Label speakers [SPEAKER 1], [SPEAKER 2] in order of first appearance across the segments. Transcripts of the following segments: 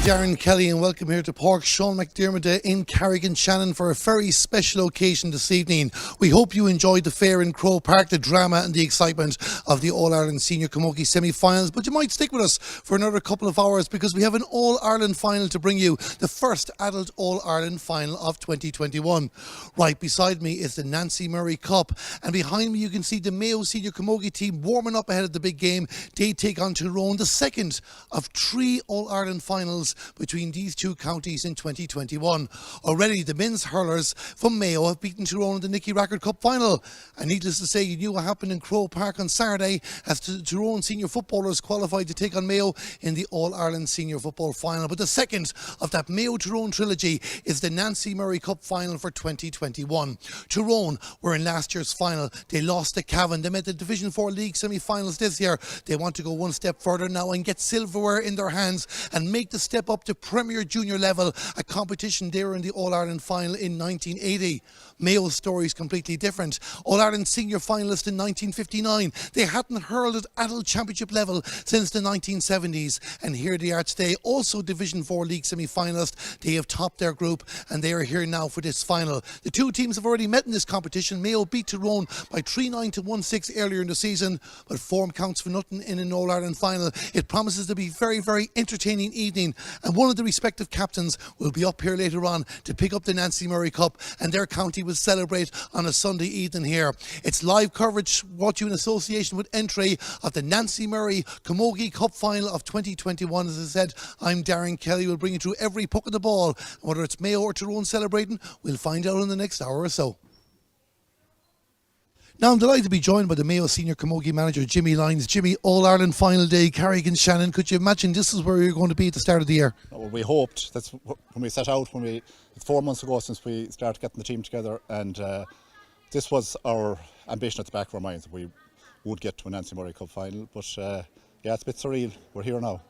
[SPEAKER 1] Darren Kelly and welcome here to Park Sean McDermott in Carrick-On-Shannon for a very special occasion this evening. We hope you enjoyed the fair in Croke Park, the drama and the excitement of the All-Ireland Senior Camogie semi-finals, but you might stick with us for another couple of hours because we have an All-Ireland final to bring you, the first adult All-Ireland final of 2021. Right beside me is the Nancy Murray Cup, and behind me you can see the Mayo Senior Camogie team warming up ahead of the big game. They take on Tyrone, the second of three All-Ireland finals between these two counties in 2021. Already the men's hurlers from Mayo have beaten Tyrone in the Nicky Rackard Cup final, and needless to say you knew what happened in Croke Park on Saturday as the Tyrone senior footballers qualified to take on Mayo in the All-Ireland Senior Football final. But the second of that Mayo-Tyrone trilogy is the Nancy Murray Cup final for 2021. Tyrone were in last year's final. They lost to Cavan. They made the Division 4 League semi-finals this year. They want to go one step further now and get silverware in their hands and make the step up to Premier Junior level, a competition there in the All-Ireland final in 1980. Mayo's story is completely different. All-Ireland senior finalist in 1959. They hadn't hurled at adult championship level since the 1970s, and here they are today, also Division 4 League semi-finalist. They have topped their group and they are here now for this final. The two teams have already met in this competition. Mayo beat Tyrone by 3-9 to 1-6 earlier in the season, but form counts for nothing in an All-Ireland final. It promises to be very, very entertaining evening, and one of the respective captains will be up here later on to pick up the Nancy Murray Cup, and their county will celebrate on a Sunday evening here. It's live coverage brought to you in association with entry of the Nancy Murray Camogie Cup final of 2021. As I said, I'm Darren Kelly. We'll bring you through every puck of the ball. Whether it's Mayo or Tyrone celebrating, we'll find out in the next hour or so. Now I'm delighted to be joined by the Mayo Senior Camogie manager, Jimmy Lyons. Jimmy, All-Ireland final day, Carrick-On-Shannon. Could you imagine this is where you're going to be at the start of the year?
[SPEAKER 2] Well, we hoped. That's when we set out. It's 4 months ago since we started getting the team together, and this was our ambition at the back of our minds. We would get to a Nancy Murray Cup final, but yeah, it's a bit surreal. We're here now.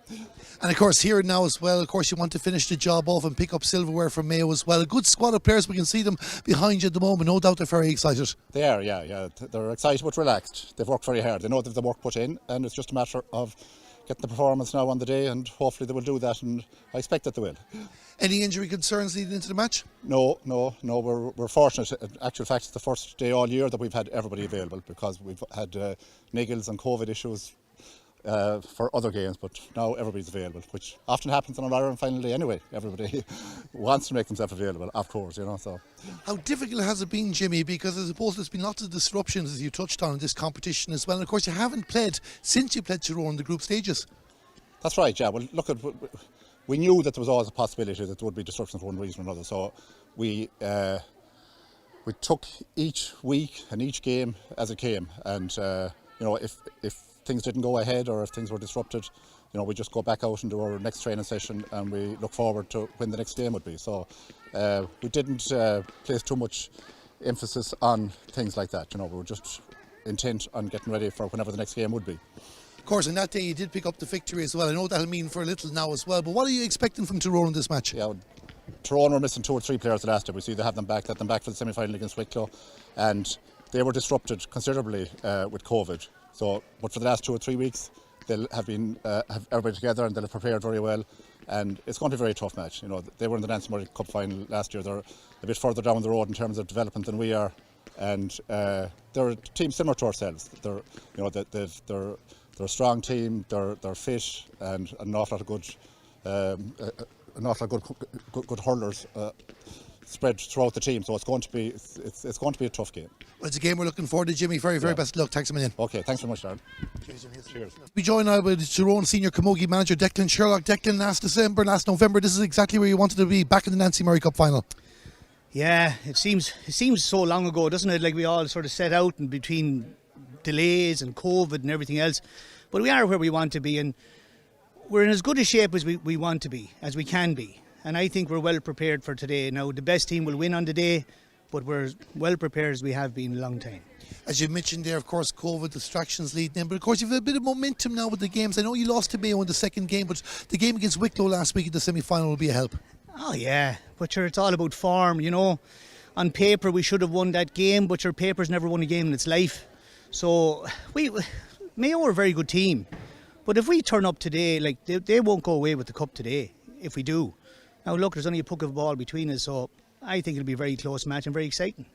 [SPEAKER 1] And of course, here now as well, of course, you want to finish the job off and pick up silverware from Mayo as well. A good squad of players. We can see them behind you at the moment. No doubt they're very excited.
[SPEAKER 2] They are, yeah. They're excited but relaxed. They've worked very hard. They know they've the work put in, and it's just a matter of getting the performance now on the day, and hopefully they will do that, and I expect that they will. Any
[SPEAKER 1] injury concerns leading into the match?
[SPEAKER 2] No. We're fortunate. In actual fact, it's the first day all year that we've had everybody available, because we've had niggles and COVID issues for other games, but now everybody's available, which often happens on an Ireland final day anyway. Everybody wants to make themselves available, of course, so.
[SPEAKER 1] How difficult has it been, Jimmy? Because I suppose there's been lots of disruptions, as you touched on, in this competition as well. And of course, you haven't played since you played Tyrone in the group stages.
[SPEAKER 2] That's right, yeah. Well, look, we knew that there was always a possibility that there would be disruptions for one reason or another. So we took each week and each game as it came, and if things didn't go ahead or if things were disrupted, we just go back out and do our next training session, and we look forward to when the next game would be. So we didn't place too much emphasis on things like that. We were just intent on getting ready for whenever the next game would be.
[SPEAKER 1] Of course, on that day you did pick up the victory as well. I know that'll mean for a little now as well, but what are you expecting from Tyrone in this match?
[SPEAKER 2] Yeah, Tyrone were missing 2 or 3 players the last day. We see they have them back, let them back for the semi-final against Wicklow, and they were disrupted considerably with COVID. So, but for the last 2 or 3 weeks, they'll have everybody together, and they'll have prepared very well, and it's going to be a very tough match. They were in the Nancy Murray Cup final last year. They're a bit further down the road in terms of development than we are, and they're a team similar to ourselves. They're a strong team. They're fit, and an awful lot of good hurlers spread throughout the team. So it's going to be a tough game.
[SPEAKER 1] Well, it's a game we're looking forward to, Jimmy. Very best of luck. Thanks a million.
[SPEAKER 2] Okay, thanks very much, Darren.
[SPEAKER 1] Cheers. We join now with Tyrone Senior Camogie manager Declan Sherlock. Declan, last November, this is exactly where you wanted to be, back in the Nancy Murray Cup final.
[SPEAKER 3] Yeah, it seems so long ago, doesn't it? Like we all sort of set out, and between delays and COVID and everything else, but we are where we want to be, and we're in as good a shape as we want to be, as we can be. And I think we're well prepared for today. Now, the best team will win on the day, but we're well prepared as we have been a long time.
[SPEAKER 1] As you mentioned there, of course, COVID distractions leading in, but of course you've a bit of momentum now with the games. I know you lost to Mayo in the second game, but the game against Wicklow last week in the semi-final will be a help.
[SPEAKER 3] Oh yeah, but sure, it's all about form, On paper we should have won that game, but your paper's never won a game in its life. So Mayo are a very good team, but if we turn up today, like they won't go away with the cup today. if we do. Now look, there's only a puck of ball between us, so I think it'll be a very close match and very exciting.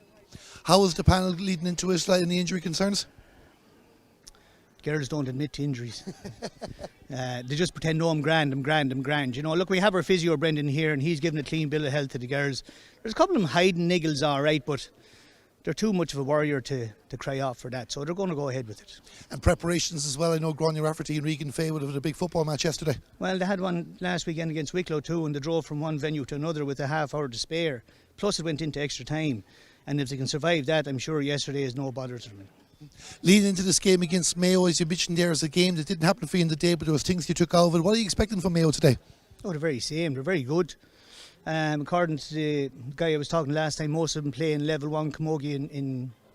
[SPEAKER 1] How is the panel leading into it, like, any injury concerns?
[SPEAKER 3] Girls don't admit to injuries. They just pretend, no, I'm grand. You know, look, we have our physio, Brendan, here, and he's given a clean bill of health to the girls. There's a couple of them hiding niggles, all right, but they're too much of a warrior to cry off for that, so they're going to go ahead with it.
[SPEAKER 1] And preparations as well. I know Grania Rafferty and Regan Fay would have had a big football match yesterday.
[SPEAKER 3] Well, they had one last weekend against Wicklow too, and they drove from one venue to another with a half hour to spare. Plus it went into extra time. And if they can survive that, I'm sure yesterday is no bother to them.
[SPEAKER 1] Leading into this game against Mayo, as you mentioned, there is a game that didn't happen for you in the day, but there was things you took out of it. What are you expecting from Mayo today?
[SPEAKER 3] Oh, they're very same. They're very good. According to the guy I was talking last time, most of them play in level 1 camogie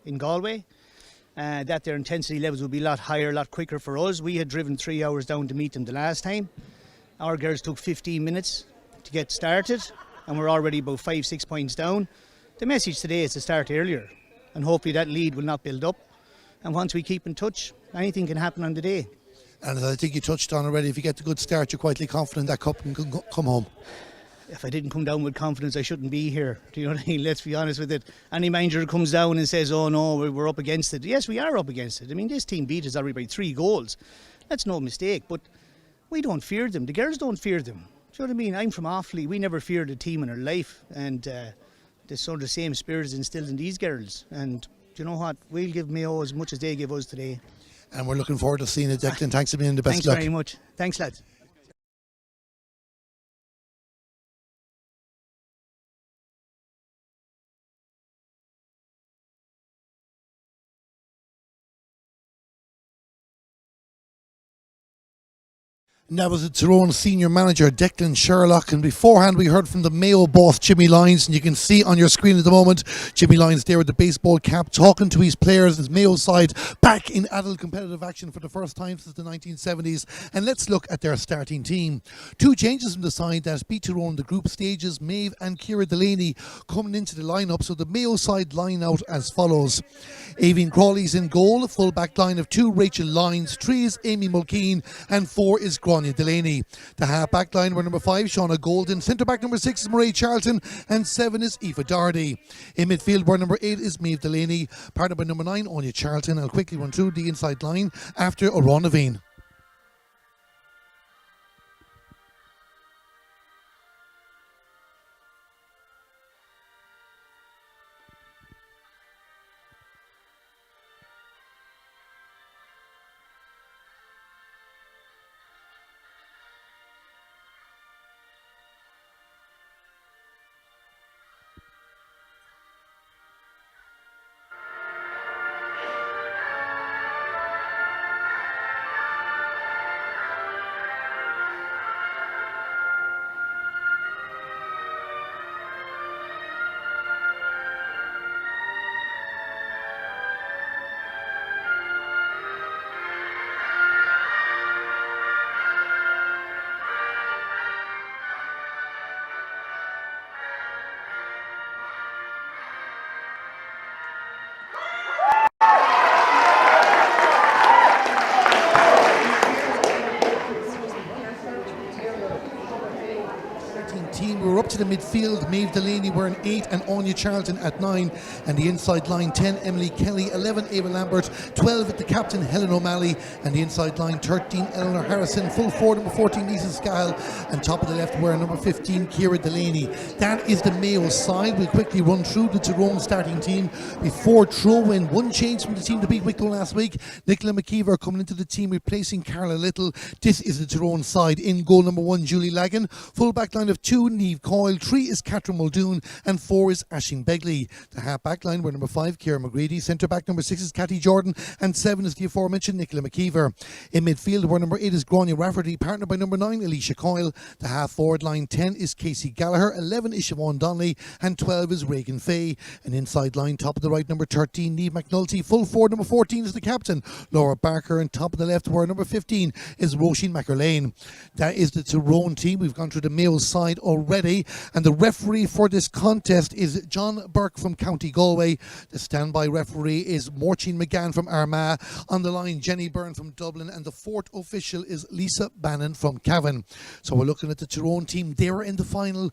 [SPEAKER 3] in Galway. That their intensity levels will be a lot higher, a lot quicker for us. We had driven 3 hours down to meet them the last time. Our girls took 15 minutes to get started, and we're already about 5-6 points down. The message today is to start earlier, and hopefully that lead will not build up. And once we keep in touch, anything can happen on the day.
[SPEAKER 1] And as I think you touched on already, if you get a good start, you're quietly confident that cup can come home.
[SPEAKER 3] If I didn't come down with confidence, I shouldn't be here. Do you know what I mean? Let's be honest with it. Any manager comes down and says, oh no, we're up against it. Yes, we are up against it. I mean, this team beat us already by 3 goals. That's no mistake, but we don't fear them. The girls don't fear them. Do you know what I mean? I'm from Offaly. We never feared a team in our life. And the sort of the same spirit is instilled in these girls. And do you know what? We'll give Mayo as much as they give us today.
[SPEAKER 1] And we're looking forward to seeing it, Declan. Thanks for being the best
[SPEAKER 3] Thanks
[SPEAKER 1] luck.
[SPEAKER 3] very much. Thanks, lads.
[SPEAKER 1] And that was the Tyrone senior manager, Declan Sherlock. And beforehand, we heard from the Mayo boss, Jimmy Lyons. And you can see on your screen at the moment, Jimmy Lyons there with the baseball cap, talking to his players, his Mayo side, back in adult competitive action for the first time since the 1970s. And let's look at their starting team. 2 changes from the side that beat Tyrone the group stages, Maeve and Ciara Delaney coming into the lineup. So the Mayo side line out as follows. Aoibhinn Crawley's in goal, a full back line of 2, Rachel Lyons, 3 is Amy Mulkeen, and 4 is Grania Delaney. The half back line were number 5, Shauna Golden, centre back number 6 is Mairead Charlton, and 7 is Aoife Doherty. In midfield were number 8 is Maeve Delaney, partnered by number 9 Anya Charlton. I'll quickly run through the inside line after Oran Naveen. Team, we were up to the midfield. Maeve Delaney were an 8 and Anya Charlton at 9, and the inside line 10 Emily Kelly, 11 Ava Lambert, 12 at the captain Helen O'Malley, and the inside line 13 Eleanor Harrison, full forward number 14 Lisa Scahill, and top of the left were number 15 Ciara Delaney. That is the Mayo side. We'll quickly run through the Tyrone starting team before throw-in. 1 change from the team to beat Wicklow last week. Nicola McKeever coming into the team replacing Carla Little. This is the Tyrone side. In goal number 1 Julie Lagan, full back line of 2 Niamh Coyle, 3 is Catherine Muldoon, and 4 is Aisling Begley. The half back line were number 5 Ciara McGrady, centre back number 6 is Cathy Jordan, and 7 is the aforementioned Nicola McKeever. In midfield were number 8 is Grania Rafferty, partnered by number 9 Alicia Coyle. The half forward line 10 is Casey Gallagher, 11 is Siobhan Donnelly, and 12 is Regan Fay. An inside line top of the right number 13 Niamh McNulty, full forward number 14 is the captain Laura Barker, and top of the left were number 15 is Roisin McErlane. That is the Tyrone team. We've gone through the Mayo side side already. And the referee for this contest is John Burke from County Galway. The standby referee is Morchin McGann from Armagh. On the line, Jenny Byrne from Dublin. And the fourth official is Lisa Bannon from Cavan. So we're looking at the Tyrone team. They were in the final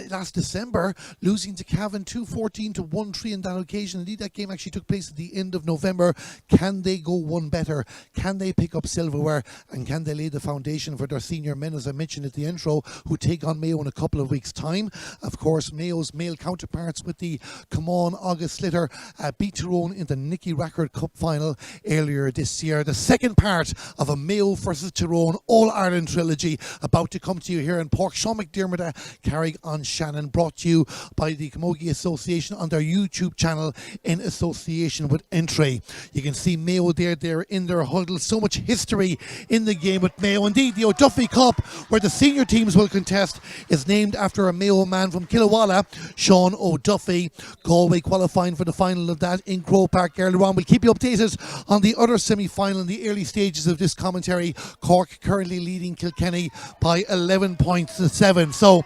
[SPEAKER 1] last December, losing to Cavan 2-14 to 1-3 on that occasion. Indeed, that game actually took place at the end of November. Can they go one better? Can they pick up silverware? And can they lay the foundation for their senior men, as I mentioned at the intro, who take on Mayo in a couple of weeks' time? Of course, Mayo's male counterparts with the Come On August Slitter beat Tyrone in the Nicky Rackard Cup final earlier this year. The second part of a Mayo versus Tyrone All-Ireland trilogy about to come to you here in Park Sean McDermott at Carrick-On-Shannon, brought to you by the Camogie Association on their YouTube channel in association with Entry. You can see Mayo there in their huddle. So much history in the game with Mayo. Indeed, the O'Duffy Cup, where the senior teams will contest, is named after a Mayo man from Killawalla, Sean O'Duffy. Galway qualifying for the final of that in Croke Park earlier on. We'll keep you updated on the other semi-final in the early stages of this commentary. Cork currently leading Kilkenny by 11 points to 7. So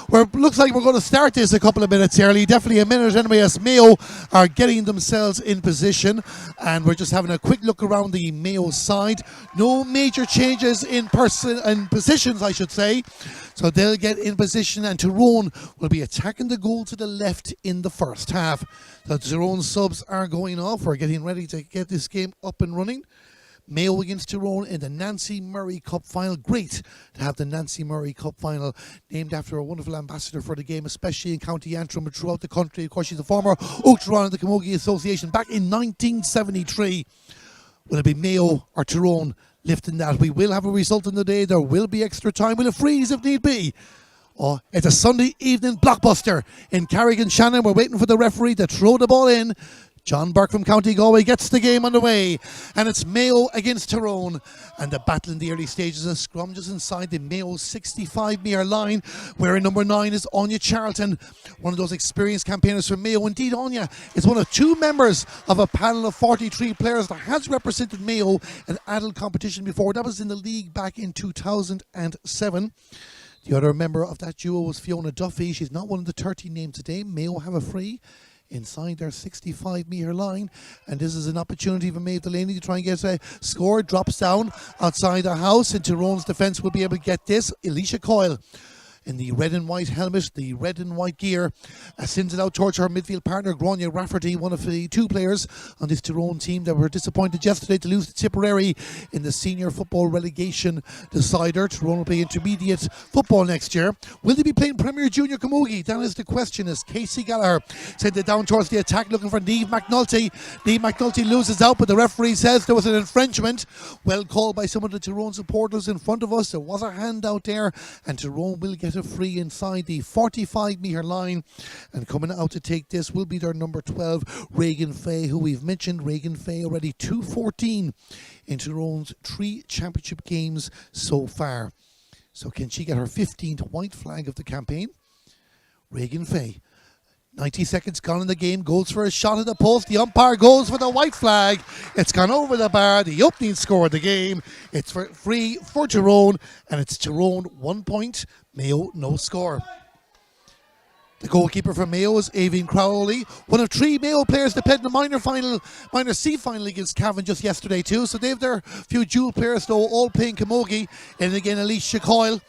[SPEAKER 1] looks like we're going to start this a couple of minutes early. Definitely a minute anyway, as Mayo are getting themselves in position. And we're just having a quick look around the Mayo side. No major changes in positions, I should say. So they'll get in position, and Tyrone will be attacking the goal to the left in the first half. So Tyrone subs are going off. We're getting ready to get this game up and running. Mayo against Tyrone in the Nancy Murray Cup final. Great to have the Nancy Murray Cup final named after a wonderful ambassador for the game, especially in County Antrim and throughout the country. Of course, she's a former Oak Tyrone of the Camogie Association back in 1973. Will it be Mayo or Tyrone lifting that? We will have a result in the day. There will be extra time. Will it freeze if need be? Oh, it's a Sunday evening blockbuster in Carrick-On-Shannon. We're waiting for the referee to throw the ball in. John Burke from County Galway gets the game underway, and it's Mayo against Tyrone, and the battle in the early stages of scrum just inside the Mayo 65-metre line, where in number 9 is Anya Charlton, one of those experienced campaigners for Mayo. Indeed, Anya is one of 2 members of a panel of 43 players that has represented Mayo in adult competition before. That was in the league back in 2007. The other member of that duo was Fiona Duffy. She's not one of the 13 named today. Mayo have a free inside their 65-metre line, and this is an opportunity for Maeve Delaney to try and get a score. Drops down outside the house, and Tyrone's defence will be able to get this. Alicia Coyle in the red and white helmet, the red and white gear, sends it out towards her midfield partner, Grania Rafferty, one of the 2 players on this Tyrone team that were disappointed yesterday to lose to Tipperary in the senior football relegation decider. Tyrone will play intermediate football next year. Will they be playing Premier Junior Camogie? That is the question, as Casey Gallagher sent it down towards the attack, looking for Niamh McNulty. Niamh McNulty loses out, but the referee says there was an infringement. Well called by some of the Tyrone supporters in front of us. There was a hand out there, and Tyrone will get a free inside the 45-metre line, and coming out to take this will be their number 12, Reagan Fay, who we've mentioned. Reagan Fay already 2-14 in Tyrone's 3 championship games so far. So can she get her 15th white flag of the campaign? Reagan Fay. 90 seconds gone in the game, goes for a shot at the post. The umpire goes for the white flag. It's gone over the bar. The opening score of the game. It's free for Tyrone, and it's Tyrone 1 point, Mayo no score. The goalkeeper for Mayo is Avian Crowley, one of 3 Mayo players that played in the minor C final against Cavan just yesterday too. So they have their few dual players though, all playing Camogie. And again, Alicia Coyle,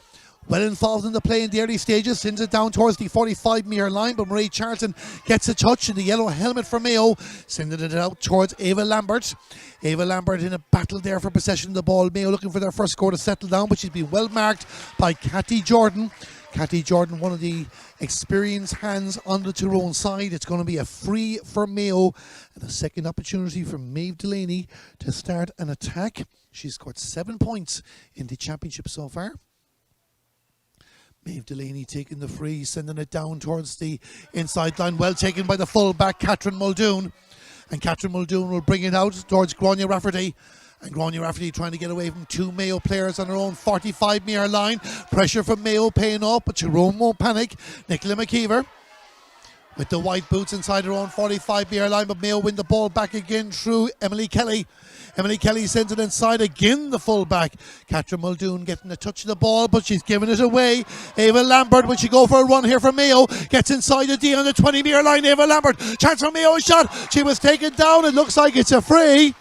[SPEAKER 1] well involved in the play in the early stages, sends it down towards the 45-metre line, but Marie Charlton gets a touch in the yellow helmet for Mayo, sending it out towards Ava Lambert. Ava Lambert in a battle there for possession of the ball. Mayo looking for their first score to settle down, but she's been well marked by Cathy Jordan. Cathy Jordan, one of the experienced hands on the Tyrone side. It's going to be a free for Mayo, and a second opportunity for Maeve Delaney to start an attack. She's scored 7 points in the championship so far. Maeve Delaney taking the free, sending it down towards the inside line. Well taken by the full-back, Catherine Muldoon. And Catherine Muldoon will bring it out towards Grania Rafferty. And Grania Rafferty trying to get away from 2 Mayo players on her own 45-metre line. Pressure from Mayo paying off, but Tyrone won't panic. Nicola McKeever with the white boots inside her own 45-metre line, but Mayo win the ball back again through Emily Kelly. Emily Kelly sends it inside again, the full-back. Catherine Muldoon getting a touch of the ball, but she's giving it away. Ava Lambert, when she go for a run here for Mayo, gets inside the D on the 20-metre line. Ava Lambert, chance for Mayo, shot. She was taken down. It looks like it's a free.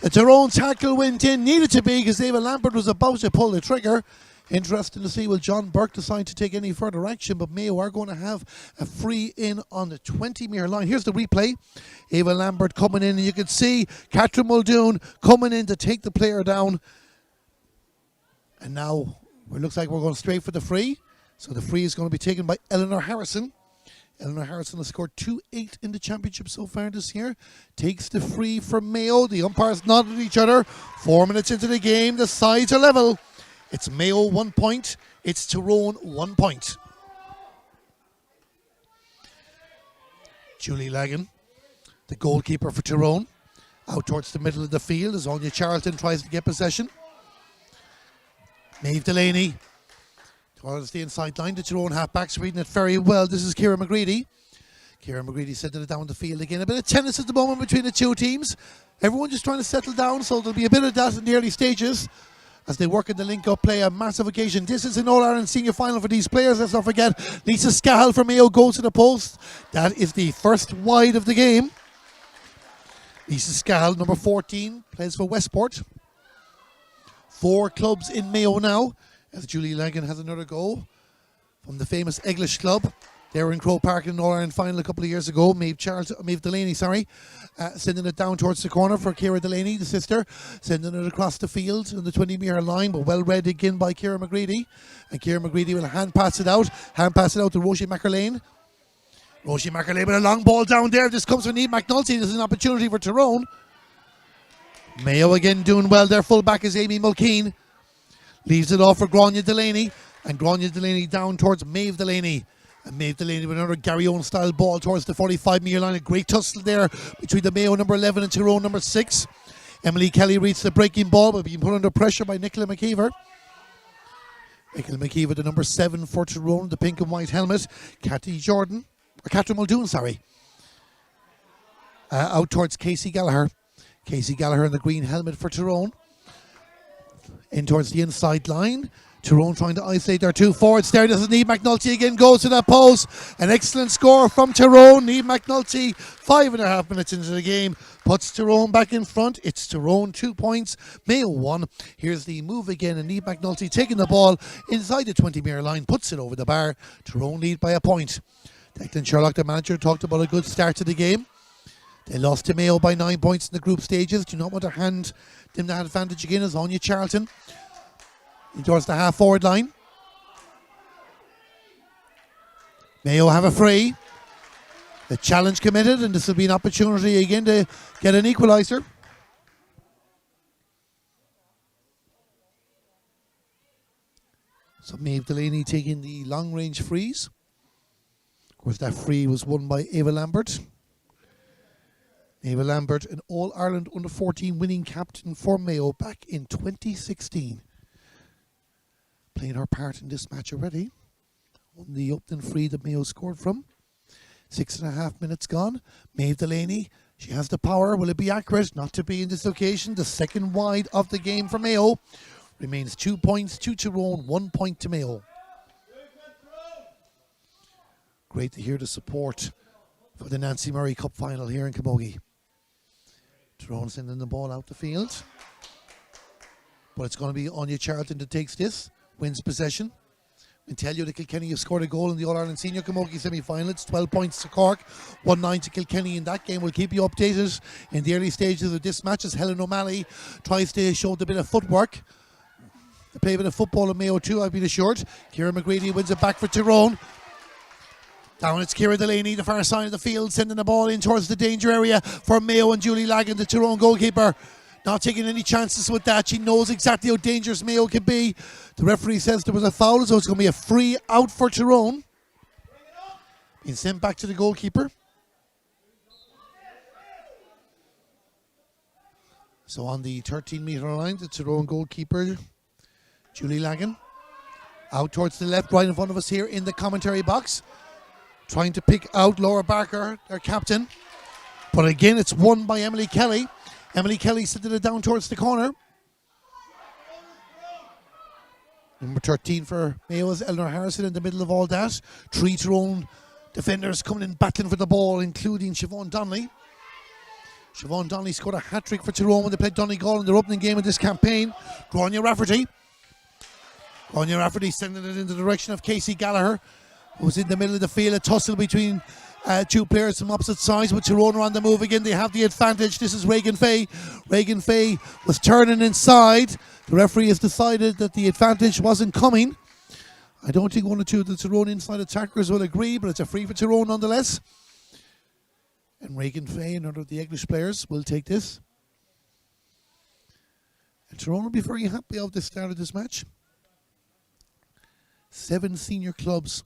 [SPEAKER 1] The Tyrone tackle went in, needed to be, because Ava Lambert was about to pull the trigger. Interesting to see, will John Burke decide to take any further action, but Mayo are going to have a free in on the 20-metre line. Here's the replay. Ava Lambert coming in, and you can see Catherine Muldoon coming in to take the player down. And now it looks like we're going straight for the free. So the free is going to be taken by Eleanor Harrison. Eleanor Harrison has scored 2-8 in the championship so far this year. Takes the free from Mayo. The umpires nod at each other. 4 minutes into the game, the sides are level. It's Mayo 1 point. It's Tyrone 1 point. Julie Lagan, the goalkeeper for Tyrone, out towards the middle of the field as Anya Charlton tries to get possession. Maeve Delaney towards the inside line. The Tyrone halfbacks reading it very well. This is Ciara McGreedy. Ciara McGreedy sending it down the field again. A bit of tennis at the moment between the two teams. Everyone just trying to settle down, so there'll be a bit of that in the early stages as they work in the link-up play. A massive occasion. This is an All-Ireland senior final for these players. Let's not forget, Lisa Scahill for Mayo goes to the post. That is the first wide of the game. Lisa Scahill, number 14, plays for Westport. 4 clubs in Mayo now, as Julie Lagan has another go from the famous English club. They were in Croke Park in an All-Ireland final a couple of years ago. Maeve Delaney, sending it down towards the corner for Ciara Delaney, the sister, sending it across the field on the 20-metre line, but well read again by Ciara McGreedy. And Ciara McGreedy will hand pass it out to Roisin McErlane. Roisin McErlane with a long ball down there. This comes from Niamh McNulty. This is an opportunity for Tyrone. Mayo again doing well. Their full-back is Amy Mulkeen. Leaves it off for Grania Delaney. And Grania Delaney down towards Maeve Delaney. And Maeve Delaney with another Gary Owen style ball towards the 45-metre line. A great tussle there between the Mayo number 11 and Tyrone number 6. Emily Kelly reads the breaking ball, but being put under pressure by Nicola McKeever. Nicola McKeever, the number 7 for Tyrone, the pink and white helmet. Catherine Muldoon, out towards Casey Gallagher. Casey Gallagher in the green helmet for Tyrone. In towards the inside line. Tyrone trying to isolate their 2 forwards there. This is Niamh McNulty again, goes to that post. An excellent score from Tyrone. Niamh McNulty, 5.5 minutes into the game, puts Tyrone back in front. It's Tyrone 2 points, Mayo 1. Here's the move again, and Niamh McNulty taking the ball inside the 20-metre line, puts it over the bar. Tyrone lead by a point. Declan Sherlock, the manager, talked about a good start to the game. They lost to Mayo by 9 points in the group stages. Do you not want to hand them that advantage again as Anya Charlton towards the half-forward line. Mayo have a free. The challenge committed, and this will be an opportunity again to get an equaliser. So Maeve Delaney taking the long-range frees. Of course, that free was won by Ava Lambert. Ava Lambert, an All-Ireland under-14 winning captain for Mayo back in 2016. Playing her part in this match already. On the opening free that Mayo scored from. 6.5 minutes gone. Maeve Delaney, she has the power. Will it be accurate? Not to be in this occasion. The second wide of the game for Mayo. Remains 2 points to Tyrone, 1 point to Mayo. Great to hear the support for the Nancy Murray Cup final here in Camogie. Tyrone sending the ball out the field. But it's going to be Anya Charlton that takes this. Wins possession. And tell you that Kilkenny have scored a goal in the All-Ireland Senior Camogie semi-final. It's 12 points to Cork, 1-9 to Kilkenny in that game. We'll keep you updated in the early stages of this match as Helen O'Malley tries to show a bit of footwork. They play a bit of football in Mayo too, I've been assured. Ciara McGreedy wins it back for Tyrone. Down it's Ciara Delaney, the far side of the field, sending the ball in towards the danger area for Mayo and Julie Lagan, the Tyrone goalkeeper. Not taking any chances with that. She knows exactly how dangerous Mayo can be. The referee says there was a foul, so it's going to be a free out for Tyrone. Being sent back to the goalkeeper. So on the 13-metre line, the Tyrone goalkeeper, Julie Lagan. Out towards the left, right in front of us here in the commentary box. trying to pick out Laura Barker, their captain. But again, it's won by Emily Kelly. Emily Kelly sending it down towards the corner. Number 13 for Mayo is Eleanor Harrison in the middle of all that. 3 Tyrone defenders coming in battling for the ball, including Siobhan Donnelly. Siobhan Donnelly scored a hat-trick for Tyrone when they played Donegal in their opening game of this campaign. Grania Rafferty. Grania Rafferty sending it in the direction of Casey Gallagher, who's in the middle of the field. A tussle between two players from opposite sides, with Tyrone are on the move again. They have the advantage. This is Reagan Fay. Reagan Fay was turning inside. The referee has decided that the advantage wasn't coming. I don't think one or two of the Tyrone inside attackers will agree, but it's a free for Tyrone nonetheless. And Reagan Fay, another of the English players, will take this. And Tyrone will be very happy of the start of this match. 7 senior clubs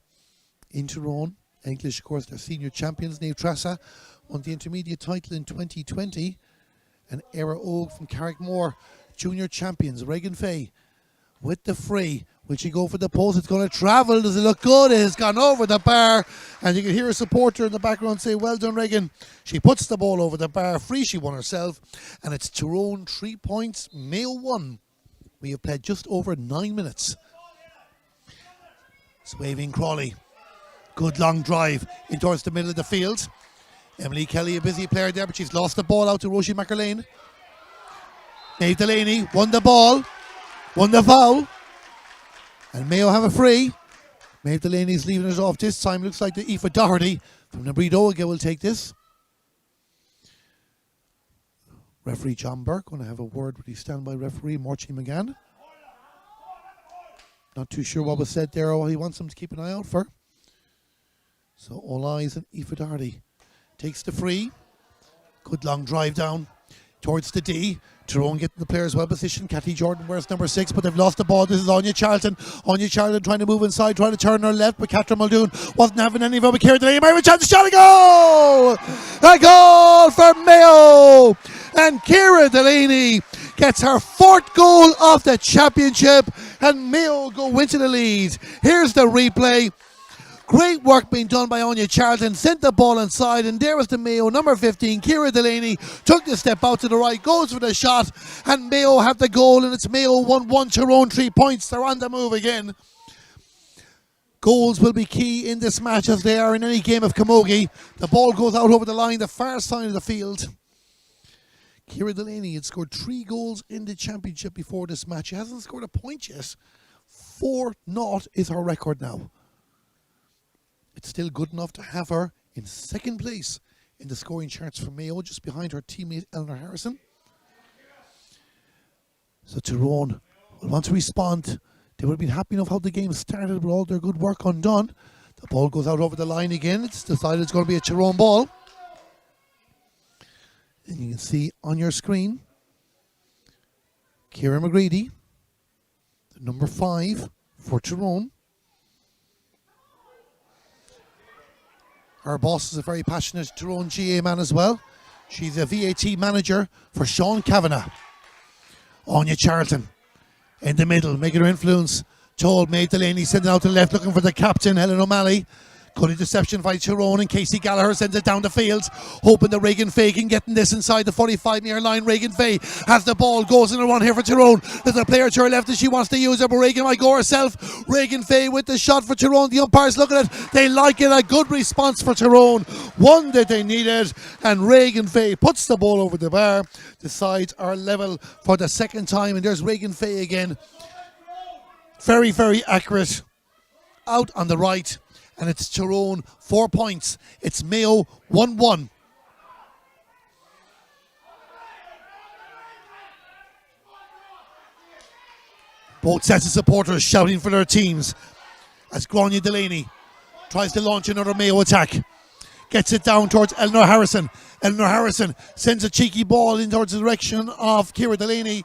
[SPEAKER 1] in Tyrone. English, of course, they're senior champions. Nave Trassa won the intermediate title in 2020. And Era Og from Carrick-More, junior champions. Reagan Fay with the free. Will she go for the post? It's going to travel. Does it look good? It has gone over the bar. And you can hear a supporter in the background say, well done, Reagan. She puts the ball over the bar. Free she won herself. And it's Tyrone 3 points, Mayo 1. We have played just over 9 minutes. Swaving Crawley. Good long drive in towards the middle of the field. Emily Kelly, a busy player there, but she's lost the ball out to Roisin McErlane. Maeve Delaney won the ball. Won the foul. And Mayo have a free. Maeve Delaney's leaving it off this time. Looks like the Aoife Doherty from the Breed Oga will take this. Referee John Burke going to have a word with the standby referee Morchie McGann. Not too sure what was said there or what he wants them to keep an eye out for. So all eyes on Aoife Doherty. Takes the free. Good long drive down towards the D. Tyrone getting the players well positioned. Kathy Jordan wears number 6, but they've lost the ball. This is Anya Charlton. Anya Charlton trying to move inside, trying to turn her left, but Catherine Muldoon wasn't having any of it. Ciara Delaney might have a chance. Shot, a goal! A goal for Mayo! And Ciara Delaney gets her 4th goal of the championship, and Mayo go into the lead. Here's the replay. Great work being done by Anya Charlton. Sent the ball inside, and there was the Mayo number 15, Ciara Delaney. Took the step out to the right, goes for the shot, and Mayo have the goal, and it's Mayo 1-1, Tyrone 3 points. They're on the move again. Goals will be key in this match, as they are in any game of camogie. The ball goes out over the line, the far side of the field. Ciara Delaney had scored 3 goals in the championship before this match. She hasn't scored a point yet. 4-0 is her record now. It's still good enough to have her in 2nd place in the scoring charts for Mayo, just behind her teammate Eleanor Harrison. So Tyrone will want to respond. They would have been happy enough how the game started with all their good work undone. The ball goes out over the line again. It's decided it's going to be a Tyrone ball. And you can see on your screen Ciara McGreedy, the number 5 for Tyrone. Our boss is a very passionate Tyrone GA man as well. She's a VAT manager for Sean Kavanagh. Anya Charlton in the middle, making her influence. Told Maeve Delaney, sending out to the left, looking for the captain, Helen O'Malley. Good interception by Tyrone, and Casey Gallagher sends it down the field, hoping that Reagan Fay can get in this inside the 45-metre line. Reagan Fay has the ball, goes in a run here for Tyrone. There's a player to her left that she wants to use it, but Reagan might go herself. Reagan Fay with the shot for Tyrone. The umpires look at it, they like it. A good response for Tyrone, one that they needed, and Reagan Fay puts the ball over the bar. The sides are level for the 2nd time, and there's Reagan Fay again. Very, very accurate. Out on the right. And it's Tyrone 4 points. It's Mayo 1-1. Both sets of supporters shouting for their teams as Grania Delaney tries to launch another Mayo attack. Gets it down towards Eleanor Harrison. Eleanor Harrison sends a cheeky ball in towards the direction of Ciara Delaney.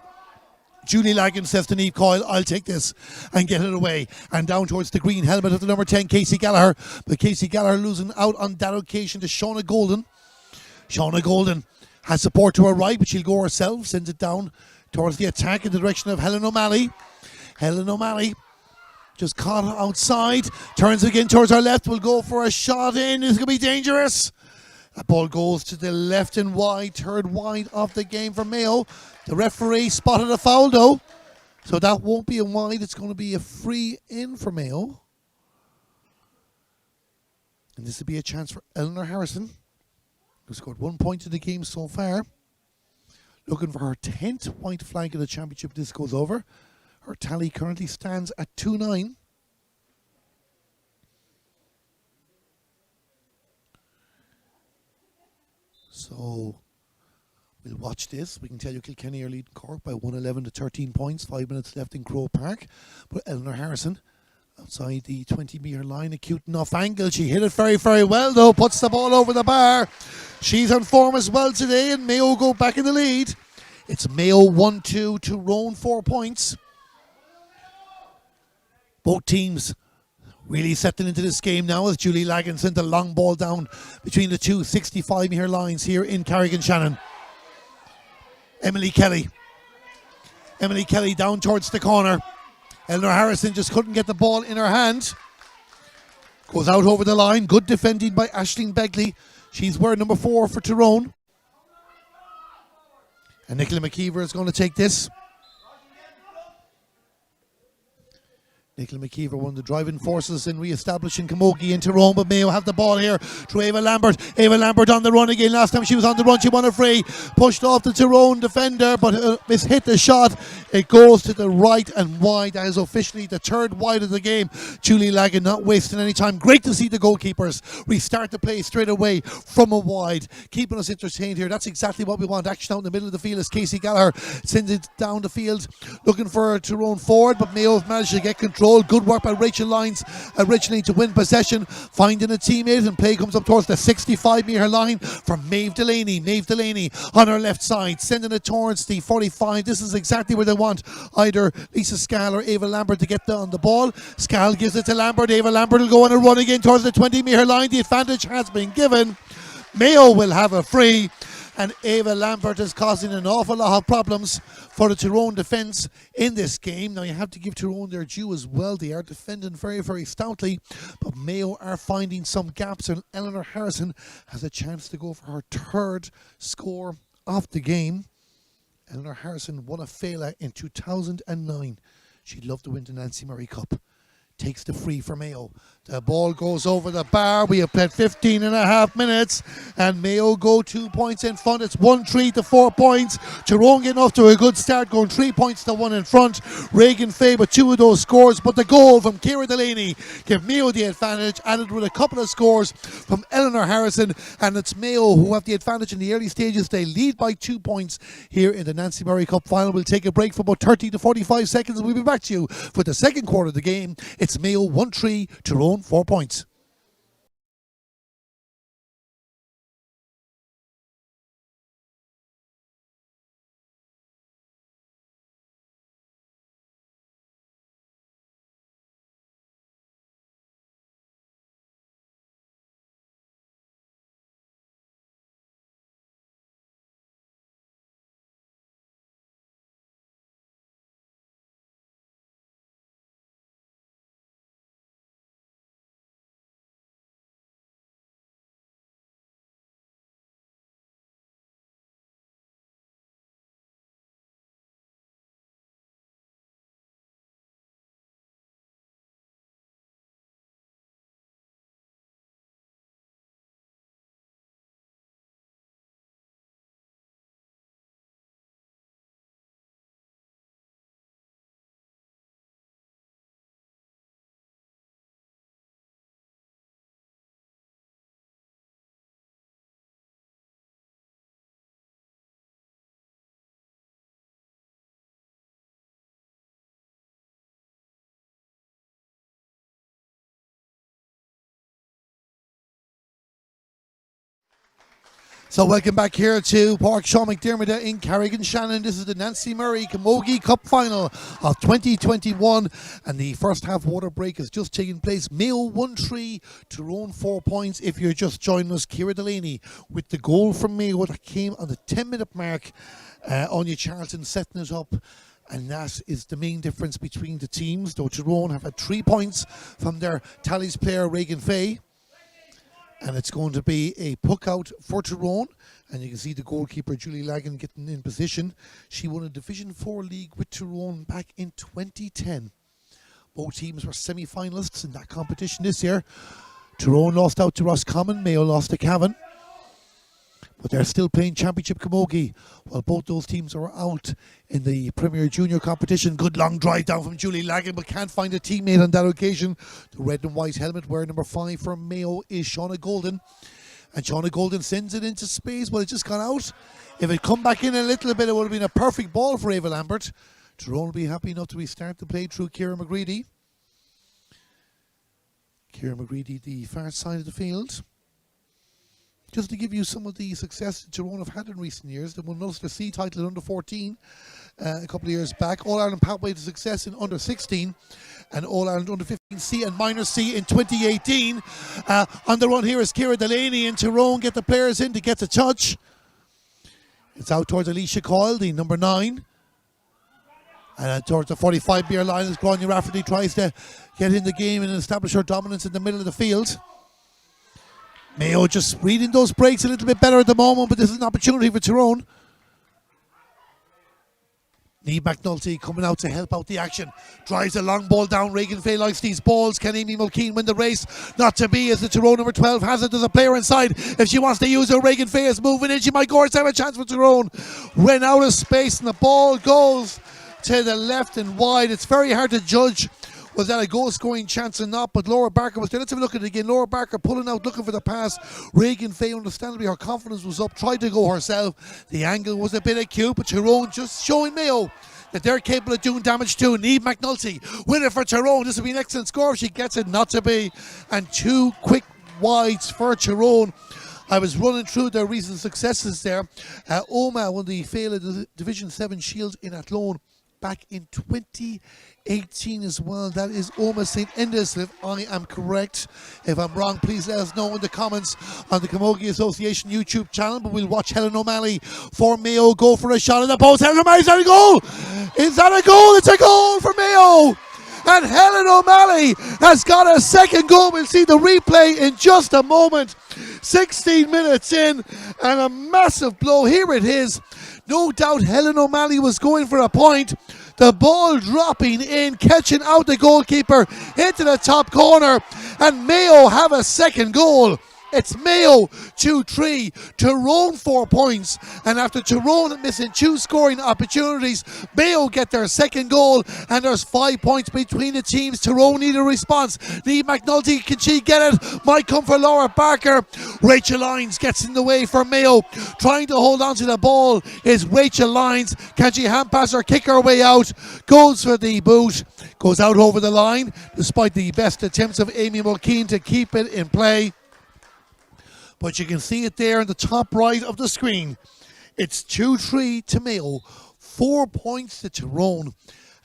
[SPEAKER 1] Julie Lagan says to Niamh Coyle, I'll take this and get it away. And down towards the green helmet of the number 10, Casey Gallagher. But Casey Gallagher losing out on that occasion to Shauna Golden. Shauna Golden has support to her right, but she'll go herself, sends it down towards the attack in the direction of Helen O'Malley. Helen O'Malley just caught outside. Turns again towards our left. Will go for a shot in. It's going to be dangerous. That ball goes to the left and wide. Third wide of the game for Mayo. The referee spotted a foul though. So that won't be a wide. It's going to be a free in for Mayo. And this will be a chance for Eleanor Harrison, who scored 1 point in the game so far. Looking for her 10th white flag of the championship. This goes over. Her tally currently stands at 2-9. So we'll watch this. We can tell you Kilkenny are leading Cork by 111 to 13 points. 5 minutes left in Croke Park. But Eleanor Harrison outside the 20-metre line, a cute enough angle. She hit it very, very well though. Puts the ball over the bar. She's on form as well today, and Mayo go back in the lead. It's Mayo 1-2, Tyrone 4 points. Both teams really settling into this game now as Julie Lagan sent a long ball down between the two 65-metre lines here in Carrick-On-Shannon. Emily Kelly down towards the corner. Eleanor Harrison just couldn't get the ball in her hand. Goes out over the line. Good defending by Aisling Begley. She's wearing number 4 for Tyrone. And Nicola McKeever is going to take this. Nicola McKeever, one of the driving forces in re-establishing Camogie in Tyrone, but Mayo have the ball here to Ava Lambert. Ava Lambert on the run again. Last time she was on the run, she won a free. Pushed off the Tyrone defender, but mishit the shot. It goes to the right and wide. That is officially the third wide of the game. Julie Lagan not wasting any time. Great to see the goalkeepers restart the play straight away from a wide, keeping us entertained here. That's exactly what we want. Action out in the middle of the field as Casey Gallagher sends it down the field, looking for a Tyrone forward, but Mayo have managed to get control. Good work by Rachel Lyons originally to win possession, finding a teammate, and play comes up towards the 65-metre line for Maeve Delaney. Maeve Delaney on her left side, sending it towards the 45. This is exactly where they want either Lisa Scal or Ava Lambert to get on the ball. Scal gives it to Lambert. Ava Lambert will go on a run again towards the 20-metre line. The advantage has been given. Mayo will have a free. And Ava Lambert is causing an awful lot of problems for the Tyrone defence in this game. Now you have to give Tyrone their due as well. They are defending very, very stoutly. But Mayo are finding some gaps, and Eleanor Harrison has a chance to go for her third score of the game. Eleanor Harrison won a Fela in 2009. She'd love to win the Nancy Murray Cup. Takes the free for Mayo. The ball goes over the bar. We have played 15 and a half minutes, and Mayo go 2 points in front. It's 1-3 to 4 points. Tyrone getting off to a good start, going 3 points to 1 in front. Reagan Fay with 2 of those scores, but the goal from Ciara Delaney gave Mayo the advantage, added with a couple of scores from Eleanor Harrison, and it's Mayo who have the advantage in the early stages. They lead by 2 points here in the Nancy Murray Cup final. We'll take a break for about 30 to 45 seconds, and we'll be back to you for the second quarter of the game. It's Mayo 1-3, Tyrone 4 points. So welcome back here to Park Sean McDermott in Carrick-On-Shannon. This is the Nancy Murray Camogie Cup Final of 2021, and the first half water break has just taken place. Mayo 1-3, Tyrone 4 points. If you're just joining us, Ciara Delaney with the goal from Mayo that came on the 10-minute mark. Anya Charlton setting it up. And that is the main difference between the teams. Though Tyrone have had 3 points from their Tallies player, Reagan Fay. And it's going to be a puck out for Tyrone. And you can see the goalkeeper, Julie Lagan, getting in position. She won a Division 4 league with Tyrone back in 2010. Both teams were semi-finalists in that competition this year. Tyrone lost out to Roscommon, Mayo lost to Cavan. But they're still playing Championship Camogie while both those teams are out in the Premier Junior competition. Good long drive down from Julie Lagan, but can't find a teammate on that occasion. The red and white helmet wearing number 5 for Mayo is Shauna Golden. And Shauna Golden sends it into space. Well, it just gone out. If it come back in a little bit, it would have been a perfect ball for Ava Lambert. Tyrone will be happy enough to restart the play through Ciara McGreedy. Ciara McGreedy, the far side of the field. Just to give you some of the success that Tyrone have had in recent years. They won Ulster C title in under 14 a couple of years back. All-Ireland pathway to success in under 16 and All-Ireland under 15 C and minor C in 2018. On the run here is Ciara Delaney, and Tyrone get the players in to get the touch. It's out towards Alicia Coyle, the number 9. And towards the 45-metre line as Grania Rafferty tries to get in the game and establish her dominance in the middle of the field. Mayo just reading those breaks a little bit better at the moment, but this is an opportunity for Tyrone. Niamh McNulty coming out to help out the action. Drives a long ball down. Reagan Fay likes these balls. Can Amy Mulkeen win the race? Not to be, as the Tyrone number 12 has it. There's a player inside. If she wants to use her, Reagan Fay is moving in. She might go have a chance for Tyrone. Ran out of space and the ball goes to the left and wide. It's very hard to judge was that a goal scoring chance or not, but Laura Barker was there. Let's have a look at it again. Laura Barker pulling out, looking for the pass. Reagan Fay, understandably, her confidence was up, tried to go herself. The angle was a bit acute, but Tyrone just showing Mayo that they're capable of doing damage too. Niamh McNulty, winner for Tyrone. This will be an excellent score if she gets it, not to be. And 2 quick wides for Tyrone. I was running through their recent successes there. Oma won the Féile of the Division 7 Shield in Athlone back in 2018 as well. That is Oma St. Enda's, if I am correct. If I'm wrong, please let us know in the comments on the Camogie Association YouTube channel. But we'll watch Helen O'Malley for Mayo go for a shot in the post. Helen O'Malley's at a goal! Is that a goal? It's a goal for Mayo! And Helen O'Malley has got a second goal. We'll see the replay in just a moment. 16 minutes in and a massive blow. Here it is. No doubt Helen O'Malley was going for a point. The ball dropping in, catching out the goalkeeper into the top corner. And Mayo have a second goal. It's Mayo 2-3, Tyrone 4 points, and after Tyrone missing 2 scoring opportunities, Mayo get their second goal, and there's 5 points between the teams. Tyrone need a response. Niamh McNulty, can she get it? Might come for Laura Barker. Rachel Lyons gets in the way for Mayo. Trying to hold on to the ball is Rachel Lyons. Can she hand pass or kick her way out? Goes for the boot. Goes out over the line, despite the best attempts of Amy Mulkeen to keep it in play. But you can see it there in the top right of the screen. It's 2-3 to Mayo, 4 points to Tyrone.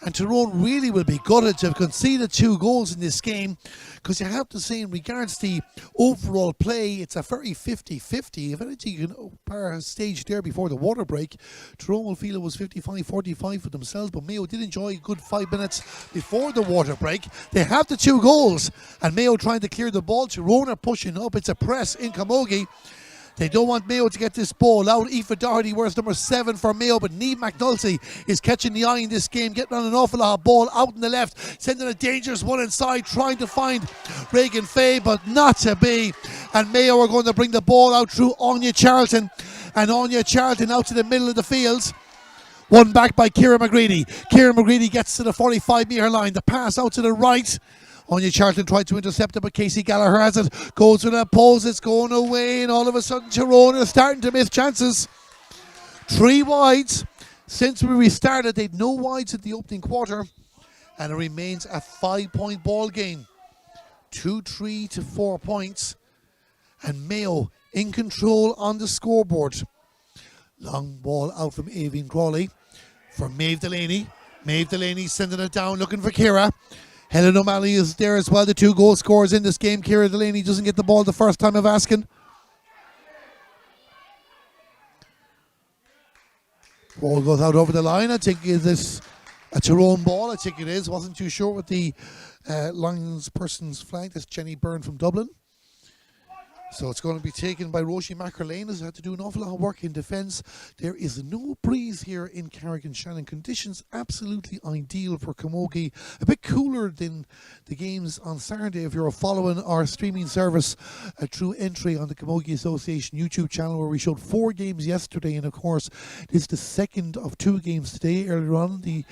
[SPEAKER 1] And Tyrone really will be gutted to have conceded 2 goals in this game, because you have to say, in regards to the overall play, it's a very 50-50. If anything, you can compare stage there before the water break, Tyrone will feel it was 55-45 for themselves, but Mayo did enjoy a good 5 minutes before the water break. They have the 2 goals, and Mayo trying to clear the ball. Tyrone are pushing up. It's a press in Camogie. They don't want Mayo to get this ball out. Aoife Doherty wears number 7 for Mayo, but Niamh McNulty is catching the eye in this game, getting on an awful lot of ball out in the left, sending a dangerous one inside, trying to find Reagan Fay, but not to be. And Mayo are going to bring the ball out through Anya Charlton, and Anya Charlton out to the middle of the field. One back by Ciara McGreedy. Ciara McGreedy gets to the 45-metre line. The pass out to the right. Anya Charlton tried to intercept it, but Casey Gallagher has it. Goes to the post, it's going away, and all of a sudden Tyrone are starting to miss chances. 3 wides. Since we restarted, they'd no wides at the opening quarter, and it remains a 5-point ball game. 2-3 to 4 points, and Mayo in control on the scoreboard. Long ball out from Aoibhinn Crawley for Maeve Delaney. Maeve Delaney sending it down, looking for Ciara. Helen O'Malley is there as well, the 2 goal scorers in this game. Ciara Delaney doesn't get the ball the first time of asking. Ball goes out over the line. I think this A Tyrone ball, I think it is. Wasn't too sure what the Lions person's flag. That's Jenny Byrne from Dublin. So it's going to be taken by Roisin McErlane, who's had to do an awful lot of work in defence. There is no breeze here in Carrick-On-Shannon. Conditions absolutely ideal for Camogie. A bit cooler than the games on Saturday if you're following our streaming service through entry on the Camogie Association YouTube channel, where we showed 4 games yesterday. And of course, this is the second of 2 games today. Earlier on, the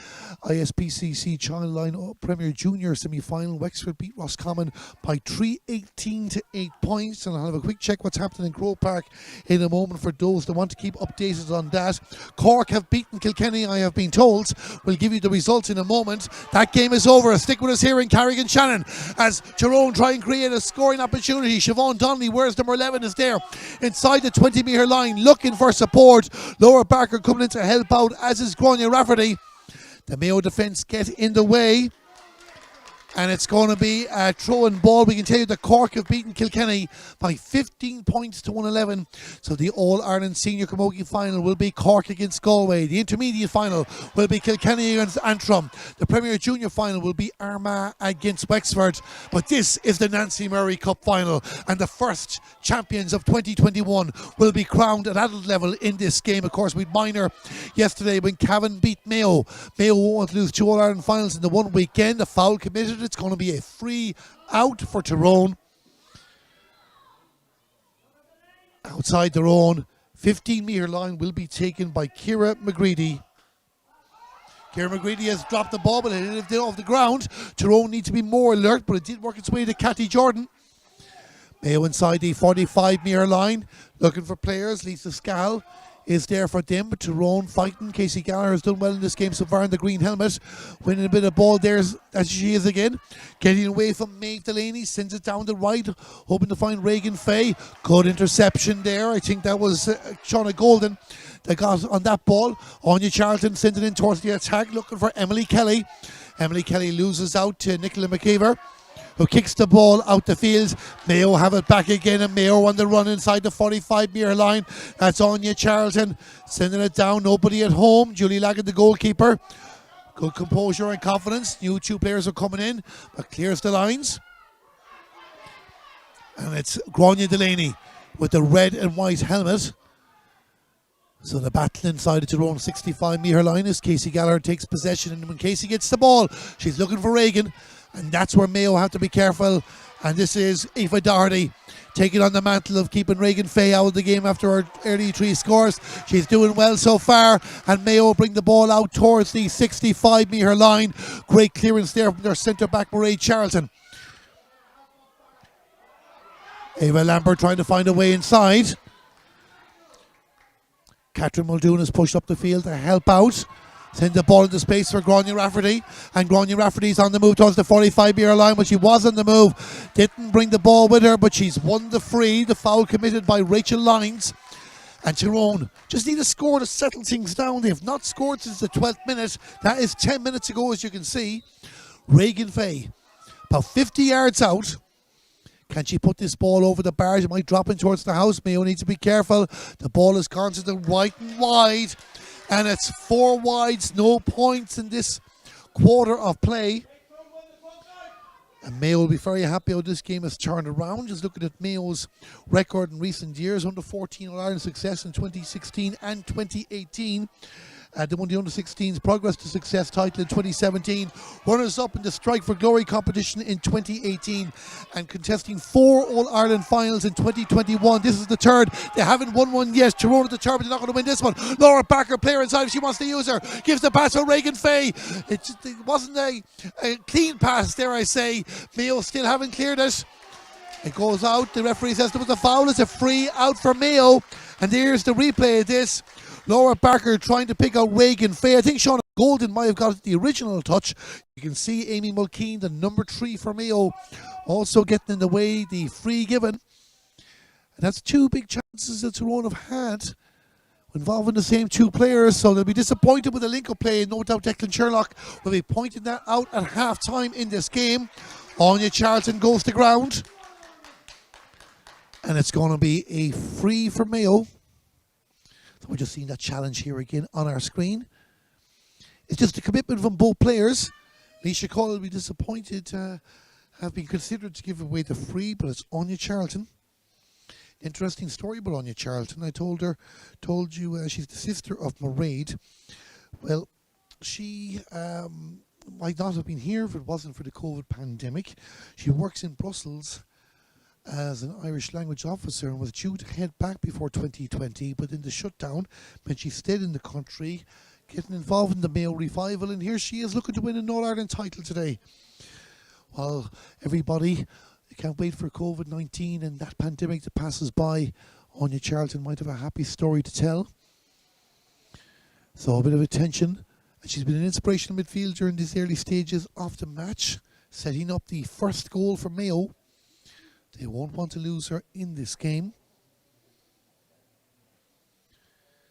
[SPEAKER 1] ISPCC Childline Premier Junior semi-final, Wexford beat Roscommon by 3-18 to 8 points. And I'll have a quick check what's happening in Grove Park in a moment for those that want to keep updated on that. Cork have beaten Kilkenny, I have been told. We'll give you the results in a moment. That game is over. Stick with us here in Carrick-On-Shannon as Tyrone try and create a scoring opportunity. Siobhan Donnelly, where's number 11, is there inside the 20-metre line looking for support. Laura Barker coming in to help out, as is Grania Rafferty. The Mayo defence get in the way. And it's going to be a throw-in ball. We can tell you that Cork have beaten Kilkenny by 15 points to 111. So the All-Ireland Senior Camogie final will be Cork against Galway. The intermediate final will be Kilkenny against Antrim. The Premier Junior final will be Armagh against Wexford. But this is the Nancy Murray Cup final. And the first champions of 2021 will be crowned at adult level in this game. Of course, we had minor yesterday when Cavan beat Mayo. Mayo won't lose 2 All-Ireland finals in the one weekend. The foul committed. It's going to be a free out for Tyrone. Outside their own 15-metre line will be taken by Ciara McGready. Ciara McGready has dropped the ball, but it hit it off the ground. Tyrone needs to be more alert, but it did work its way to Cathy Jordan. Mayo inside the 45-metre line, looking for players. Lisa Scal is there for them, but Tyrone fighting. Casey Gallagher has done well in this game so far in the green helmet, winning a bit of ball there as she is again. Getting away from Maeve Delaney, sends it down the right, hoping to find Reagan Fay. Good interception there. I think that was Shauna Golden that got on that ball. Anya Charlton sends it in towards the attack, looking for Emily Kelly. Emily Kelly loses out to Nicola McKeever, who kicks the ball out the field. Mayo have it back again, and Mayo on the run inside the 45-metre line. That's Anya Charlton sending it down. Nobody at home. Julie Laggett, the goalkeeper. Good composure and confidence. New 2 players are coming in, but clears the lines. And it's Grania Delaney with the red and white helmet. So the battle inside the Tyrone 65-metre line as Casey Gallagher takes possession. And when Casey gets the ball, she's looking for Reagan. And that's where Mayo have to be careful. And this is Aoife Doherty taking on the mantle of keeping Reagan Fay out of the game after her early 3 scores. She's doing well so far. And Mayo bring the ball out towards the 65-metre line. Great clearance there from their centre-back, Mairead Charlton. Ava Lambert trying to find a way inside. Catherine Muldoon has pushed up the field to help out. Send the ball into space for Grania Rafferty. And Grania Rafferty's on the move towards the 45-metre line, but she was on the move. Didn't bring the ball with her, but she's won the free. The foul committed by Rachel Lyons. And Tyrone just need a score to settle things down. They have not scored since the 12th minute. That is 10 minutes ago, as you can see. Reagan Fay, about 50 yards out. Can she put this ball over the bar? She might drop in towards the house. Mayo needs to be careful. The ball is gone to the right and wide. And it's 4 wides, no points in this quarter of play. And Mayo will be very happy how this game has turned around. Just looking at Mayo's record in recent years, under 14 All-Ireland success in 2016 and 2018. They won the under-16s Progress to Success title in 2017. Runners-up in the Strike for Glory competition in 2018. And contesting 4 All-Ireland finals in 2021. This is the third. They haven't won one yet. Tyrone at the third, but they're not going to win this one. Laura Barker, player inside, if she wants to use her. Gives the pass to Reagan Fay. It wasn't a clean pass, dare I say. Mayo still haven't cleared it. It goes out. The referee says there was a foul. It's a free out for Mayo. And here's the replay of this. Laura Barker trying to pick out Reagan Fay. I think Shauna Golden might have got the original touch. You can see Amy Mulkeen, the number 3 for Mayo, also getting in the way, the free given. And that's 2 big chances that Tyrone have had involving the same 2 players. So they'll be disappointed with the link-up play. No doubt Declan Sherlock will be pointing that out at half-time in this game. Anya Charlton goes to ground. And it's going to be a free for Mayo. So we're just seeing that challenge here again on our screen. It's just a commitment from both players. Leisha Coyle will be disappointed to have been considered to give away the free, but it's Anya Charlton. Interesting story about Anya Charlton. I told you she's the sister of Mairead. Well, she might not have been here if it wasn't for the COVID pandemic. She works in Brussels as an Irish language officer and was due to head back before 2020, but in the shutdown meant she stayed in the country, getting involved in the Mayo revival, and here she is looking to win an All-Ireland title today. Well, everybody, you can't wait for COVID-19 and that pandemic that passes by. Anya Charlton might have a happy story to tell. So a bit of attention. And she's been an inspirational midfielder in these early stages of the match, setting up the first goal for Mayo. They won't want to lose her in this game.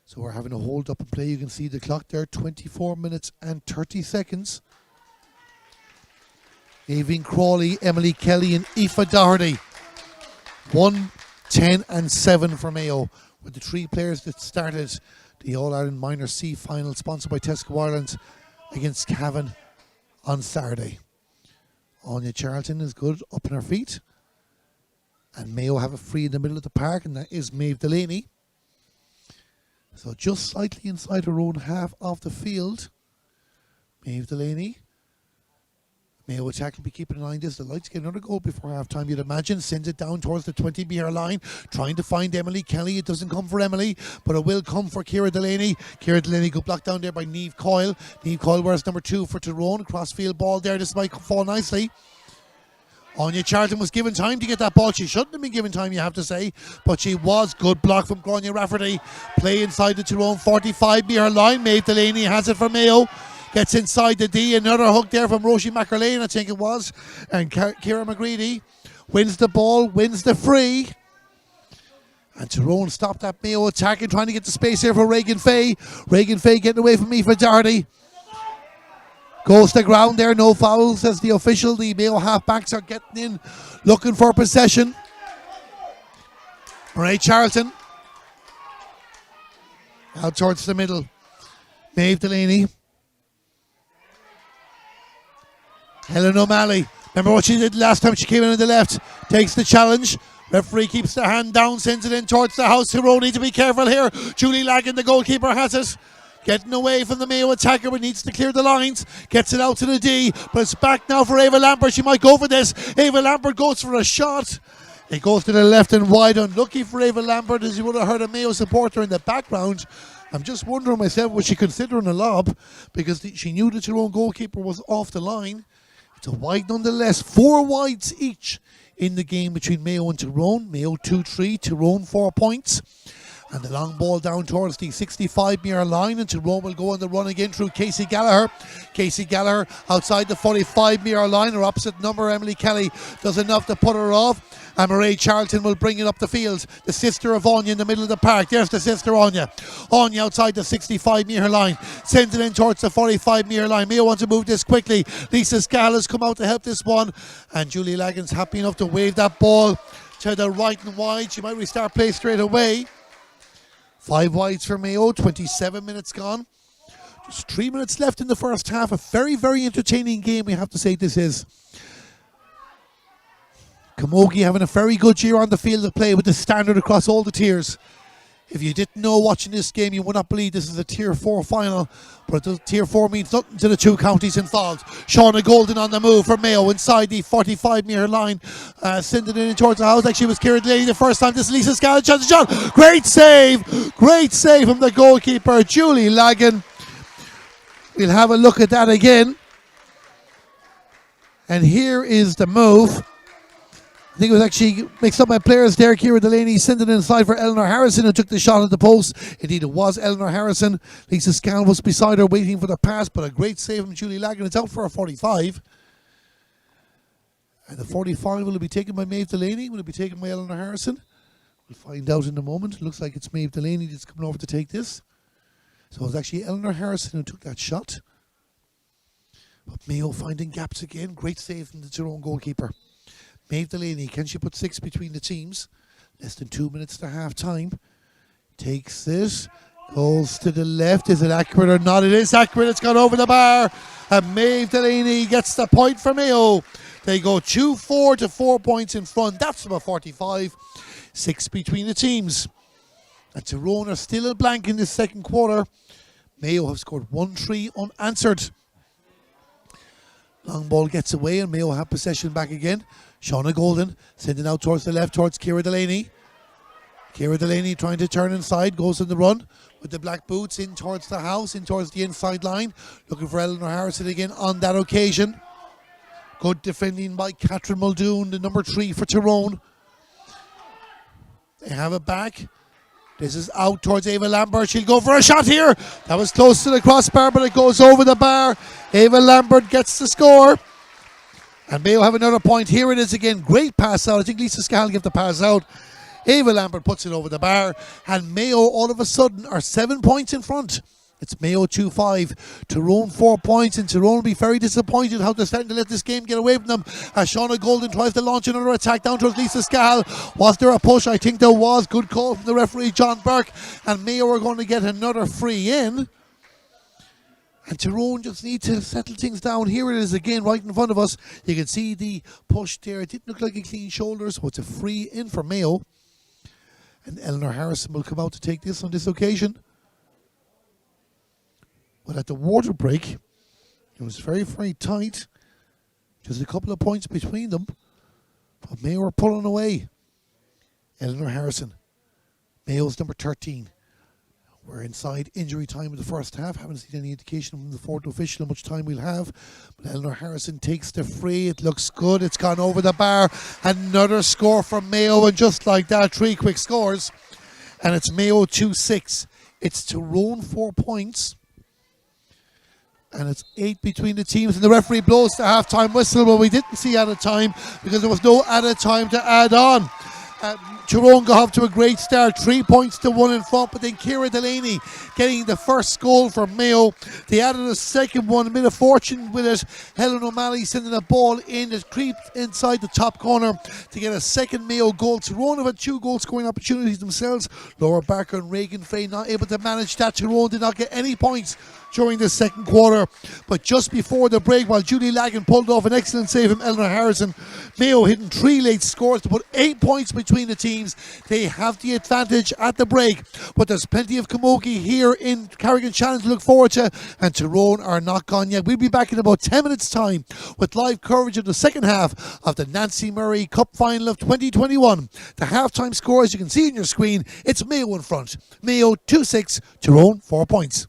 [SPEAKER 1] So we're having a hold up and play. You can see the clock there, 24 minutes and 30 seconds. Aoibhinn Crawley, Emily Kelly and Aoife Doherty. 1, 10 and 7 for Mayo, with the three players that started the All-Ireland Minor C final, sponsored by Tesco Ireland, against Cavan on Saturday. Anya Charlton is good, up on her feet. And Mayo have a free in the middle of the park, and that is Maeve Delaney. So just slightly inside her own half of the field. Maeve Delaney. Mayo attack will be keeping an eye on this. They'd like to get another goal before half time, you'd imagine. Sends it down towards the 20-metre line, trying to find Emily Kelly. It doesn't come for Emily, but it will come for Ciara Delaney. Ciara Delaney got blocked down there by Niamh Coyle. Niamh Coyle wears number 2 for Tyrone. Crossfield ball there. This might fall nicely. Anya Charlton was given time to get that ball. She shouldn't have been given time, you have to say, but she was. Good block from Grania Rafferty. Play inside the Tyrone 45-metre line. Maeve Delaney has it for Mayo. Gets inside the D. Another hook there from Roisin McErlane, I think it was. And Ciara McGreedy wins the ball, wins the free. And Tyrone stopped that Mayo attack and trying to get the space here for Regan Fay. Regan Fay getting away from Aoife Doherty. Goes to ground there, no foul, says the official. The Mayo half-backs are getting in, looking for possession. Mairead Charlton. Out towards the middle. Maeve Delaney. Helen O'Malley. Remember what she did last time she came in on the left. Takes the challenge. Referee keeps the hand down, sends it in towards the house. Tyrone need to be careful here. Julie Lagan, the goalkeeper, has it. Getting away from the Mayo attacker, but needs to clear the lines. Gets it out to the D, but it's back now for Ava Lambert. She might go for this. Ava Lambert goes for a shot. It goes to the left and wide. Unlucky for Ava Lambert, as you would have heard a Mayo supporter in the background. I'm just wondering myself, was she considering a lob? Because she knew the Tyrone goalkeeper was off the line. It's a wide nonetheless. 4 wides each in the game between Mayo and Tyrone. Mayo 2-3, Tyrone 4 points. And the long ball down towards the 65-metre line, and Tyrone will go on the run again through Casey Gallagher. Casey Gallagher outside the 45-metre line. Her opposite number, Emily Kelly, does enough to put her off. And Mairead Charlton will bring it up the field. The sister of Anya in the middle of the park. There's the sister Anya. Anya outside the 65-metre line. Sends it in towards the 45-metre line. Mayo want to move this quickly. Lisa Scal has come out to help this one. And Julie Lagan's happy enough to wave that ball to the right and wide. She might restart play straight away. 5 wides for Mayo, 27 minutes gone. Just 3 minutes left in the first half. A very, very entertaining game, we have to say this is. Camogie having a very good year on the field of play with the standard across all the tiers. If you didn't know watching this game, you would not believe this is a Tier 4 final. But Tier 4 means nothing to the 2 counties involved. Shauna Golden on the move for Mayo inside the 45-metre line. Sending it in towards the house like she was Ciara Delaney the first time. This is Lisa Scala, chance shot. Great save from the goalkeeper, Julie Lagan. We'll have a look at that again. And here is the move. I think it was actually mixed up by players there. Ciara Delaney sent it inside for Eleanor Harrison, who took the shot at the post. Indeed, it was Eleanor Harrison. Lisa Scan was beside her waiting for the pass, but a great save from Julie Lagan. It's out for a 45. And the 45 will it be taken by Maeve Delaney? Will it be taken by Eleanor Harrison? We'll find out in a moment. It looks like it's Maeve Delaney that's coming over to take this. So it was actually Eleanor Harrison who took that shot. But Mayo finding gaps again. Great save from the Tyrone goalkeeper. Maeve Delaney, can she put 6 between the teams? Less than 2 minutes to half time. Takes this, Goes to the left. Is it accurate or not? It is accurate. It's gone over the bar. And Maeve Delaney gets the point for Mayo. They go 2-4 to 4 points in front. That's about 45-6 between the teams. And Tyrone are still a blank in this second quarter. Mayo have scored 1-3 unanswered. Long ball gets away and Mayo have possession back again. Shauna Golden sending out towards the left towards Ciara Delaney. Ciara Delaney trying to turn inside, goes on the run with the black boots in towards the house, in towards the inside line. Looking for Eleanor Harrison again on that occasion. Good defending by Catherine Muldoon, the number 3 for Tyrone. They have it back. This is out towards Ava Lambert. She'll go for a shot here. That was close to the crossbar, but it goes over the bar. Ava Lambert gets the score. And Mayo have another point. Here it is again. Great pass out. I think Lisa Scahill gave the pass out. Ava Lambert puts it over the bar. And Mayo all of a sudden are 7 points in front. It's Mayo 2-5. Tyrone 4 points, and Tyrone will be very disappointed how they're starting to let this game get away from them. As Shauna Golden tries to launch another attack down towards Lisa Scahill. Was there a push? I think there was. Good call from the referee, John Burke. And Mayo are going to get another free in. And Tyrone just need to settle things down. Here it is again, right in front of us. You can see the push there. It didn't look like a clean shoulder, so it's a free in for Mayo. And Eleanor Harrison will come out to take this on this occasion. But at the water break, it was very, very tight. Just a couple of points between them. But Mayo are pulling away. Eleanor Harrison, Mayo's number 13. We're inside injury time in the first half. Haven't seen any indication from the fourth official how much time we'll have. But Eleanor Harrison takes the free. It looks good. It's gone over the bar. Another score from Mayo. And just like that, 3 quick scores. And it's Mayo 2-6. It's Tyrone 4 points. And it's 8 between the teams. And the referee blows the half-time whistle. But we didn't see added time because there was no added time to add on. Tyrone got off to a great start, 3 points to 1 in front, but then Ciara Delaney getting the first goal for Mayo. They added a second one, made a fortune with it. Helen O'Malley sending a ball in, it creeped inside the top corner to get a second Mayo goal. Tyrone have had 2 goal scoring opportunities themselves. Laura Barker and Reagan Fay not able to manage that. Tyrone did not get any points during the second quarter. But just before the break, while Julie Lagan pulled off an excellent save from Eleanor Harrison, Mayo hitting 3 late scores to put 8 points between the teams. They have the advantage at the break, but there's plenty of camogie here in Carrick-On-Shannon to look forward to, and Tyrone are not gone yet. We'll be back in about 10 minutes time with live coverage of the second half of the Nancy Murray Cup Final of 2021. The halftime score, as you can see on your screen, it's Mayo in front. Mayo 2-6, Tyrone 4 points.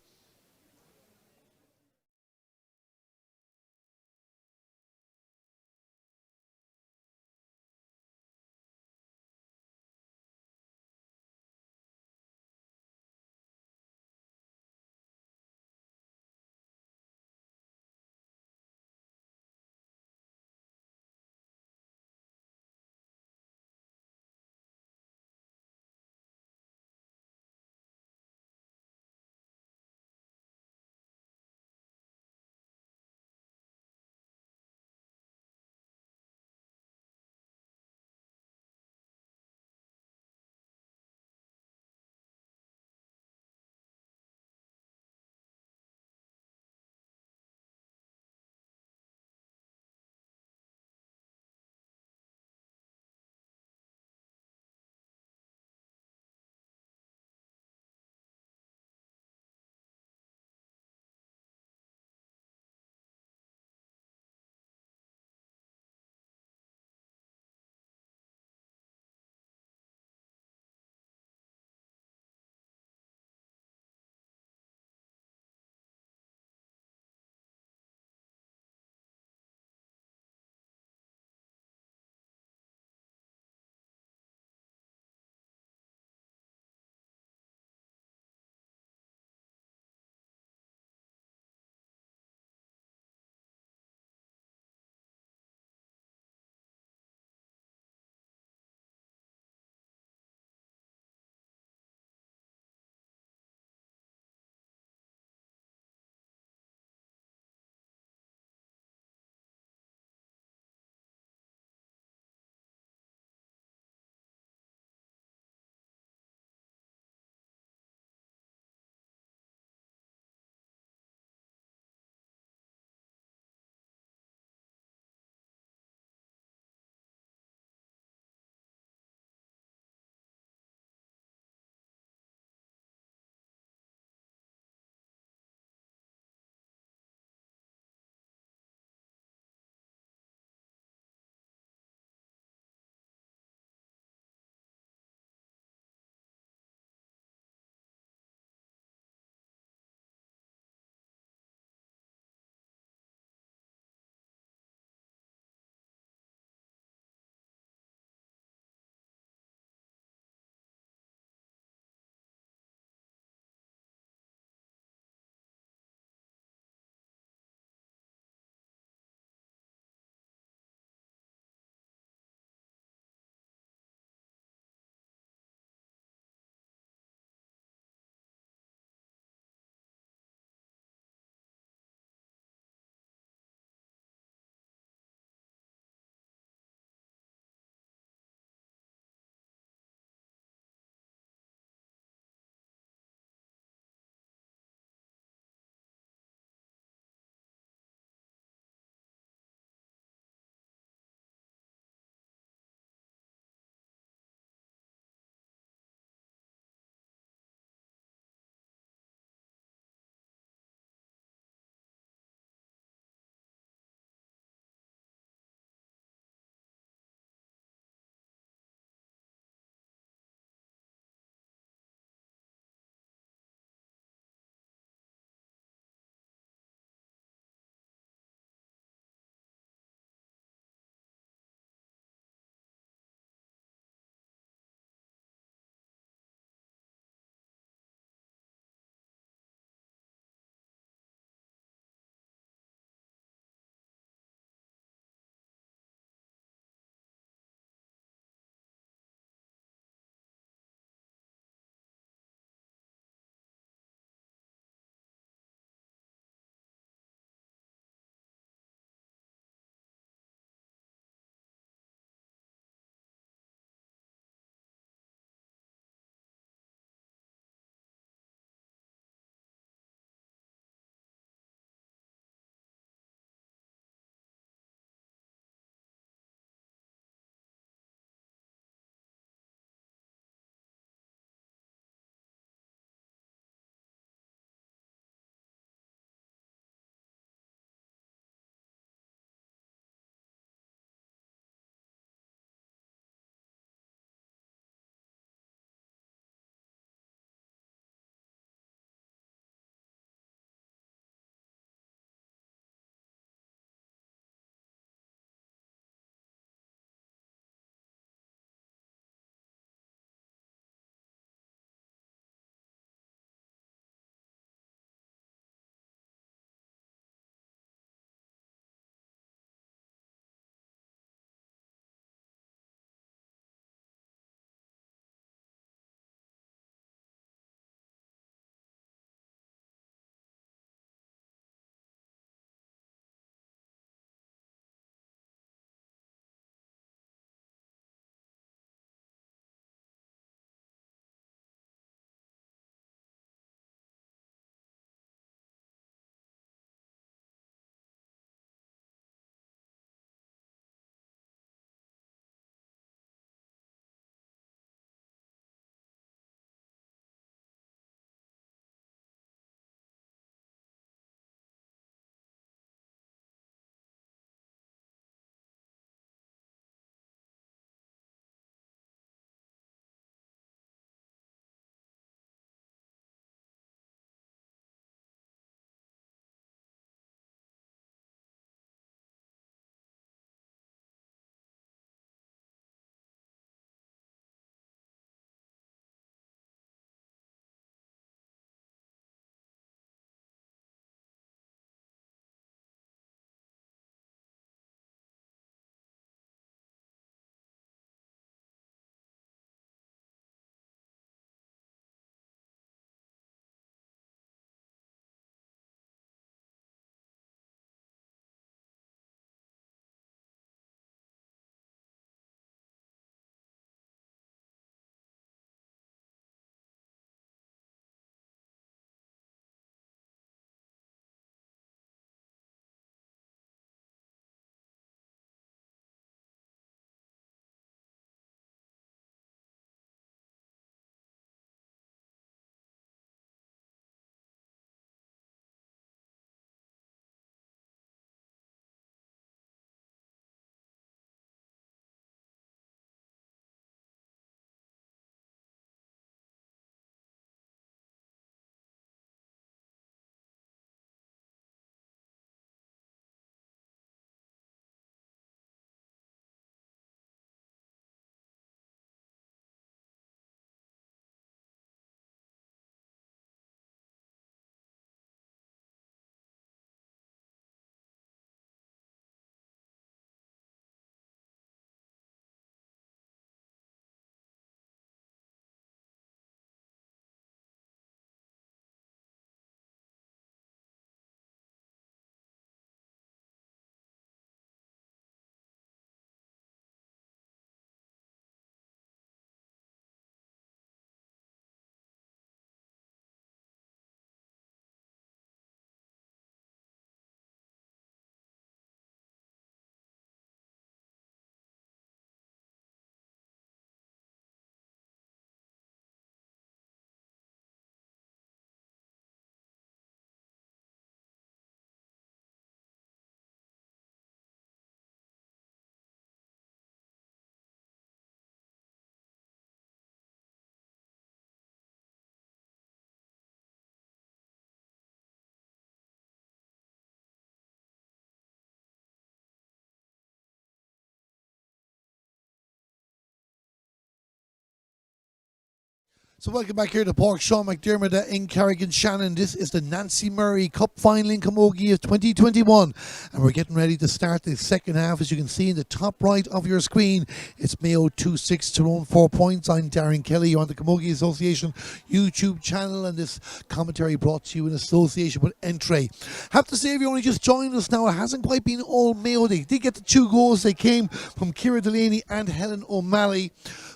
[SPEAKER 1] So welcome back here to Park Sean McDermott in Carrick-On-Shannon. This is the Nancy Murray Cup Final in Camogie of 2021. And we're getting ready to start the second half. As you can see in the top right of your screen, it's Mayo 2-6, Tyrone 4 points. I'm Darren Kelly. You're on the Camogie Association YouTube channel, and this commentary brought to you in association with Entray. Have to say, if you only just joined us now, it hasn't quite been all Mayo. They did get the 2 goals. They came from Ciara Delaney and Helen O'Malley.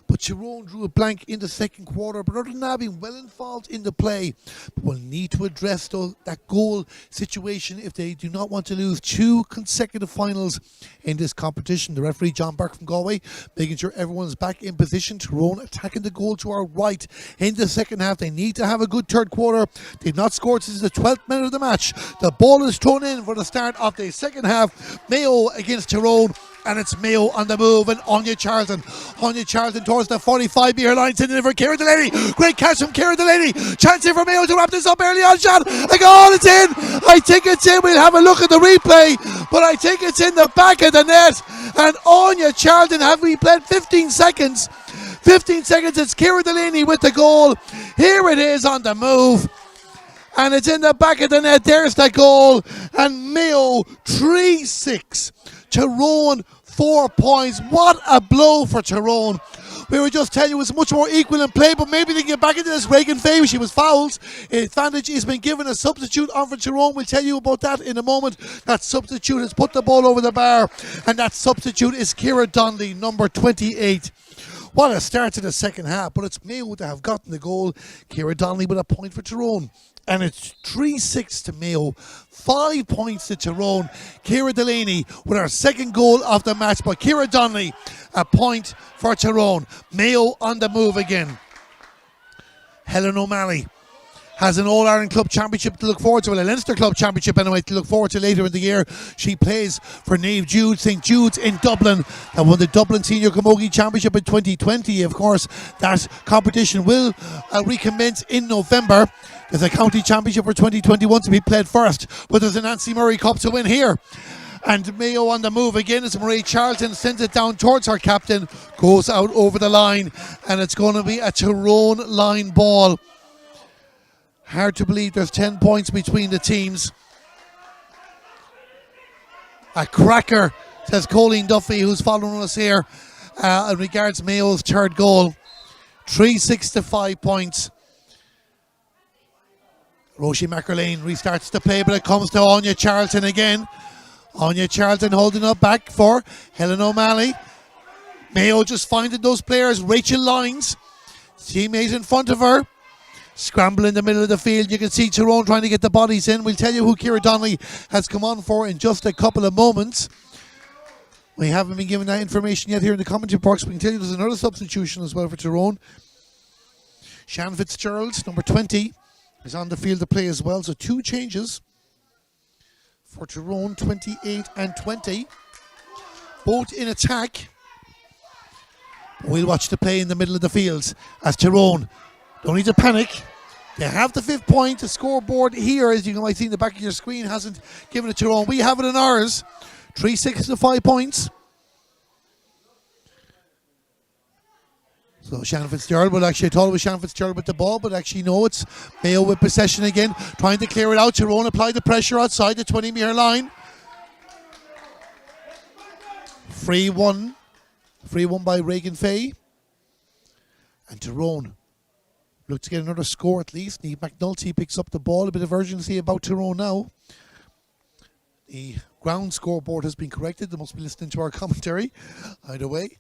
[SPEAKER 1] But Tyrone drew a blank in the second quarter. But other than that, being well involved in the play. But will need to address that goal situation if they do not want to lose 2 consecutive finals in this competition. The referee, John Burke from Galway, making sure everyone's back in position. Tyrone attacking the goal to our right in the second half. They need to have a good third quarter. They've not scored since the 12th minute of the match. The ball is thrown in for the start of the second half. Mayo against Tyrone. And it's Mayo on the move, and Anya Charlton. Anya Charlton towards the 45-metre line, sending it for Ciara Delaney. Great catch from Ciara Delaney. Chance here for Mayo to wrap this up early on. Shot. A goal, it's in. I think it's in. We'll have a look at the replay, but I think it's in the back of the net. And Anya Charlton, have we played 15 seconds? 15 seconds, it's Ciara Delaney with the goal. Here it is on the move. And it's in the back of the net. There's the goal. And Mayo 3-6. Tyrone 4 points. What a blow for Tyrone. We were just telling you it was much more equal in play, but maybe they can get back into this. Reagan Faye, she was fouled. Advantage has been given a substitute on for Tyrone. We'll tell you about that in a moment. That substitute has put the ball over the bar, and that substitute is Ciara Donnelly, number 28. What a start to the second half, but it's Mayo to have gotten the goal. Ciara Donnelly with a point for Tyrone. And it's 3-6 to Mayo, 5 points to Tyrone. Ciara Delaney with her second goal of the match, but Ciara Donnelly, a point for Tyrone. Mayo on the move again. Helen O'Malley has an All-Ireland Club Championship to look forward to. Well, a Leinster Club Championship anyway to look forward to later in the year. She plays for Nave Jude, St Jude's in Dublin, and won the Dublin Senior Camogie Championship in 2020. Of course, that competition will recommence in November. There's a county championship for 2021 to be played first, but there's a Nancy Murray Cup to win here. And Mayo on the move again as Marie Charlton sends it down towards her captain, goes out over the line, and it's going to be a Tyrone line ball. Hard to believe there's 10 points between the teams. A cracker, says Colleen Duffy, who's following us here, in regards Mayo's third goal. 3-6 to 5 points. Roisin McErlane restarts the play, but it comes to Anya Charlton again. Anya Charlton holding up back for Helen O'Malley. Mayo just finding those players. Rachel Lyons, teammate in front of her. Scramble in the middle of the field. You can see Tyrone trying to get the bodies in. We'll tell you who Ciara Donnelly has come on for in just a couple of moments. We haven't been given that information yet here in the commentary box. We can tell you there's another substitution as well for Tyrone. Shan Fitzgerald, number 20, is on the field to play as well. So 2 changes for Tyrone, 28 and 20. Both in attack. We'll watch the play in the middle of the field as Tyrone don't need to panic. They have the 5th point. The scoreboard here, as you might see in the back of your screen, hasn't given it to Tyrone. We have it in ours. 3-6 to 5 points. So Shan Fitzgerald, well, actually I thought it was Shan Fitzgerald with the ball, but actually no, it's Mayo with possession again, trying to clear it out. Tyrone applied the pressure outside the 20-metre line. Free one by Reagan Faye. And Tyrone look to get another score at least. Niamh McNulty picks up the ball. A bit of urgency about Tyrone now. The ground scoreboard has been corrected. They must be listening to our commentary. Either way,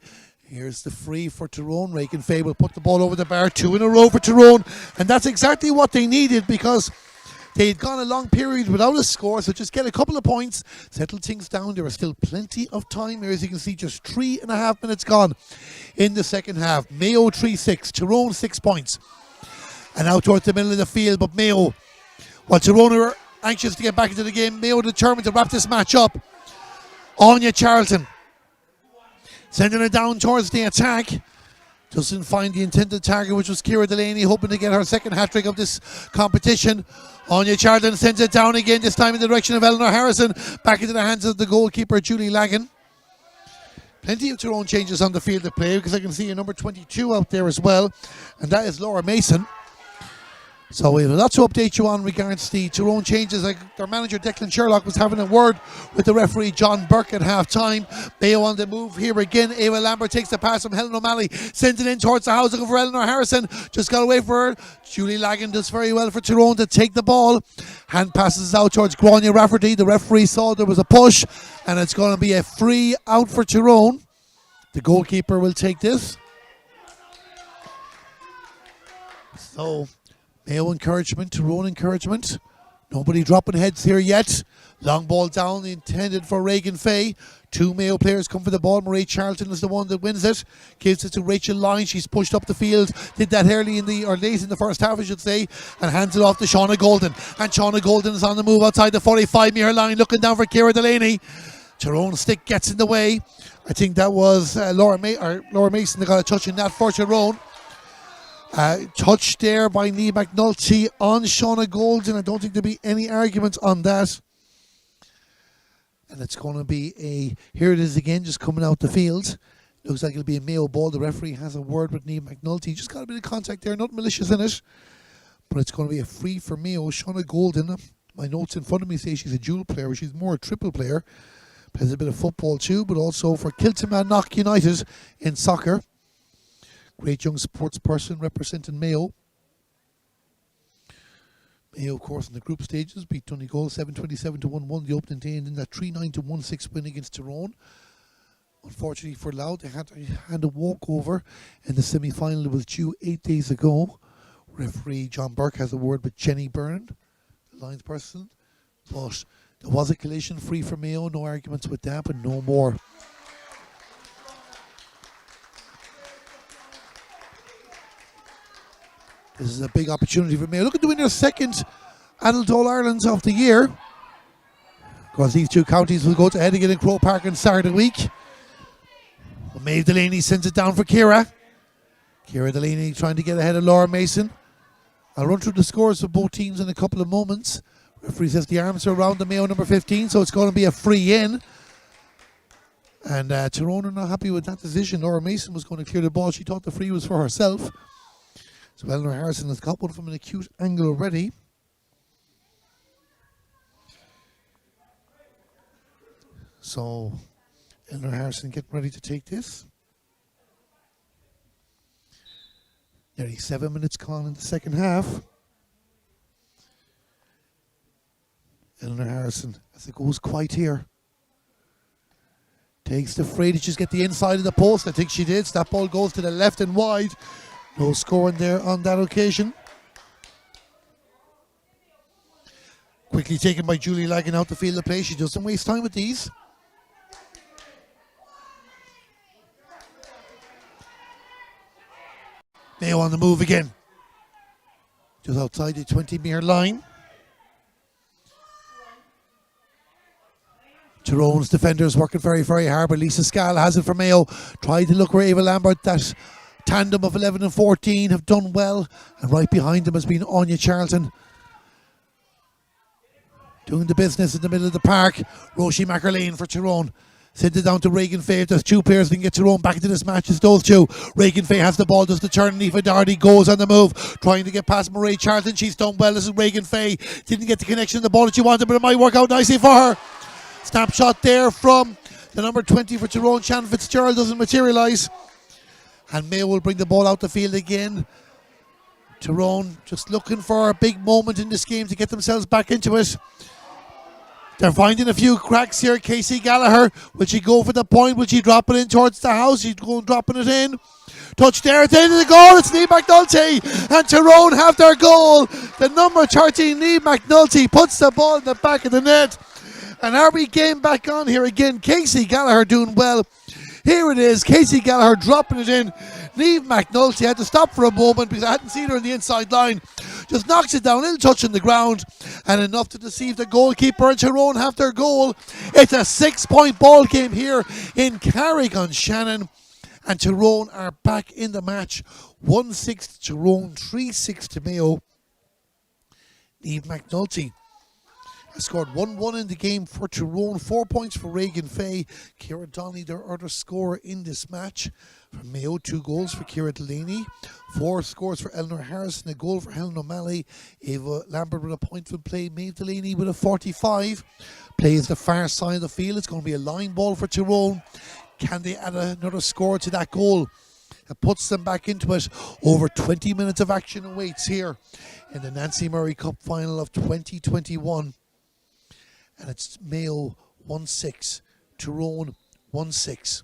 [SPEAKER 1] here's the free for Tyrone. Reagan Faye will put the ball over the bar. 2 in a row for Tyrone. And that's exactly what they needed, because they'd gone a long period without a score. So just get a couple of points, settle things down. There is still plenty of time here. As you can see, just 3.5 minutes gone in the second half. Mayo 3-6. Tyrone 6 points. And out towards the middle of the field. But Mayo, while Tyrone are anxious to get back into the game, Mayo determined to wrap this match up. Anya Charlton sending it down towards the attack. Doesn't find the intended target, which was Ciara Delaney, hoping to get her second hat-trick of this competition. Anya Charlton sends it down again, this time in the direction of Eleanor Harrison. Back into the hands of the goalkeeper, Julie Lagan. Plenty of Tyrone changes on the field of play, because I can see a number 22 out there as well, and that is Laura Mason. So we have a lot to update you on regards to the Tyrone changes. Like their manager Declan Sherlock was having a word with the referee John Burke at half time. Mayo on the move here again. Ava Lambert takes the pass from Helen O'Malley, sends it in towards the house, looking for Eleanor Harrison. Just got away for her. Julie Lagan does very well for Tyrone to take the ball. Hand passes out towards Grania Rafferty. The referee saw there was a push, and it's going to be a free out for Tyrone. The goalkeeper will take this. So Mayo encouragement, Tyrone encouragement. Nobody dropping heads here yet. Long ball down, intended for Reagan Fay. Two Mayo players come for the ball. Marie Charlton is the one that wins it. Gives it to Rachel Lyne. She's pushed up the field. Did that early late in the first half, I should say. And hands it off to Shauna Golden. And Shauna Golden is on the move outside the 45-metre line, looking down for Ciara Delaney. Tyrone's stick gets in the way. I think that was Laura Mason that got a touch in that for Tyrone. Touch there by Niamh McNulty on Shauna Golden. I don't think there'll be any argument on that. And it's going to be here it is again, just coming out the field. Looks like it'll be a Mayo ball. The referee has a word with Niamh McNulty. Just got a bit of contact there, nothing malicious in it. But it's going to be a free for Mayo. Shauna Golden, my notes in front of me say she's a dual player, she's more a triple player. Plays a bit of football too, but also for Kiltimanock United in soccer. Great young sports person representing Mayo. Mayo, of course, in the group stages beat Donegal 7-27-1-1 the opening day, and then that 3-9-1-6 win against Tyrone. Unfortunately for Louth, they had a walkover, and the semi-final was due 8 days ago. Referee John Burke has a word with Jenny Byrne, the lines person, but there was a collision, free for Mayo, no arguments with that, but no more. This is a big opportunity for Mayo. Looking to win their second Adult All-Irelands of the year. Because these two counties will go to Edigan and Croke Park on Saturday week. But Maeve Delaney sends it down for Ciara. Ciara Delaney trying to get ahead of Laura Mason. I'll run through the scores for both teams in a couple of moments. Referee says the arms are around the Mayo number 15, so it's going to be a free in. And Tyrone are not happy with that decision. Laura Mason was going to clear the ball. She thought the free was for herself. So Eleanor Harrison has got one from an acute angle already. So Eleanor Harrison getting ready to take this. Nearly 7 minutes gone in the second half. Eleanor Harrison, as it goes quiet here, takes the free to just get the inside of the post. I think she did. So that ball goes to the left and wide. No scoring there on that occasion. Quickly taken by Julie Lagan out the field of play. She doesn't waste time with these. Mayo on the move again. Just outside the 20-metre line. Tyrone's defenders working very, very hard, but Lisa Scal has it for Mayo. Tried to look for Ava Lambert. That tandem of 11 and 14 have done well, and right behind them has been Anya Charlton doing the business in the middle of the park. Roisin McErlane for Tyrone. Send it down to Reagan Fay. If there's two players that can get Tyrone back into this match, it's those two. Reagan Fay has the ball, does the turn. Aoife Doherty goes on the move, trying to get past Marie Charlton. She's done well. This is Reagan Fay. Didn't get the connection of the ball that she wanted, but it might work out nicely for her. Snapshot there from the number 20 for Tyrone. Shannon Fitzgerald doesn't materialise. And Mayo will bring the ball out the field again. Tyrone just looking for a big moment in this game to get themselves back into it. They're finding a few cracks here. Casey Gallagher, will she go for the point? Will she drop it in towards the house? She's going dropping it in. Touch there at the end of the goal. It's Niamh McNulty. And Tyrone have their goal. The number 13, Niamh McNulty, puts the ball in the back of the net. And are we game back on here again? Casey Gallagher doing well. Here it is, Casey Gallagher dropping it in. Niamh McNulty had to stop for a moment because I hadn't seen her on the inside line. Just knocks it down, a little touch on the ground, and enough to deceive the goalkeeper, and Tyrone have their goal. It's a 6-point ball game here in Carrick-On-Shannon, and Tyrone are back in the match. 1-6 to Tyrone, 3-6 to Mayo. Niamh McNulty. has scored 1-1 in the game for Tyrone. 4 points for Reagan Fay. Ciara Donnelly, their other scorer in this match. For Mayo, 2 goals for Ciara Delaney. 4 scores for Eleanor Harrison, a goal for Helen O'Malley. Ava Lambert with a point from play. Maeve Delaney with a 45. Plays the far side of the field. It's going to be a line ball for Tyrone. Can they add another score to that goal? It puts them back into it. Over 20 minutes of action awaits here in the Nancy Murray Cup final of 2021. And it's Mayo 1-6, Tyrone 1-6.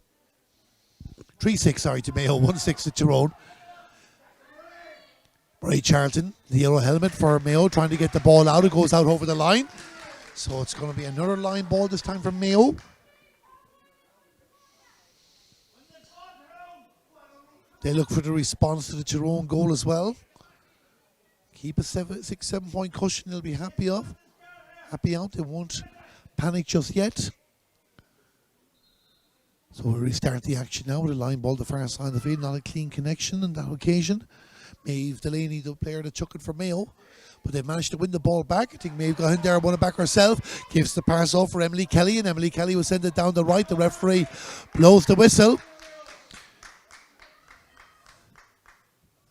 [SPEAKER 1] 3-6, sorry, to Mayo, 1-6 to Tyrone. Ray Charlton, the yellow helmet for Mayo, trying to get the ball out. It goes out over the line. So it's going to be another line ball this time for Mayo. They look for the response to the Tyrone goal as well. Keep a 6-7 point cushion they'll be happy out. They won't panic just yet. So we'll restart the action now with a line ball to the far side of the field. Not a clean connection on that occasion. Maeve Delaney, the player that took it for Mayo. But they managed to win the ball back. I think Maeve got in there and won it back herself. Gives the pass off for Emily Kelly. And Emily Kelly will send it down the right. The referee blows the whistle.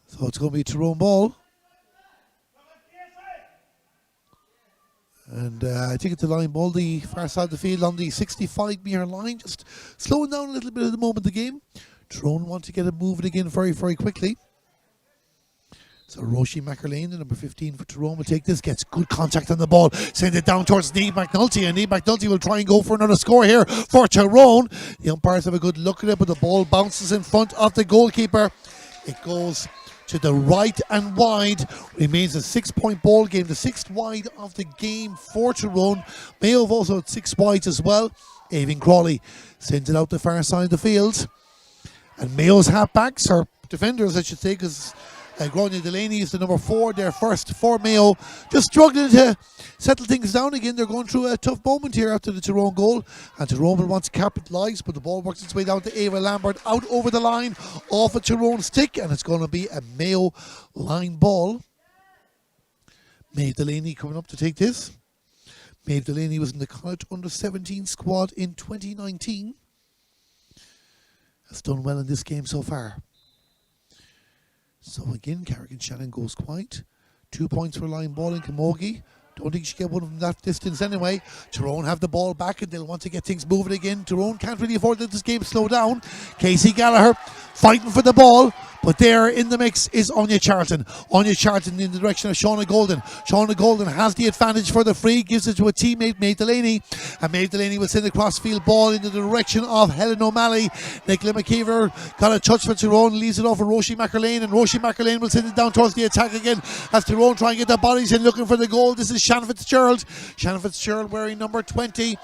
[SPEAKER 1] So it's going to be a Tyrone ball. And I think it's a line ball, the far side of the field on the 65-metre line. Just slowing down a little bit at the moment of the game. Tyrone want to get it moving again very, very quickly. So Roisin McErlane, the number 15 for Tyrone, will take this. Gets good contact on the ball. Send it down towards Niamh McNulty. And Niamh McNulty will try and go for another score here for Tyrone. The umpires have a good look at it, but the ball bounces in front of the goalkeeper. It goes to the right and wide. Remains a 6-point ball game, the 6th wide of the game for Tyrone. Mayo have also had 6 wides as well. Aoibhinn Crawley sends it out the far side of the field. And Mayo's halfbacks, or defenders I should say, because Gráinne Delaney is the number 4, their first for Mayo. Just struggling to settle things down again. They're going through a tough moment here after the Tyrone goal. And Tyrone will want to capitalise, but the ball works its way down to Ava Lambert, out over the line, off a Tyrone stick, and it's going to be a Mayo line ball. Maeve Delaney coming up to take this. Maeve Delaney was in the college under-17 squad in 2019. Has done well in this game so far. So again, Carrick-On-Shannon goes quiet. 2 points for line ball in Camogie. Don't think she get one from that distance anyway. Tyrone have the ball back and they'll want to get things moving again. Tyrone can't really afford to let this game slow down. Casey Gallagher fighting for the ball. But there in the mix is Anya Charlton. Anya Charlton in the direction of Shauna Golden. Shauna Golden has the advantage for the free. Gives it to a teammate, Maeve Delaney. And Maeve Delaney will send a cross-field ball into the direction of Helen O'Malley. Nicola McKeever got a touch for Tyrone. Leaves it off for Roisin McErlane. And Roisin McErlane will send it down towards the attack again. As Tyrone try and get their bodies in looking for the goal. This is Shannon Fitzgerald. Shannon Fitzgerald wearing number 20.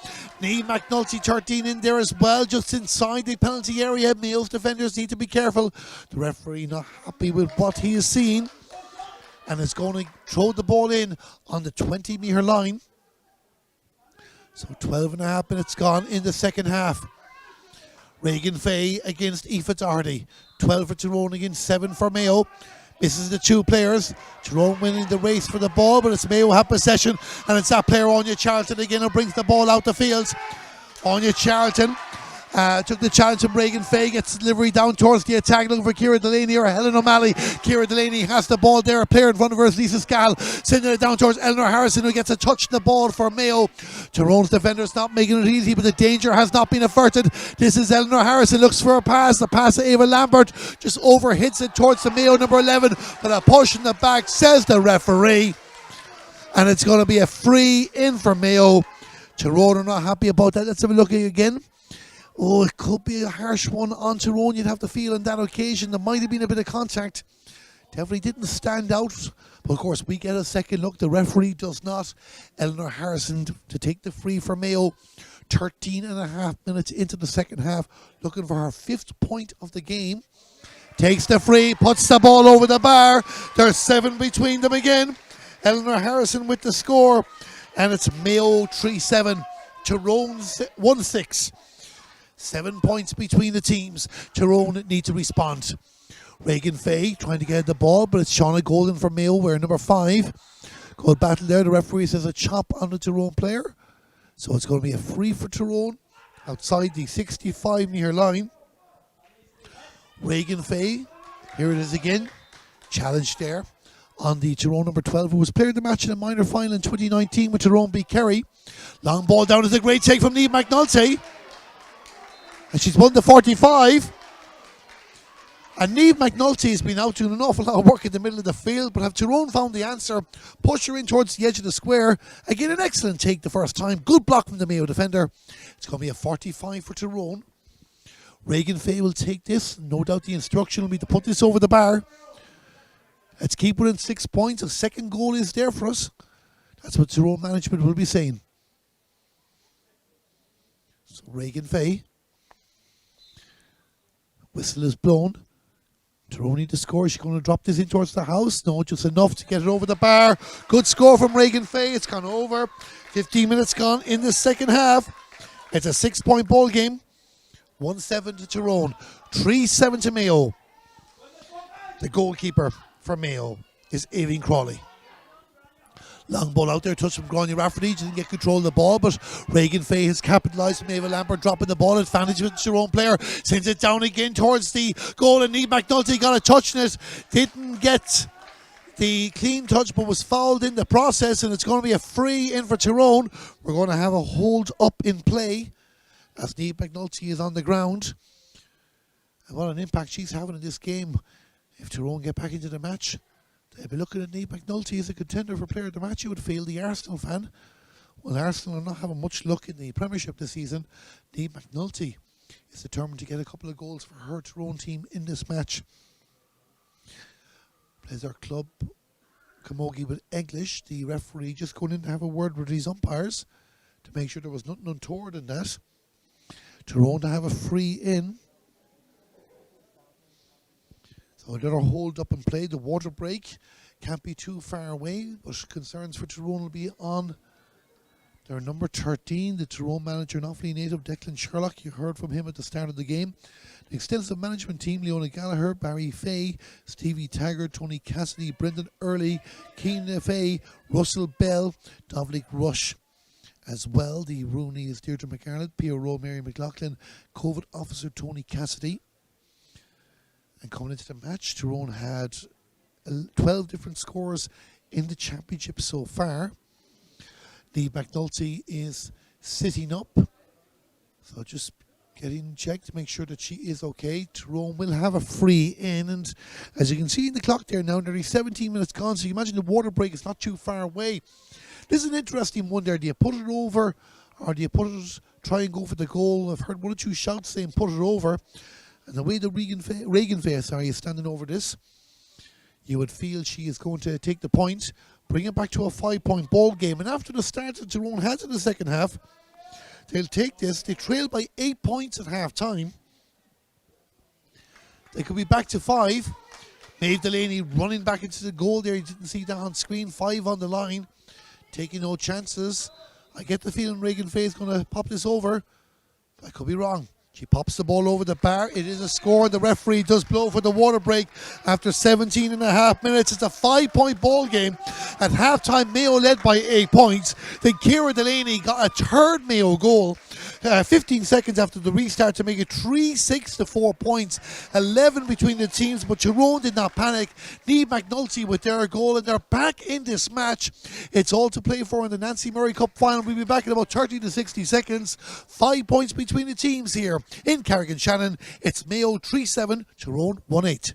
[SPEAKER 1] Niamh McNulty 13 in there as well, just inside the penalty area. Mayo's defenders need to be careful. The referee not happy with what he has seen and is going to throw the ball in on the 20-metre line. So 12 and a half minutes gone in the second half. Reagan Fay against Aoife Doherty. 12 for Tyrone against 7 for Mayo. Misses the 2 players. Tyrone winning the race for the ball, but it's Mayo have possession, and it's that player Anya Charlton again who brings the ball out the field. Anya Charlton took the challenge from Reagan Fay, gets delivery down towards the attack, looking for Ciara Delaney or Helen O'Malley. Ciara Delaney has the ball there, a player in front of her is Lisa Scal, sending it down towards Eleanor Harrison, who gets a touch on the ball for Mayo. Tyrone's defenders not making it easy, but the danger has not been averted. This is Eleanor Harrison, looks for a pass, the pass to Ava Lambert, just overhits it towards the Mayo number 11, but a push in the back, says the referee, and it's going to be a free in for Mayo. Tyrone are not happy about that. Let's have a look at it again. Oh, it could be a harsh one on Tyrone, you'd have to feel on that occasion. There might have been a bit of contact. Definitely didn't stand out. But of course, we get a second look. The referee does not. Eleanor Harrison to take the free for Mayo. 13 and a half minutes into the second half. Looking for her 5th point of the game. Takes the free, puts the ball over the bar. There's 7 between them again. Eleanor Harrison with the score. And it's Mayo 3-7. Tyrone 1-6. 7 points between the teams. Tyrone need to respond. Reagan Fay trying to get the ball, but it's Shauna Golden for Mayo, wearing number 5. Good battle there. The referee says a chop on the Tyrone player. So it's going to be a free for Tyrone outside the 65-metre line. Reagan Fay, here it is again. Challenge there on the Tyrone number 12, who was player of the match in a minor final in 2019 with Tyrone beat Kerry. Long ball down is a great take from Niamh McNulty. And she's won the 45. And Niamh McNulty has been out doing an awful lot of work in the middle of the field, but have Tyrone found the answer, push her in towards the edge of the square. Again, an excellent take the first time. Good block from the Mayo defender. It's going to be a 45 for Tyrone. Reagan Fay will take this. No doubt the instruction will be to put this over the bar. Let's keep within 6 points. A second goal is there for us. That's what Tyrone management will be saying. So Reagan Fay. Whistle is blown. Tyrone need to score. She's going to drop this in towards the house. No, just enough to get it over the bar. Good score from Reagan Fay. It's gone over. 15 minutes gone in the second half. It's a 6-point ball game. 1-7 to Tyrone. 3-7 to Mayo. The goalkeeper for Mayo is Aileen Crawley. Long ball out there, touch from Grania Rafferty. Didn't get control of the ball, but Reagan Fay has capitalised from Ava Lambert dropping the ball. Advantage with the Tyrone player. Sends it down again towards the goal, and Niamh McNulty got a touch in it. Didn't get the clean touch, but was fouled in the process, and it's going to be a free in for Tyrone. We're going to have a hold up in play as Niamh McNulty is on the ground. And what an impact she's having in this game. If Tyrone get back into the match, they'll be looking at Niamh McNulty as a contender for player of the match, you would feel, the Arsenal fan. Well, Arsenal are not having much luck in the Premiership this season. Niamh McNulty is determined to get a couple of goals for her Tyrone team in this match. Plays our club, Camogie with English. The referee just going in to have a word with these umpires to make sure there was nothing untoward in that. Tyrone to have a free in. So another hold up and play. The water break can't be too far away, but concerns for Tyrone will be on their number 13, the Tyrone manager and Offaly native Declan Sherlock. You heard from him at the start of the game. The extensive management team: Leona Gallagher, Barry Fay, Stevie Taggart, Tony Cassidy, Brendan Early, Keane Fay, Russell Bell, Dominic Rush. As well, the Rooney is Deirdre McArlett, PRO Mary McLaughlin, COVID officer Tony Cassidy. And coming into the match, Tyrone had 12 different scores in the championship so far. Niamh McNulty is sitting up, so just getting checked to make sure that she is okay. Tyrone will have a free in, and as you can see in the clock there now, nearly 17 minutes gone, so you imagine the water break is not too far away. This is an interesting one there. Do you put it over, or do you try and go for the goal? I've heard one or two shouts saying put it over. And the way the Reagan Fay is standing over this, you would feel she is going to take the point, bring it back to a 5-point ball game. And after the start that Tyrone has in the second half, they'll take this. They trail by 8 points at half time. They could be back to 5. Maeve Delaney running back into the goal there. You didn't see that on screen. 5 on the line. Taking no chances. I get the feeling Reagan Fay is going to pop this over. I could be wrong. She pops the ball over the bar. It is a score. The referee does blow for the water break after 17 and a half minutes. It's a 5-point ball game. At halftime, Mayo led by 8 points. Then Ciara Delaney got a third Mayo goal 15 seconds after the restart to make it 3-6 to 4 points. 11 between the teams, but Tyrone did not panic. Niamh McNulty with their goal, and they're back in this match. It's all to play for in the Nancy Murray Cup final. We'll be back in about 30 to 60 seconds. 5 points between the teams here in Carrick-On-Shannon. It's Mayo 3-7, Tyrone 1-8.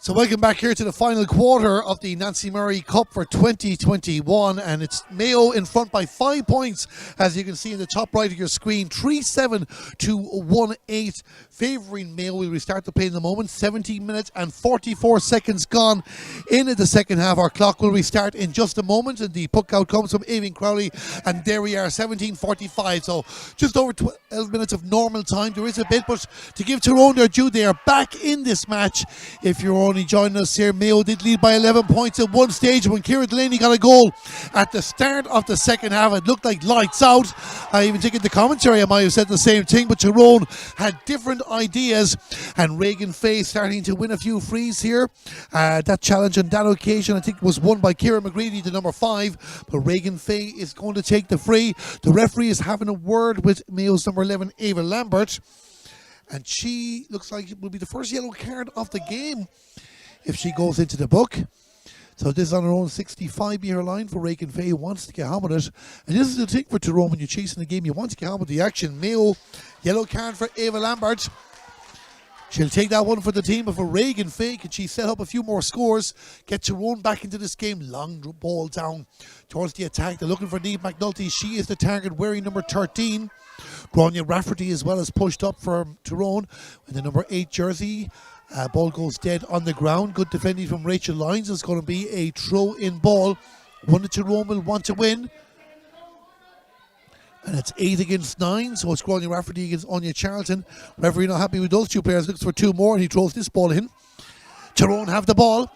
[SPEAKER 1] So welcome back here to the final quarter of the Nancy Murray Cup for 2021, and it's Mayo in front by 5 points, as you can see in the top right of your screen, 3-7 to 1-8, favouring Mayo. We'll restart the play in the moment. 17 minutes and 44 seconds gone into the second half. Our clock will restart in just a moment, and the puck out comes from Aileen Crowley, and there we are, 17:45. So just over 12 minutes of normal time. There is a bit, but to give Tyrone their due, they are back in this match. If you're only joining us here, Mayo did lead by 11 points at one stage when Ciara Delaney got a goal at the start of the second half. It looked like lights out. I even think in the commentary I might have said the same thing, but Tyrone had different ideas, and Reagan Fay starting to win a few frees here. That challenge on that occasion I think was won by Ciara McGreedy, the number 5, but Reagan Fay is going to take the free. The referee is having a word with Mayo's number 11, Ava Lambert, and she looks like it will be the first yellow card of the game if she goes into the book. So this is on her own 65-metre line for Reagan Fay, who wants to get on with it. And this is the thing for Tyrone when you're chasing the game. You want to get on with the action. Mayo, yellow card for Ava Lambert. She'll take that one for the team, but for Reagan Fay, can she set up a few more scores, get Tyrone back into this game? Long ball down towards the attack. They're looking for Niamh McNulty. She is the target, wearing number 13. Grania Rafferty as well as pushed up for Tyrone in the number 8 jersey. Ball goes dead on the ground. Good defending from Rachel Lyons. It's going to be a throw-in ball. One that Tyrone will want to win. And it's 8 against 9, so it's Grania Rafferty against Anya Charlton. Referee not happy with those two players. Looks for 2 more, and he throws this ball in. Tyrone have the ball.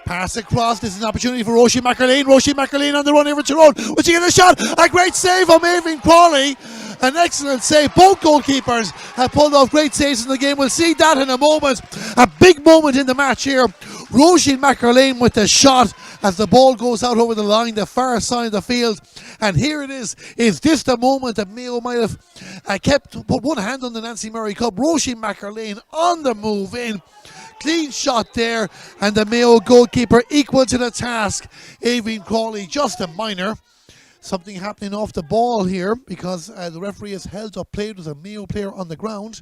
[SPEAKER 1] Pass across. This is an opportunity for Roisin McArlane. Roisin McArlane on the run over Tyrone. Will she get a shot? A great save from Aileen Crowley. An excellent save. Both goalkeepers have pulled off great saves in the game. We'll see that in a moment. A big moment in the match here. Roisin McArlane with the shot as the ball goes out over the line, the far side of the field. And here it is. Is this the moment that Mayo might have put one hand on the Nancy Murray Cup? Roisin McArlane on the move in. Clean shot there, and the Mayo goalkeeper equal to the task. Aileen Crowley, just a minor. Something happening off the ball here, because the referee has held up play. There's a Mayo player on the ground,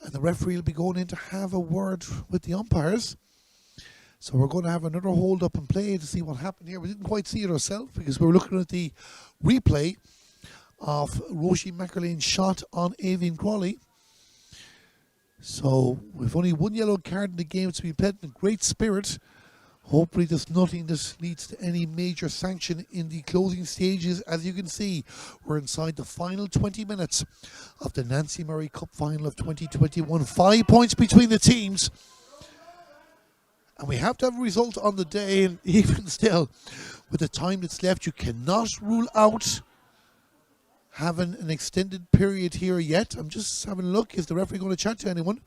[SPEAKER 1] and the referee will be going in to have a word with the umpires. So we're going to have another hold up and play to see what happened here. We didn't quite see it ourselves because we were looking at the replay of Roisin McArlane's shot on Aileen Crowley. So we've only one yellow card in the game. It's been played in great spirit. Hopefully there's nothing that leads to any major sanction in the closing stages. As you can see, we're inside the final 20 minutes of the Nancy Murray Cup final of 2021. 5 points between the teams. And we have to have a result on the day. And even still, with the time that's left, you cannot rule out having an extended period here yet. I'm just having a look. Is the referee going to chat to anyone?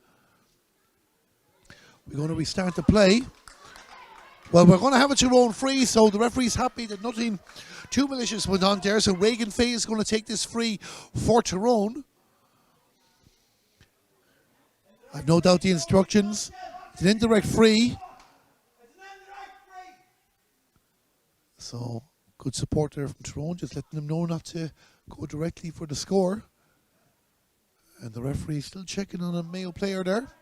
[SPEAKER 1] We're going to restart the play. Well, we're going to have a Tyrone free, so the referee's happy that nothing too malicious went on there. So Reagan Fay is going to take this free for Tyrone. I've no doubt the instructions. It's an indirect free. So good support there from Tyrone, just letting them know not to go directly for the score. And the referee still checking on a Mayo player there.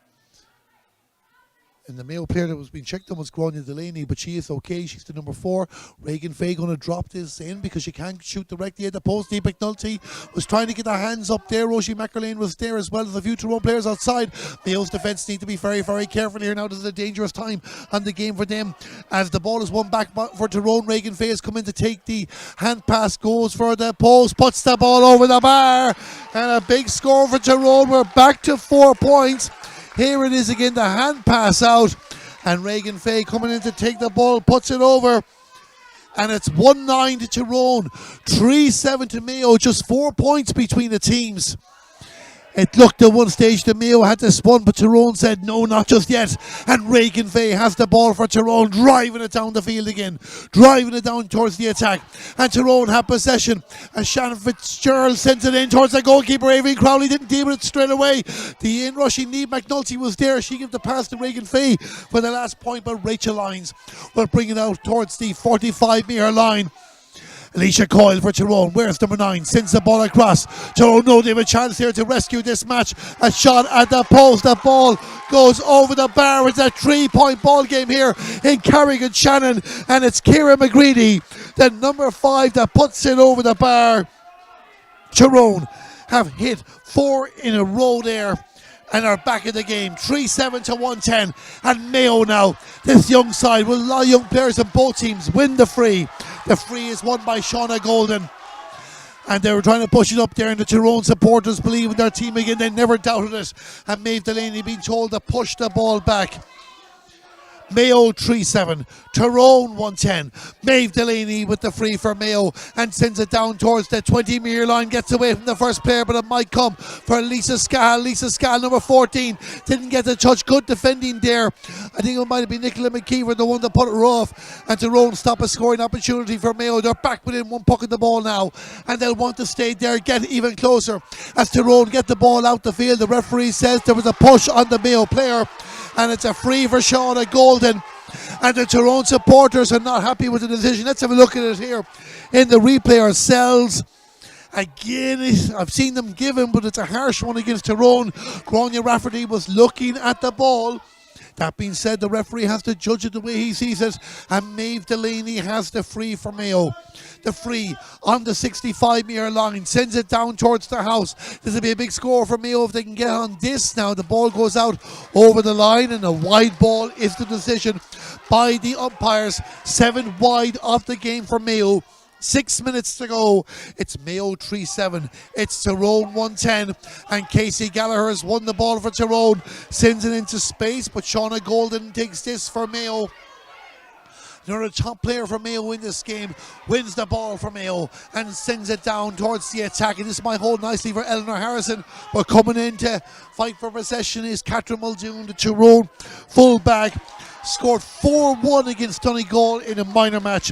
[SPEAKER 1] And the Mayo player that was being checked on was Grania Delaney, but she is okay. She's the number 4. Reagan Fay going to drop this in because she can't shoot directly at the post. Niamh McNulty was trying to get her hands up there. Roisin McArlane was there as well as a few Tyrone players outside. Mayo's defence need to be very, very careful here now. This is a dangerous time on the game for them. As the ball is won back for Tyrone, Reagan Fay has come in to take the hand pass, goes for the post, puts the ball over the bar, and a big score for Tyrone. We're back to 4 points. Here it is again, the hand pass out, and Reagan Fay coming in to take the ball, puts it over, and it's 1-9 to Tyrone, 3-7 to Mayo, just 4 points between the teams. It looked at one stage that Mayo had this one, but Tyrone said no, not just yet. And Reagan Fay has the ball for Tyrone, driving it down the field again, driving it down towards the attack. And Tyrone had possession, and Shannon Fitzgerald sends it in towards the goalkeeper. Aileen Crowley didn't deal with it straight away. The in-rushing Niamh McNulty was there. She gave the pass to Reagan Fay for the last point, but Rachel Lyons will bring it out towards the 45-metre line. Alicia Coyle for Tyrone. Where's number 9? Sends the ball across. Tyrone know they have a chance here to rescue this match. A shot at the post. The ball goes over the bar. It's a 3-point ball game here in Carrick-On-Shannon. And it's Ciara McGreedy, the number 5, that puts it over the bar. Tyrone have hit 4 in a row there and are back in the game. 3-7 to 110. And Mayo now, this young side with a lot of young players on both teams, win the free. The free is won by Shauna Golden. And they were trying to push it up there, and the Tyrone supporters believe in their team again. They never doubted it. And Maeve Delaney being told to push the ball back. Mayo 3-7, Tyrone 110. Maeve Delaney with the free for Mayo and sends it down towards the 20-metre line. Gets away from the first player, but it might come for Lisa Scahill. Lisa Scahill, number 14, didn't get the touch. Good defending there. I think it might have been Nicola McKeever, the one that put her off. And Tyrone stop a scoring opportunity for Mayo. They're back within 1 puck of the ball now, and they'll want to stay there, get even closer as Tyrone get the ball out the field. The referee says there was a push on the Mayo player, and it's a free for Shauna Golden. And the Tyrone supporters are not happy with the decision. Let's have a look at it here in the replay ourselves. Again, I've seen them give him, but it's a harsh one against Tyrone. Grania Rafferty was looking at the ball. That being said, the referee has to judge it the way he sees it, and Maeve Delaney has the free for Mayo. The free on the 65-metre line, sends it down towards the house. This will be a big score for Mayo if they can get on this now. The ball goes out over the line, and a wide ball is the decision by the umpires. 7 wide of the game for Mayo. 6 minutes to go. It's Mayo 3-7. It's Tyrone 110. And Casey Gallagher has won the ball for Tyrone. Sends it into space, but Shauna Golden takes this for Mayo. Another top player for Mayo in this game wins the ball for Mayo and sends it down towards the attack. And this might hold nicely for Eleanor Harrison. But coming in to fight for possession is Catherine Muldoon, the Tyrone fullback. Scored 4-1 against Donegal in a minor match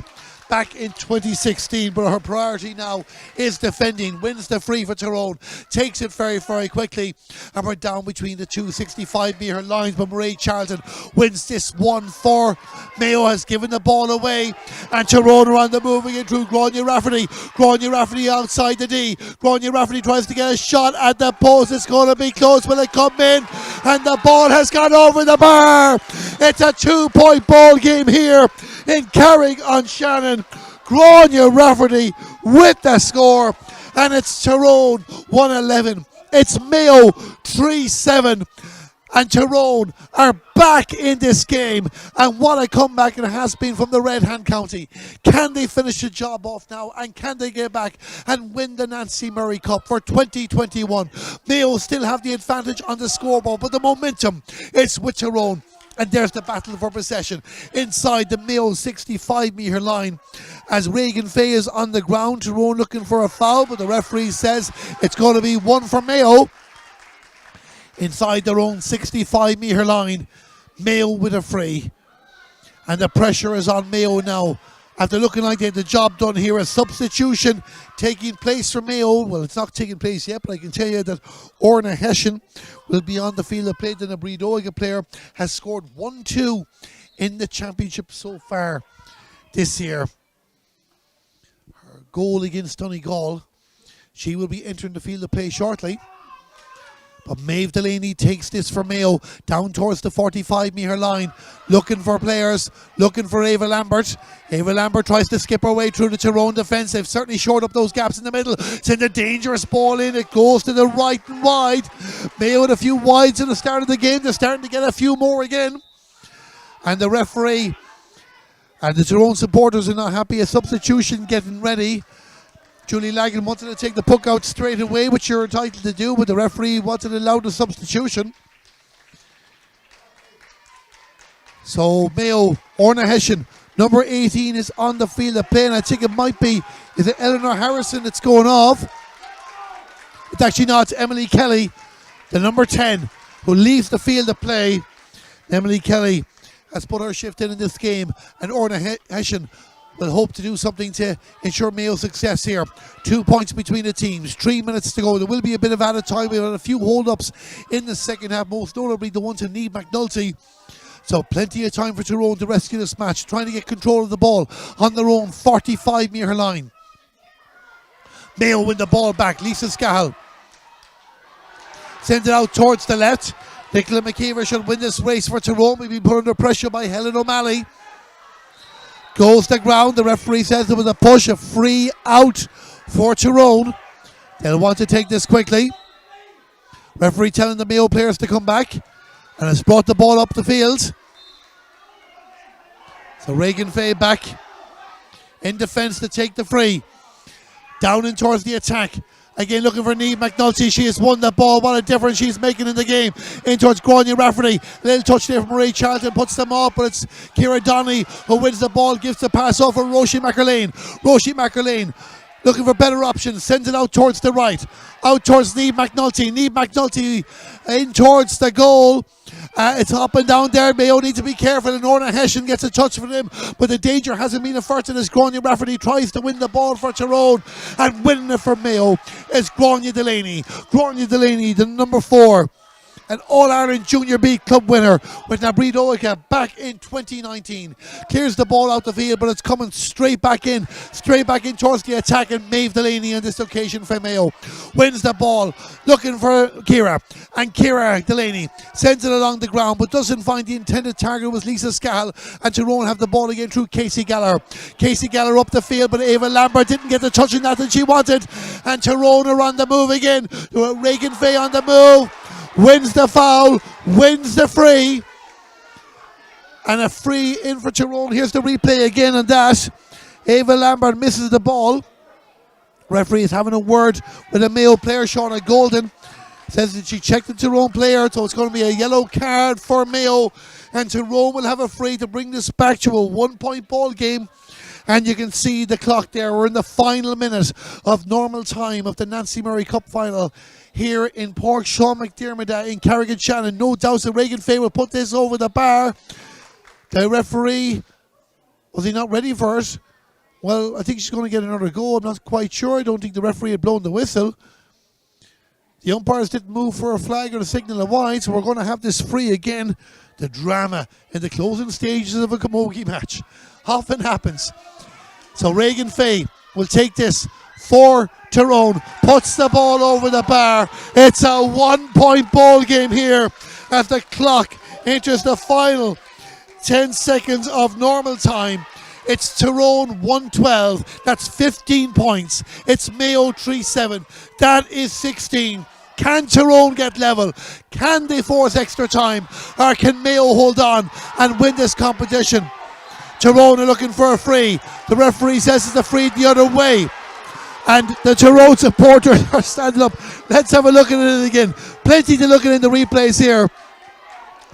[SPEAKER 1] back in 2016, but her priority now is defending. Wins the free for Tyrone, takes it very, very quickly, and we're down between the two 65-metre lines, but Mairead Charlton wins this one for Mayo. Has given the ball away, and Tyrone are on the move again through Grania Rafferty. Grania Rafferty outside the D. Grania Rafferty tries to get a shot at the post. It's going to be close. Will it come in? And the ball has gone over the bar. It's a 2-point ball game here in Carrick-On-Shannon. Grania Rafferty with the score, and it's Tyrone 111. It's Mayo 3-7, and Tyrone are back in this game. And what a comeback it has been from the Red Hand County. Can they finish the job off now, and can they get back and win the Nancy Murray Cup for 2021? Mayo still have the advantage on the scoreboard, but the momentum is with Tyrone. And there's the battle for possession inside the Mayo 65-metre line as Reagan Fay is on the ground. Tyrone looking for a foul, but the referee says it's going to be one for Mayo. Inside their own 65-metre line, Mayo with a free. And the pressure is on Mayo now. After looking like they had the job done here, a substitution taking place for Mayo. Well, it's not taking place yet, but I can tell you that Orna Hessian will be on the field of play. The Breedoiga player has scored 1-2 in the championship so far this year. Her goal against Donegal. She will be entering the field of play shortly. But Maeve Delaney takes this for Mayo down towards the 45-metre line. Looking for players, looking for Ava Lambert. Ava Lambert tries to skip her way through the Tyrone defence. They've certainly shored up those gaps in the middle. Send a dangerous ball in. It goes to the right and wide. Mayo had a few wides at the start of the game. They're starting to get a few more again. And the referee and the Tyrone supporters are not happy. A substitution getting ready. Julie Lagan wanted to take the puck out straight away, which you're entitled to do, but the referee wanted to allow the substitution. So Mayo, Orna Hessian, number 18 is on the field of play, and I think it might be, is it Eleanor Harrison that's going off? It's actually not, it's Emily Kelly, the number 10, who leaves the field of play. Emily Kelly has put her shift in this game, and Orna Hessian will hope to do something to ensure Mayo's success here. 2 points between the teams, 3 minutes to go. There will be a bit of added time. We've had a few hold-ups in the second half, most notably the one to Niamh McNulty. So plenty of time for Tyrone to rescue this match, trying to get control of the ball on their own 45-metre line. Mayo win the ball back. Lisa Scahill sends it out towards the left. Nicola McKeever should win this race for Tyrone. We've been put under pressure by Helen O'Malley. Goes to ground. The referee says there was a push, a free out for Tyrone. They'll want to take this quickly. Referee telling the Mayo players to come back, and has brought the ball up the field. So Reagan Fay back in defence to take the free. Down in towards the attack. Again looking for Niamh McNulty. She has won the ball. What a difference she's making in the game. In towards Grania Rafferty. Little touch there from Marie Charlton. Puts them off, but it's Ciara Donnelly who wins the ball. Gives the pass off for Roisin McErlane. Roisin McErlane looking for better options. Sends it out towards the right. Out towards Niamh McNulty. Niamh McNulty in towards the goal. It's up and down there. Mayo need to be careful, and Orna Hessian gets a touch for him, but the danger hasn't been averted as Grania Rafferty tries to win the ball for Tyrone, and winning it for Mayo is Grania Delaney. Grania Delaney, the number 4, an All-Ireland Junior B club winner with Nabreed Oika back in 2019. Clears the ball out the field, but it's coming straight back in towards the attack, and Maeve Delaney on this occasion for Mayo wins the ball, looking for Ciara, and Ciara Delaney sends it along the ground, but doesn't find the intended target. Was Lisa Scahill, and Tyrone have the ball again through Casey Gallagher. Casey Gallagher up the field, but Ava Lambert didn't get the touch in that she wanted, and Tyrone are on the move again. Reagan Fay on the move. Wins the foul, wins the free, and a free in for Tyrone. Here's the replay again on that. Ava Lambert misses the ball. Referee is having a word with a Mayo player, Shauna Golden. Says that she checked the Tyrone player, so it's going to be a yellow card for Mayo, and Tyrone will have a free to bring this back to a 1-point ball game. And you can see the clock there. We're in the final minute of normal time of the Nancy Murray Cup final here in Páirc Sean McDermott in Carrick-On-Shannon. No doubt that Reagan Fay will put this over the bar. The referee, was he not ready for it? Well, I think she's going to get another go. I'm not quite sure. I don't think the referee had blown the whistle. The umpires didn't move for a flag or a signal of wide, so we're going to have this free again. The drama in the closing stages of a camogie match often happens. So Reagan Fay will take this for Tyrone, puts the ball over the bar. It's a 1-point ball game here as the clock enters the final 10 seconds of normal time. It's Tyrone 112, that's 15 points. It's Mayo 3-7, that is 16. Can Tyrone get level? Can they force extra time? Or can Mayo hold on and win this competition? Tyrone are looking for a free. The referee says it's a free the other way. And the Tyrone supporters are standing up. Let's have a look at it again. Plenty to look at in the replays here.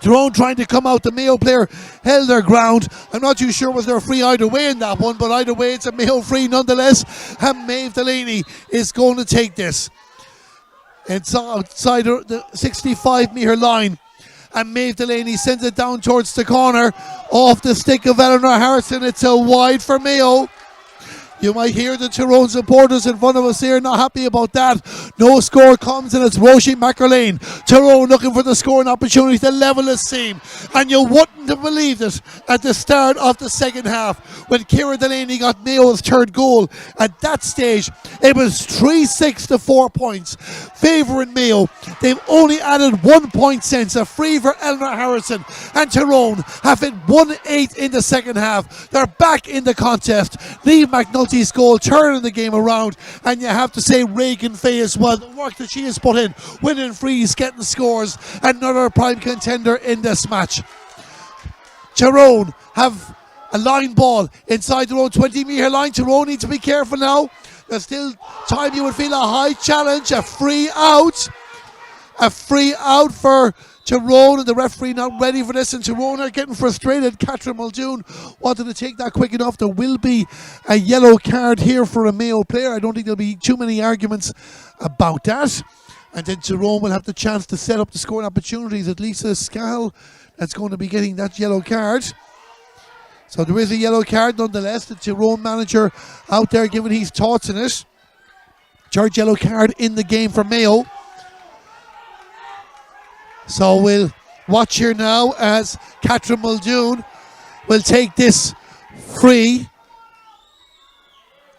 [SPEAKER 1] Tyrone trying to come out. The Mayo player held their ground. I'm not too sure was there a free either way in that one, but either way it's a Mayo free nonetheless. And Maeve Delaney is going to take this. It's outside the 65-metre line. And Maeve Delaney sends it down towards the corner. Off the stick of Eleanor Harrison. It's a wide for Mayo. You might hear the Tyrone supporters in front of us here not happy about that. No score comes, and it's Roisin McErlane. Tyrone looking for the scoring opportunity to level this team. And you wouldn't have believed it at the start of the second half when Ciara Delaney got Mayo's third goal. At that stage, it was 3-6 to 4 points. Favouring Mayo. They've only added 1 point since. A free for Eleanor Harrison. And Tyrone have hit 1-8 in the second half. They're back in the contest. Niamh McNulty goal, turning the game around, and you have to say Reagan Fay as well. The work that she has put in, winning frees, getting scores, another prime contender in this match. Tyrone have a line ball inside their own 20-metre line. Tyrone need to be careful now. There's still time. You would feel a high challenge, a free out for Tyrone, and the referee not ready for this, and Tyrone are getting frustrated. Catherine Muldoon wanted to take that quick enough. There will be a yellow card here for a Mayo player. I don't think there'll be too many arguments about that. And then Tyrone will have the chance to set up the scoring opportunities. At Lisa Scahill that's going to be getting that yellow card. So there is a yellow card nonetheless. The Tyrone manager out there giving his thoughts on it. Third yellow card in the game for Mayo. So we'll watch here now as Catherine Muldoon will take this free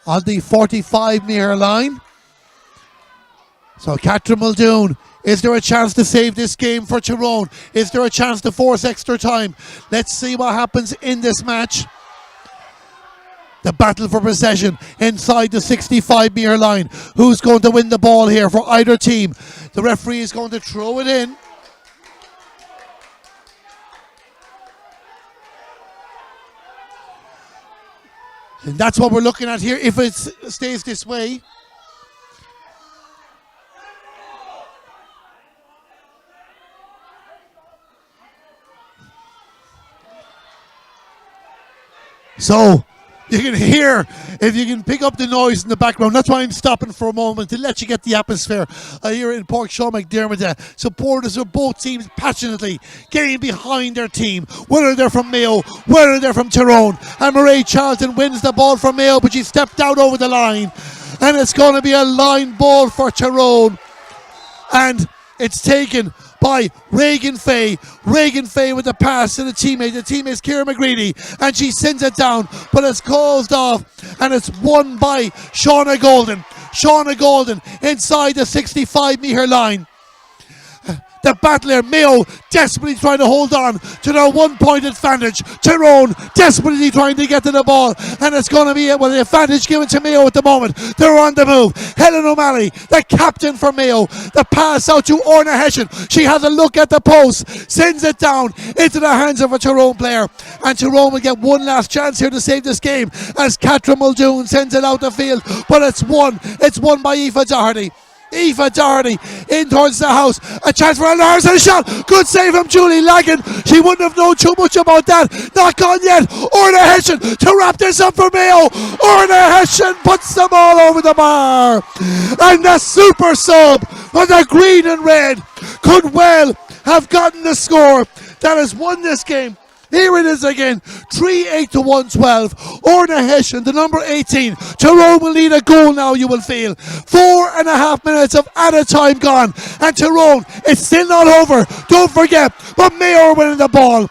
[SPEAKER 1] on the 45-metre line. So Catherine Muldoon, is there a chance to save this game for Tyrone? Is there a chance to force extra time? Let's see what happens in this match. The battle for possession inside the 65-metre line. Who's going to win the ball here for either team? The referee is going to throw it in. And that's what we're looking at here if it stays this way. So you can hear, if you can pick up the noise in the background, that's why I'm stopping for a moment to let you get the atmosphere here in Park Sean McDermott. Supporters of both teams passionately getting behind their team, whether they're from Mayo, whether they're from Tyrone. And Mairead Charlton wins the ball from Mayo, but she stepped out over the line. And it's going to be a line ball for Tyrone. And it's taken by Reagan Fay. Reagan Fay with the pass to the teammate. The teammate's Ciara McGready, and she sends it down, but it's closed off, and it's won by Shauna Golden. Shauna Golden inside the 65-metre line. The battle here, Mayo desperately trying to hold on to their 1 point advantage. Tyrone desperately trying to get to the ball, and it's going to be the advantage given to Mayo at the moment. They're on the move. Helen O'Malley, the captain for Mayo, the pass out to Orna Hessian. She has a look at the post, sends it down into the hands of a Tyrone player, and Tyrone will get one last chance here to save this game as Catherine Muldoon sends it out the field, but it's won by Aoife Doherty. Aoife Doherty in towards the house. A chance for a Lars and a shot. Good save from Julie Lagan. She wouldn't have known too much about that. Not gone yet. Orna Hessian to wrap this up for Mayo. Orna Hessian puts them all over the bar. And the super sub for the green and red could well have gotten the score that has won this game. Here it is again, 3-8 to 112. Orna Hessian, the number 18. Tyrone will need a goal now, you will feel. 4.5 minutes of added time gone. And Tyrone, it's still not over. Don't forget, but Mayo are winning the ball.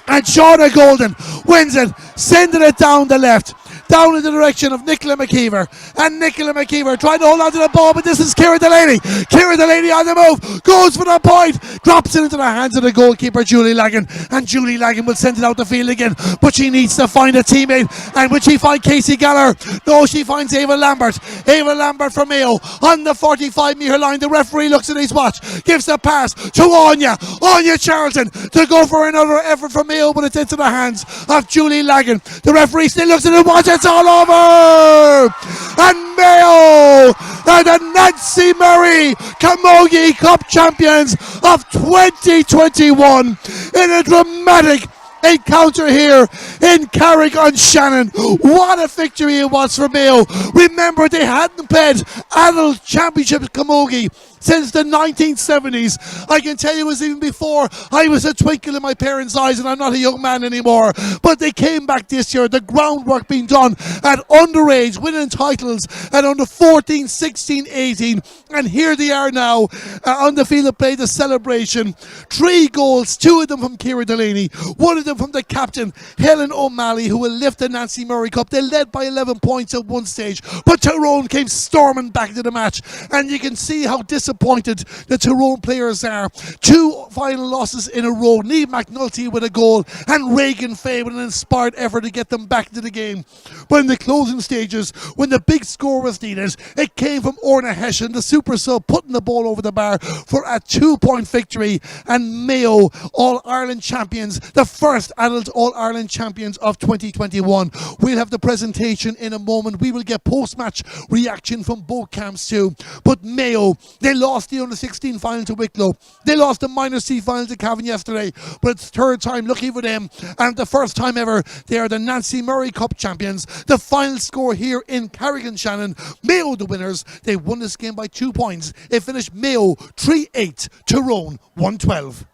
[SPEAKER 1] And Shauna Golden wins it, sending it down the left. Down in the direction of Nicola McKeever. And Nicola McKeever trying to hold on to the ball, but this is Ciara Delaney. Ciara Delaney on the move. Goes for the point. Drops it into the hands of the goalkeeper, Julie Lagan. And Julie Lagan will send it out the field again. But she needs to find a teammate. And would she find Casey Galler? No, she finds Ava Lambert. Ava Lambert from Mayo on the 45-metre line. The referee looks at his watch. Gives the pass to Anya Charlton to go for another effort from Mayo, but it's into the hands of Julie Lagan. The referee still looks at his watch. It's all over! And Mayo are the Nancy Murray Camogie Cup champions of 2021 in a dramatic encounter here in Carrick-On-Shannon. What a victory it was for Mayo. Remember, they hadn't played adult championship camogie since the 1970s. I can tell you it was even before I was a twinkle in my parents' eyes, and I'm not a young man anymore. But they came back this year. The groundwork being done at underage, winning titles at under 14, 16, 18. And here they are now on the field of play, the celebration. 3 goals, 2 of them from Ciara Delaney, 1 of them from the captain, Helen O'Malley, who will lift the Nancy Murray Cup. They led by 11 points at one stage, but Tyrone came storming back to the match. And you can see how disappointed the Tyrone players are. 2 final losses in a row. Niamh McNulty with a goal and Reagan Fay with an inspired effort to get them back to the game. But in the closing stages, when the big score was needed, it came from Orna Hessian, the super sub, putting the ball over the bar for a 2-point victory. And Mayo, All-Ireland champions, the first adult All-Ireland champions of 2021. We'll have the presentation in a moment. We will get post-match reaction from both camps too. But Mayo, they lost the under-16 final to Wicklow. They lost the minor C final to Cavan yesterday, but it's third time lucky for them, and the first time ever they are the Nancy Murray Cup champions. The final score here in Carrick-On-Shannon, Mayo the winners. They won this game by 2 points. It finished Mayo 3-8, Tyrone 112.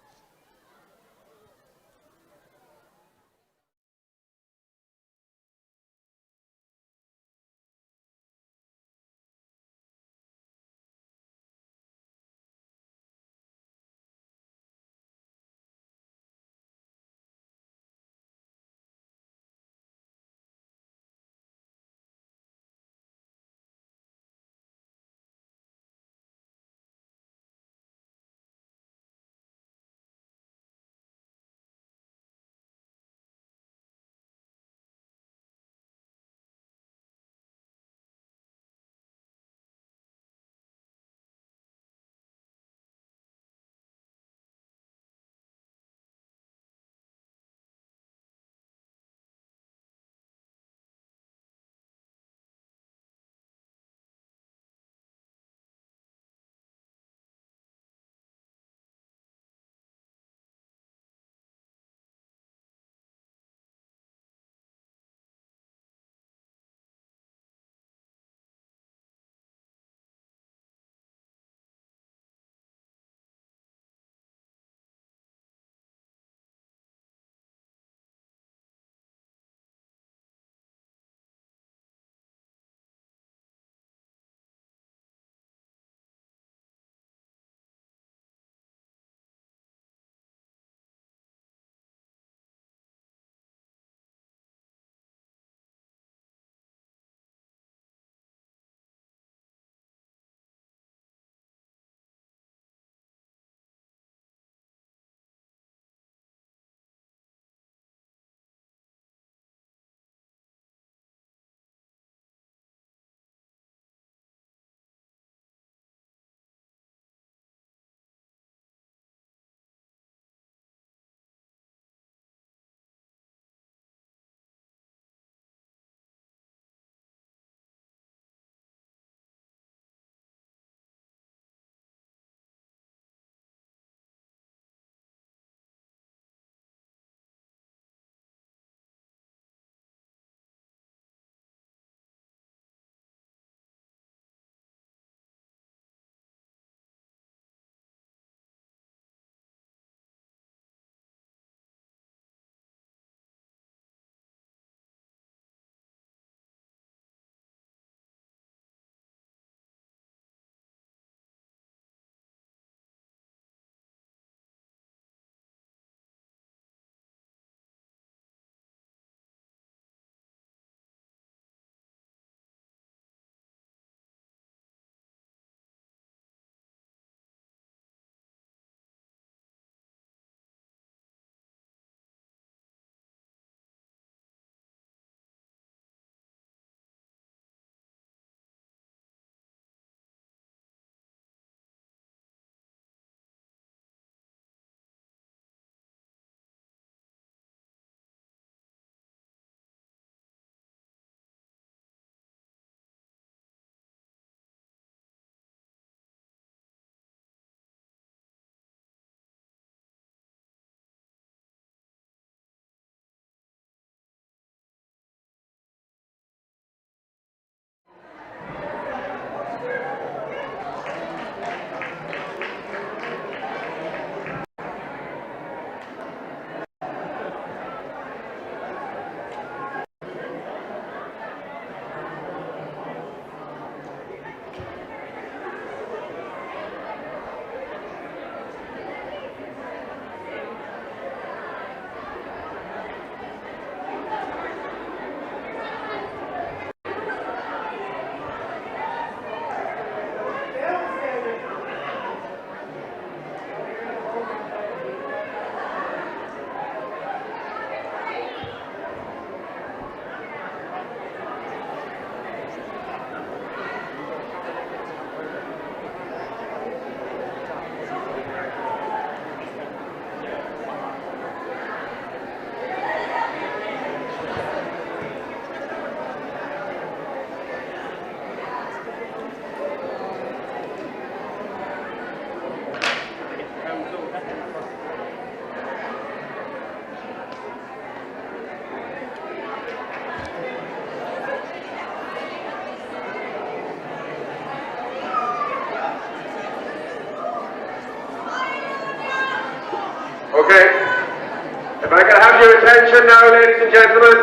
[SPEAKER 4] If I can have your attention now, ladies and gentlemen.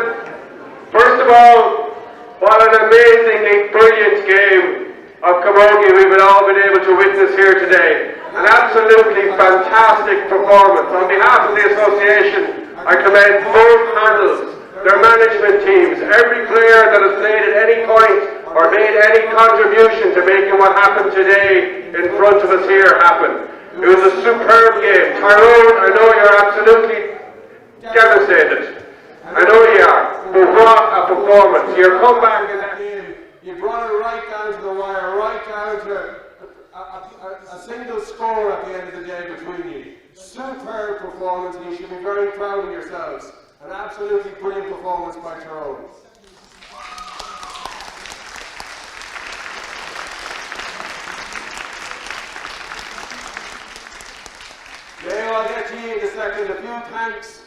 [SPEAKER 4] First of all, what an amazingly brilliant game of camogie we've all been able to witness here today. An absolutely fantastic performance. On behalf of the association, I commend both panels, their management teams, every player that has played at any point or made any contribution to making what happened today in front of us here happen. It was a superb game. Tyrone, I know you're absolutely devastated. I know you are. But what a performance. Your comeback in that game, you brought it right down to the wire, right down to a single score at the end of the day between you. Superb performance, and you should be very proud of yourselves. An absolutely brilliant performance by Tyrone. Mayo, I'll get to you in a second. A few thanks.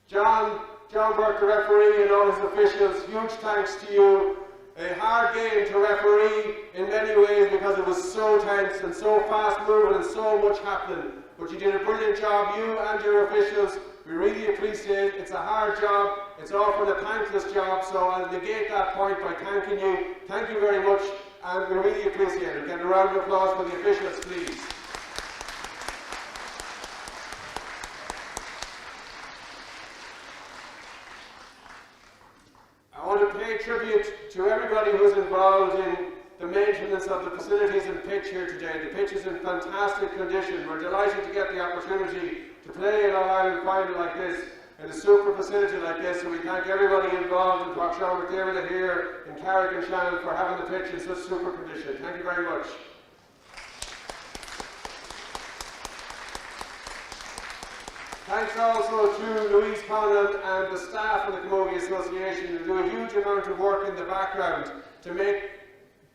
[SPEAKER 4] John Burke, the referee, and all his officials, huge thanks to you. A hard game to referee in many ways because it was so tense and so fast moving and so much happening. But you did a brilliant job, you and your officials. We really appreciate it. It's a hard job. It's often a thankless job, so I'll negate that point by thanking you. Thank you very much, and we really appreciate it. Get a round of applause for the officials, please. I want to pay tribute to everybody who's involved in the maintenance of the facilities and pitch here today. The pitch is in fantastic condition. We're delighted to get the opportunity to play an All-Ireland final like this, in a super facility like this, and we thank everybody involved in Park-Sean McDermott here in Carrick-On-Shannon for having the pitch in such super condition. Thank you very much. Thanks also to Louise Conlon and the staff of the Camogie Association who do a huge amount of work in the background to make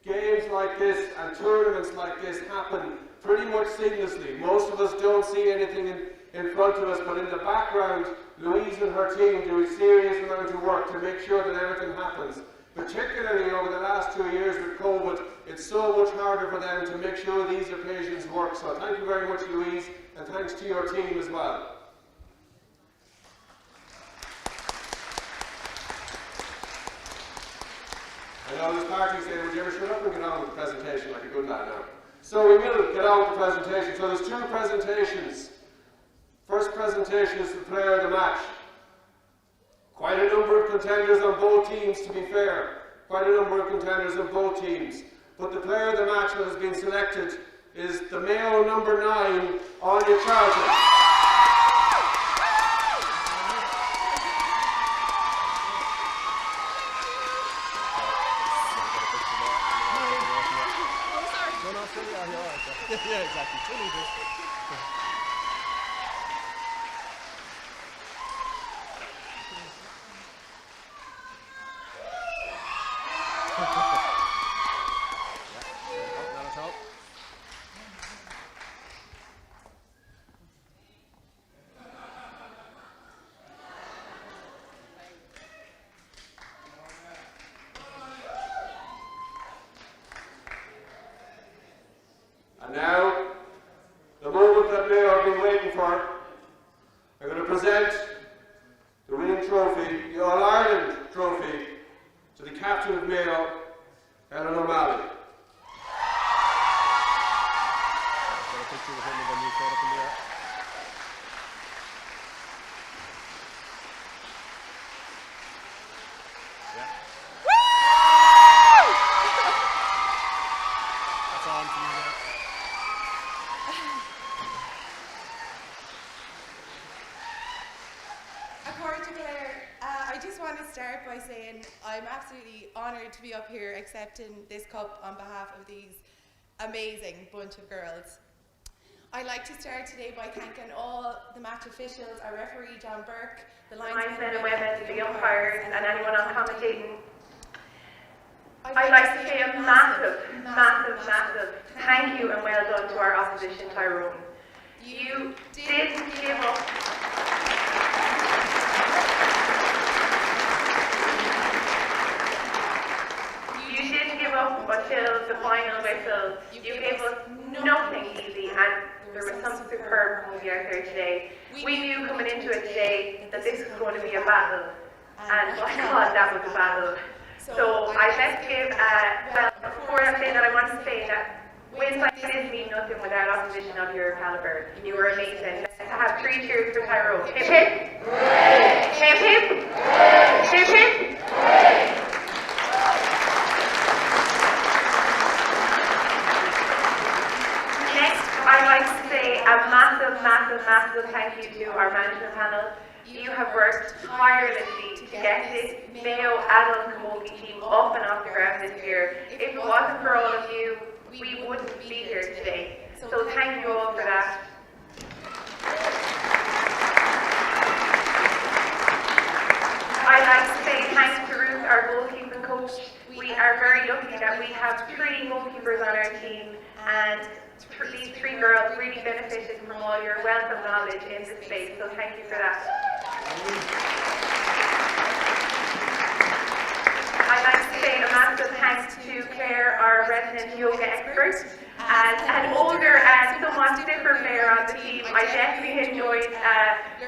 [SPEAKER 4] games like this and tournaments like this happen pretty much seamlessly. Most of us don't see anything in front of us, but in the background, Louise and her team do a serious amount of work to make sure that everything happens. Particularly over the last 2 years with COVID, it's so much harder for them to make sure these occasions work. So thank you very much, Louise, and thanks to your team as well. I know this party saying, would you ever shut up and get on with the presentation like a good lad now? So we will get on with the presentation. So there's two presentations. First presentation is the player of the match. Quite a number of contenders on both teams, to be fair. Quite a number of contenders on both teams. But the player of the match that has been selected is the Mayo number 9, Anya Charlton.
[SPEAKER 5] Yeah, exactly.
[SPEAKER 4] And now, the moment that Mayo have been waiting for, I'm going to present the winning trophy, the All-Ireland trophy, to the captain of Mayo, Ellen O'Malley.
[SPEAKER 6] Start by saying I'm absolutely honoured to be up here accepting this cup on behalf of these amazing bunch of girls. I'd like to start today by thanking all the match officials, our referee John Burke, the linesmen and women, the umpires and anyone on commentating. I'd like to say a massive thank you and well done to our opposition Tyrone. You didn't give up. Until the final whistle. You gave us nothing easy, and there was some superb movie out there today. We knew coming into
[SPEAKER 5] into it today that this was going to be a battle, and my God, that was a battle. So let's give, well, before I say that, I want to say that wins like this mean nothing without opposition of your caliber. You were amazing. Let's have 3 cheers for Tyrone. Hip hip! Hip hip! Hip hip! Next, I'd like to say a massive, massive, massive thank you to our management panel. You have worked tirelessly to get this Mayo adult camogie team up and off the ground this year. If it wasn't for all of you, we wouldn't be here today. So thank you all for that. I'd like to say thanks to Ruth, our goalkeeping coach. We are very lucky that we have 3 goalkeepers on our team, and these 3 girls really benefited from all your wealth of knowledge in this space, so thank you for that. I'd like to say a massive thanks to Claire, our resident yoga expert. As an older and somewhat stiffer player on the team, I definitely enjoyed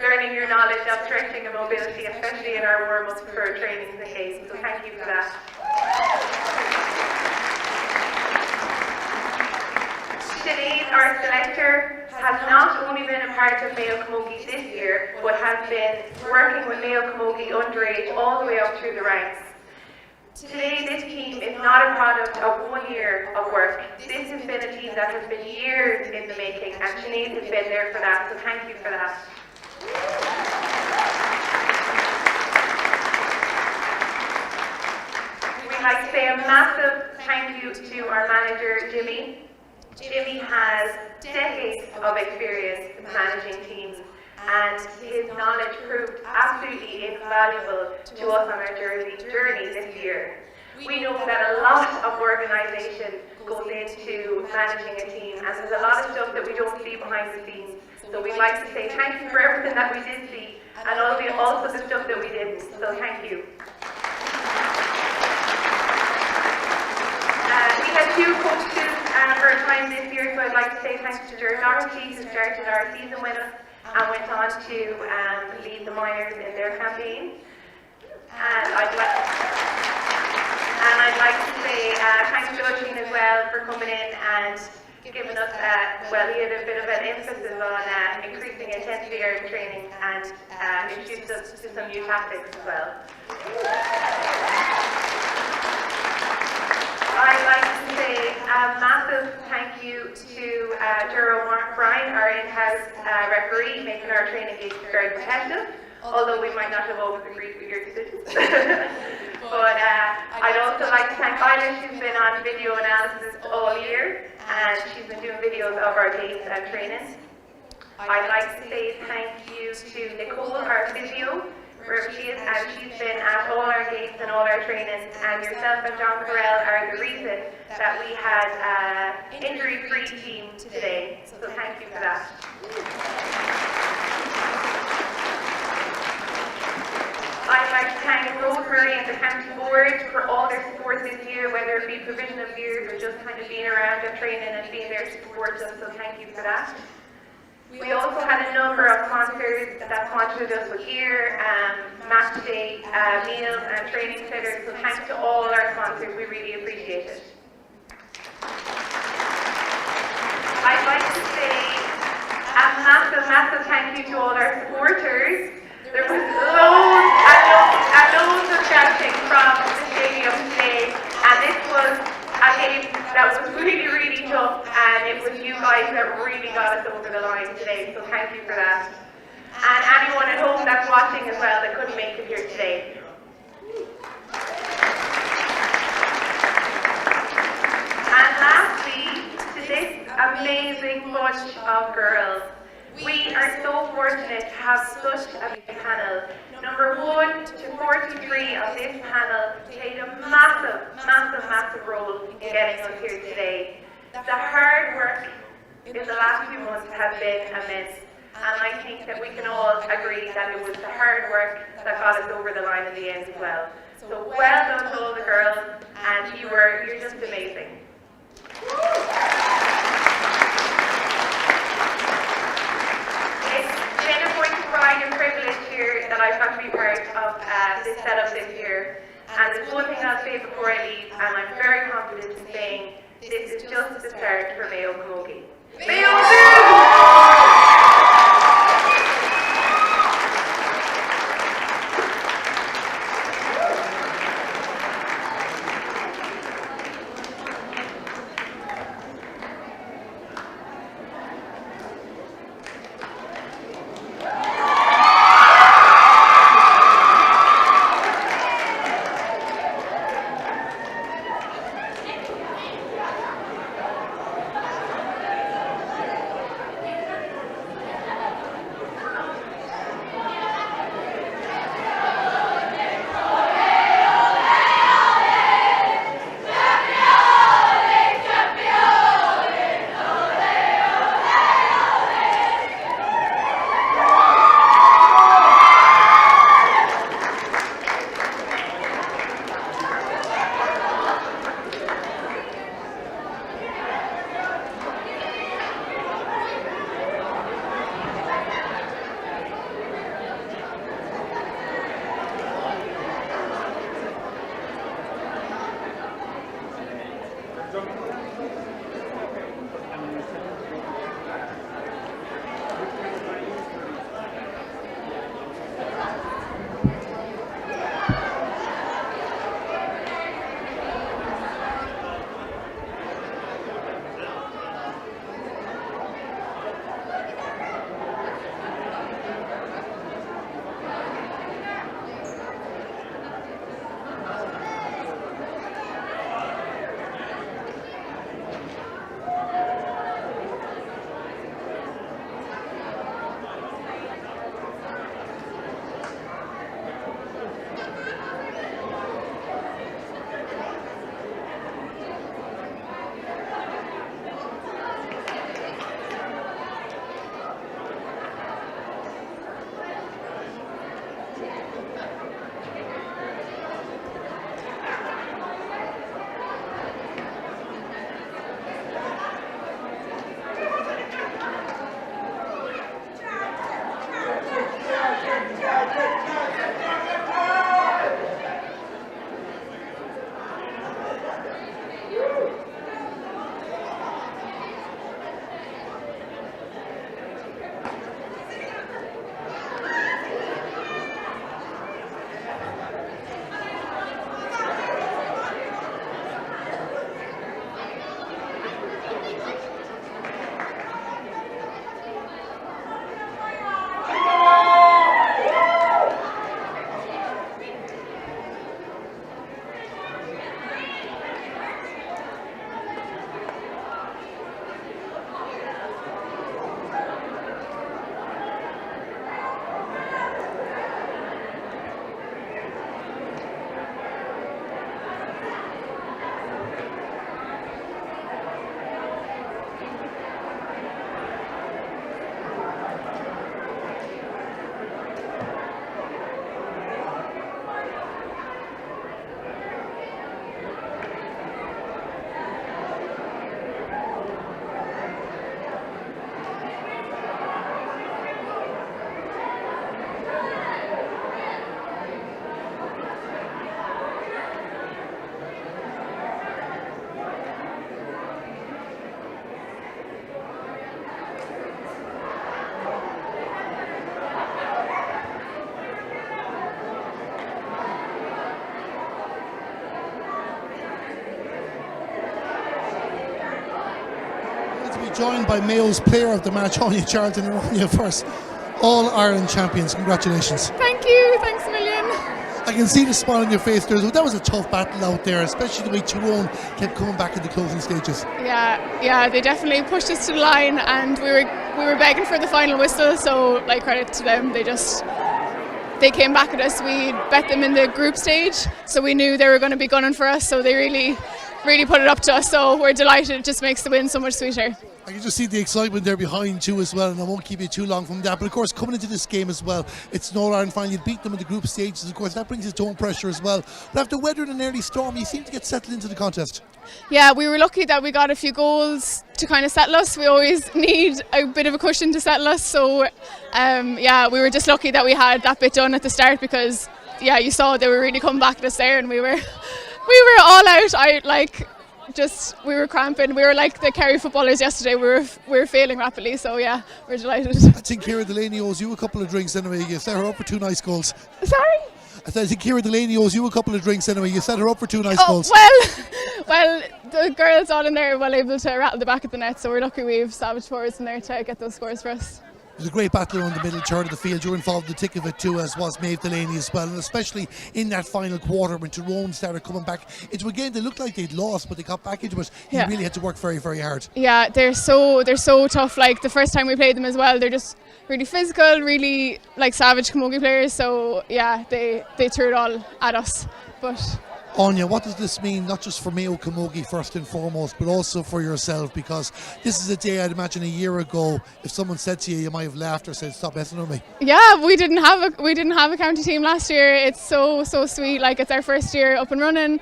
[SPEAKER 5] learning your knowledge of stretching and mobility, especially in our warm-ups for trainings and games, so thank you for that. Today's art selector has not only been a part of Mayo Camogie this year, but has been working with Mayo Camogie underage all the way up through the ranks. Today, this team is not a product of 1 year of work. This has been a team that has been years in the making, and Sinead has been there for that, so thank you for that. We'd like to say a massive thank you to our manager, Jimmy. Jimmy has decades of experience managing teams, and his knowledge proved absolutely invaluable to us on our journey this year. We know that a lot of organisation goes into managing a team, and there's a lot of stuff that we don't see behind the scenes. So we'd like to say thank you for everything that we did see, and also the stuff that we didn't, so thank you. We had 2 coaches for a time this year, so I'd like to say thanks to Ger Doherty, who started our season with us and went on to lead the minors in their campaign. And I'd like to say thanks to Oisin as well for coming in and giving us, well, he had a bit of an emphasis on increasing intensity in training and introduced us to some new tactics as well. I'd like to say a massive thank you to Tyrone, our in-house referee, making our training gigs very competitive, although we might not have always agreed with your decisions. But I'd also like to thank Isla, who's been on video analysis all year, and she's been doing videos of our games and trainings. I'd like to say thank you to Nicole, our physio, where she is, and she's been at all our games and all our trainings, and yourself and John Carell are the reason that we had an injury-free team today, so thank you for that. I'd like to thank Rosemary and the County Board for all their support this year, whether it be provision of gears or just kind of being around and training and being there to support us, so thank you for that. We also had a number of sponsors that sponsored us with gear, match day meals and training centers, so thanks to all our sponsors, we really appreciate it. I'd like to say a massive, massive thank you to all our supporters. There was loads of shouting from the stadium today, and this was a game that was really, really tough, and it was you guys that really got us over the line today, so thank you for that. And anyone at home that's watching as well that couldn't make it here today. And lastly, to this amazing bunch of girls. We are so fortunate to have such a big panel. Number 1 to 43 of this panel played a massive role in getting us here today. The hard work in the last few months has been immense, and I think that we can all agree that it was the hard work that got us over the line in the end as well. So well done to all the girls, and you're just amazing. It's been a point of find it a privilege here that I've got to be part of this setup this year. And there's one thing I'll say before I leave, and I'm very confident in saying this is just the start for Mayo Camogie. Mayo!
[SPEAKER 1] Joined by Mayo's player of the match, Anya Charlton, and Anya first All-Ireland champions. Congratulations.
[SPEAKER 7] Thank you, thanks a million.
[SPEAKER 1] I can see the smile on your face there. That was a tough battle out there, especially the way Tyrone kept coming back in the closing stages.
[SPEAKER 7] Yeah, they definitely pushed us to the line, and we were begging for the final whistle, so like credit to them, they came back at us. We bet them in the group stage, so we knew they were going to be gunning for us, so they really put it up to us, so we're delighted. It just makes the win so much sweeter.
[SPEAKER 1] I can just see the excitement there behind you as well, and I won't keep you too long from that. But of course, coming into this game as well, it's an All-Ireland final. You beat them in the group stages, of course, that brings its own pressure as well. But after weathering an early storm, you seem to get settled into the contest.
[SPEAKER 7] Yeah, we were lucky that we got a few goals to kind of settle us. We always need a bit of a cushion to settle us. So, yeah, we were just lucky that we had that bit done at the start because, yeah, you saw they were really coming back at us there, and we were all out. We were cramping. We were like the Kerry footballers yesterday. We were failing rapidly. So yeah, we're delighted.
[SPEAKER 1] I think Ciara Delaney owes you a couple of drinks anyway. You set her up for 2 nice goals.
[SPEAKER 7] Sorry?
[SPEAKER 1] I think Ciara Delaney owes you a couple of drinks anyway. You set her up for 2 nice goals.
[SPEAKER 7] Well, the girls all in there were well able to rattle the back of the net. So we're lucky we've savage forwards in there to get those scores for us.
[SPEAKER 1] It was a great battle around the middle third of the field. You were involved in the thick of it too, as was Mayo Delaney as well, and especially in that final quarter when Tyrone started coming back into a game they looked like they'd lost, but they got back into it. You really had to work very, very hard.
[SPEAKER 7] Yeah, they're so tough. Like the first time we played them as well, they're just really physical, really like savage camogie players. So yeah, they threw it all at us. But
[SPEAKER 1] Anya, what does this mean, not just for Mayo Camogie first and foremost, but also for yourself? Because this is a day, I'd imagine a year ago, if someone said to you, you might have laughed or said, "Stop messing with me."
[SPEAKER 7] Yeah, we didn't have a county team last year. It's so sweet. Like it's our first year up and running.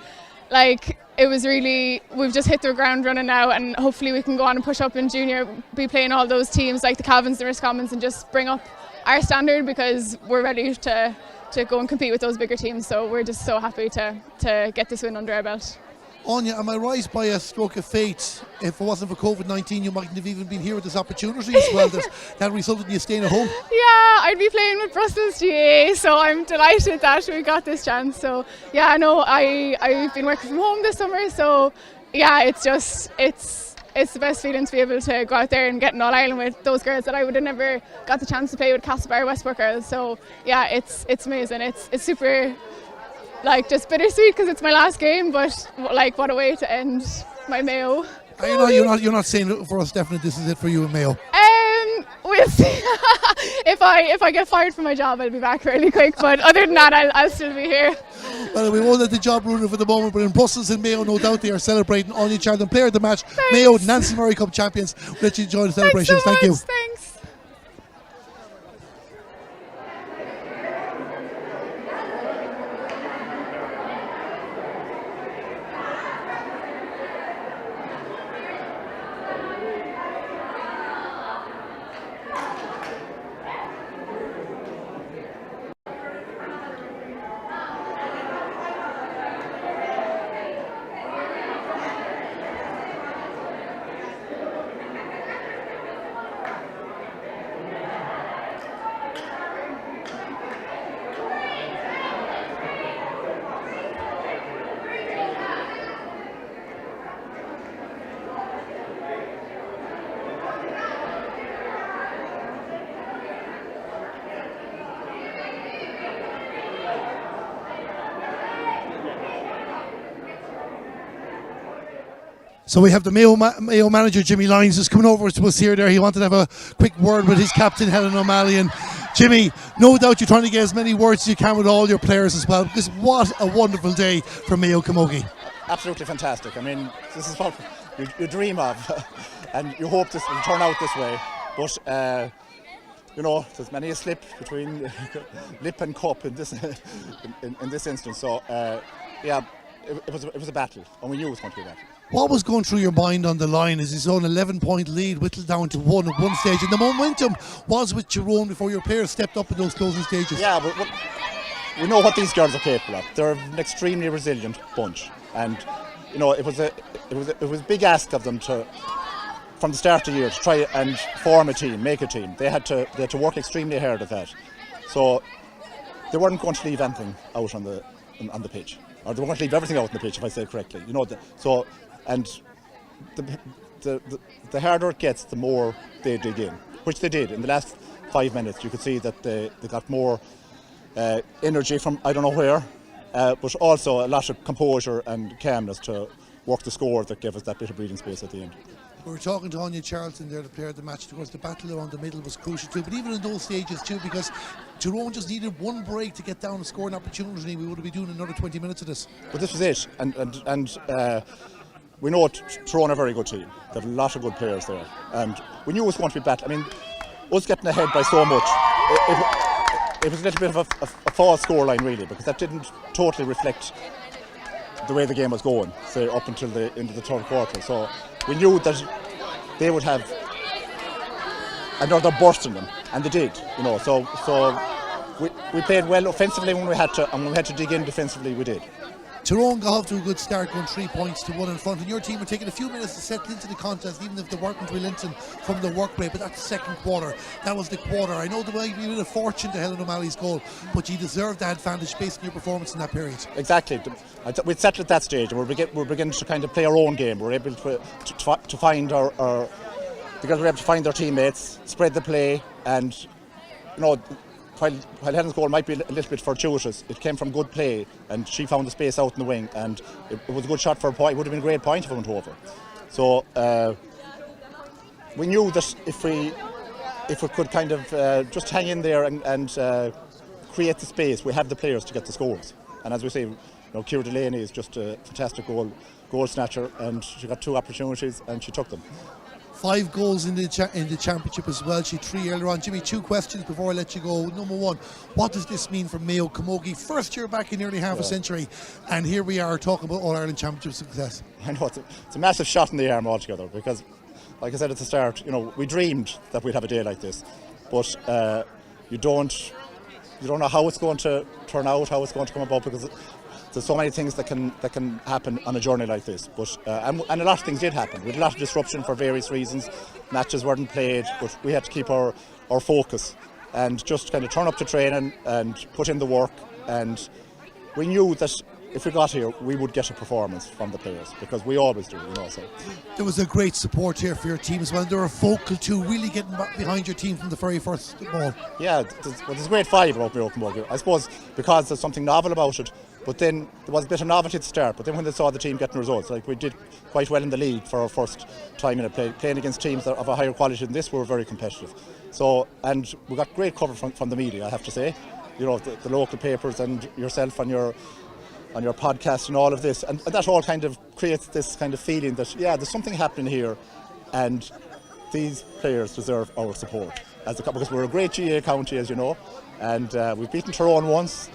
[SPEAKER 7] Like it was really, we've just hit the ground running now, and hopefully we can go on and push up in junior, be playing all those teams like the Calvins, the Roscommons, and just bring up our standard because we're ready to go and compete with those bigger teams. So we're just so happy to get this win under our belt.
[SPEAKER 1] Anya, am I right by a stroke of fate? If it wasn't for COVID-19, you mightn't have even been here with this opportunity as well. That resulted in you staying at home.
[SPEAKER 7] Yeah, I'd be playing with Brussels GA, so I'm delighted that we got this chance. So yeah, no, I've been working from home this summer, so yeah, it's the best feeling to be able to go out there and get an All-Ireland with those girls that I would have never got the chance to play with Castlebar Westport girls. So yeah, it's amazing. It's super, like, just bittersweet because it's my last game, but like what a way to end my Mayo.
[SPEAKER 1] You're not saying for us definitely this is it for you and Mayo.
[SPEAKER 7] We'll see. If I get fired from my job, I'll be back really quick. But other than that, I'll still be here.
[SPEAKER 1] Well, we won't let the job ruin it for the moment, but in Brussels and Mayo, no doubt they are celebrating. Anya Charlton, player of the match. Thanks. Mayo, Nancy Murray Cup champions. We'll let you enjoy the celebrations.
[SPEAKER 7] Thanks so
[SPEAKER 1] Thank
[SPEAKER 7] much.
[SPEAKER 1] you.
[SPEAKER 7] Thanks.
[SPEAKER 1] So we have the Mayo manager, Jimmy Lyons, is coming over to us here. He wanted to have a quick word with his captain, Helen O'Malley. And Jimmy, no doubt you're trying to get as many words as you can with all your players as well, because what a wonderful day for Mayo Camogie.
[SPEAKER 2] Absolutely fantastic. I mean, this is what you dream of, and you hope this will turn out this way. But you know, there's many a slip between lip and cup in this in this instance. So yeah, it was a battle, and we knew it was going to be a battle.
[SPEAKER 1] What was going through your mind on the line as his own 11-point lead whittled down to 1 at one stage, and the momentum was with Tyrone before your players stepped up in those closing stages?
[SPEAKER 2] Yeah, but we know what these girls are capable of. They're an extremely resilient bunch, and you know it was a big ask of them to, from the start of the year, to try and form a team, make a team. They had to work extremely hard at that. So they weren't going to leave anything out on the pitch, or they weren't going to leave everything out on the pitch, if I say it correctly. You know, so. And the harder it gets, the more they dig in, which they did. In the last 5 minutes, you could see that they got more energy from I don't know where, but also a lot of composure and calmness to work the score that gave us that bit of breathing space at the end.
[SPEAKER 1] We were talking to Anya Charlton there, the player of the match. Of course, the battle around the middle was crucial too, but even in those stages too, because Tyrone just needed one break to get down and score an opportunity, we would have been doing another 20 minutes of this.
[SPEAKER 2] But this was it, and we know Tyrone are a very good team. There are a lot of good players there, and we knew it was going to be bad. I mean, us getting ahead by so much, it was a little bit of a false scoreline really, because that didn't totally reflect the way the game was going, say up until the end of the third quarter. So we knew that they would have another burst in them, and they did. So we played well offensively when we had to, and when we had to dig in defensively, we did.
[SPEAKER 1] Tyrone got off to a good start, going 3 points to 1 in front, and your team were taking a few minutes to settle into the contest, even if they weren't relenting from the work rate. But that's the second quarter. That was the quarter. I know there might be a fortune to Helen O'Malley's goal, but you deserved that advantage based on your performance in that period.
[SPEAKER 2] Exactly. We'd settled at that stage, and we're beginning to kind of play our own game. We're able to find our the girls were able to find their teammates, spread the play, and while Helen's goal might be a little bit fortuitous, it came from good play, and she found the space out in the wing, and it was a good shot for a point. It would have been a great point if it went over. So we knew that if we could kind of just hang in there and create the space, we have the players to get the scores. And as we say, Ciara Delaney is just a fantastic goal snatcher, and she got 2 opportunities and she took them.
[SPEAKER 1] 5 goals in the championship as well. She 3 earlier on. Jimmy, 2 questions before I let you go. Number 1, what does this mean for Mayo Camogie? First year back in nearly half a century, and here we are talking about All-Ireland Championship success.
[SPEAKER 2] I know it's a massive shot in the arm altogether, because, like I said at the start, we dreamed that we'd have a day like this, but you don't know how it's going to turn out, how it's going to come about, because there's so many things that can happen on a journey like this. But and a lot of things did happen. We had a lot of disruption for various reasons. Matches weren't played, but we had to keep our focus and just kind of turn up to training and put in the work. And we knew that if we got here, we would get a performance from the players, because we always do, So
[SPEAKER 1] there was a great support here for your team as well. They were vocal too, really getting back behind your team from the very first ball.
[SPEAKER 2] Yeah, there's a great vibe about Mayo Camogie. I suppose because there's something novel about it. But then there was a bit of novelty at the start. But then when they saw the team getting results, like we did quite well in the league for our first time in playing against teams of a higher quality than this, we were very competitive. So, and we got great cover from the media, I have to say. The local papers and yourself on your podcast and all of this, and that all kind of creates this kind of feeling that there's something happening here, and these players deserve our support because we're a great GA county, as you know, and we've beaten Tyrone once.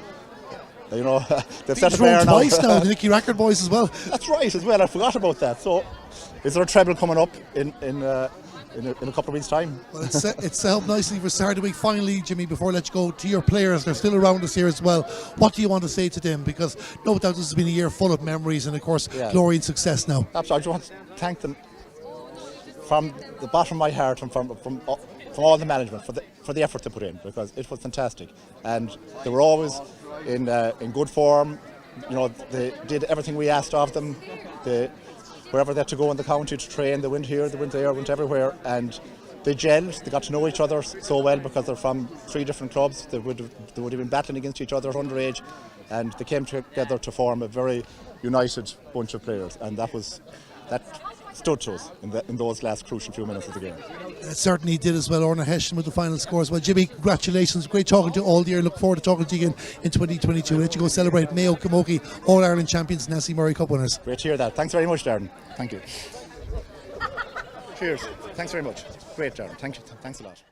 [SPEAKER 2] They've set a bar
[SPEAKER 1] twice now, the Nicky Rackard boys as well.
[SPEAKER 2] That's right, as well. I forgot about that. So, is there a treble coming up in a couple of weeks' time?
[SPEAKER 1] Well, it's set up nicely for Saturday week. Finally, Jimmy, before I let you go, to your players, they're still around us here as well. What do you want to say to them? Because no doubt this has been a year full of memories and, of course, glory and success now.
[SPEAKER 2] Absolutely. I just want to thank them from the bottom of my heart and from all the management for the effort they put in, because it was fantastic, and they were always in good form. They did everything we asked of them. Wherever they had to go in the county to train, they went here, they went there, went everywhere, and they gelled. They got to know each other so well, because they're from 3 different clubs. They would have been battling against each other at underage, and they came together to form a very united bunch of players, and that stood to us in those last crucial few minutes of the game.
[SPEAKER 1] It certainly did as well. Orna Hession with the final score as well. Jimmy, congratulations. Great talking to you all year. Look forward to talking to you again in 2022. Let you go celebrate Mayo Camogie All-Ireland champions, Nancy Murray Cup winners.
[SPEAKER 2] Great to hear that. Thanks very much, Darren. Thank you. Cheers. Thanks very much. Great, Darren. Thank you. Thanks a lot.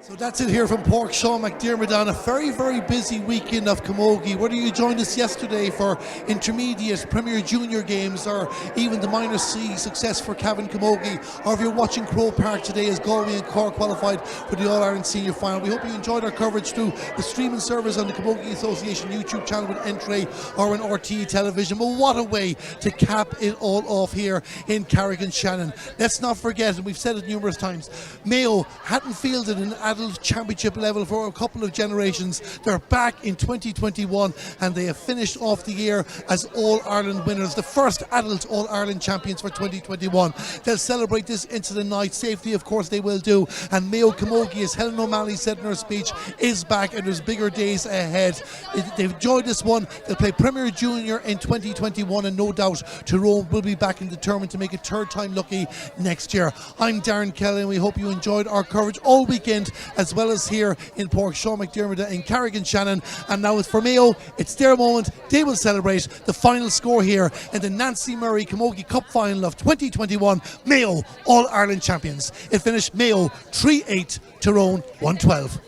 [SPEAKER 1] So that's it here from Pork Sean McDermott on a very, very busy weekend of camogie. Whether you joined us yesterday for intermediate, Premier Junior games, or even the Minor C success for Cavan Camogie, or if you're watching Croke Park today as Galway and Cork qualified for the All-Ireland Senior Final, we hope you enjoyed our coverage through the streaming service on the Camogie Association YouTube channel with Entray or on RTE television. But what a way to cap it all off here in Carrick-On-Shannon. Let's not forget, and we've said it numerous times, Mayo hadn't fielded an adult championship level for a couple of generations. They're back in 2021 and they have finished off the year as All-Ireland winners, the first adult All-Ireland champions for 2021. They'll celebrate this into the night. Safely, of course, they will do. And Mayo Camogie, as Helen O'Malley said in her speech, is back and there's bigger days ahead. They've enjoyed this one. They'll play Premier Junior in 2021 and no doubt Tyrone will be back and determined to make it third time lucky next year. I'm Darren Kelly and we hope you enjoyed our coverage all weekend as well as here in Pork Sean McDermott in Carrick-On-Shannon. And now for Mayo, it's their moment. They will celebrate the final score here in the Nancy Murray Camogie Cup Final of 2021. Mayo All-Ireland champions. It finished Mayo 3-8, Tyrone 1-12.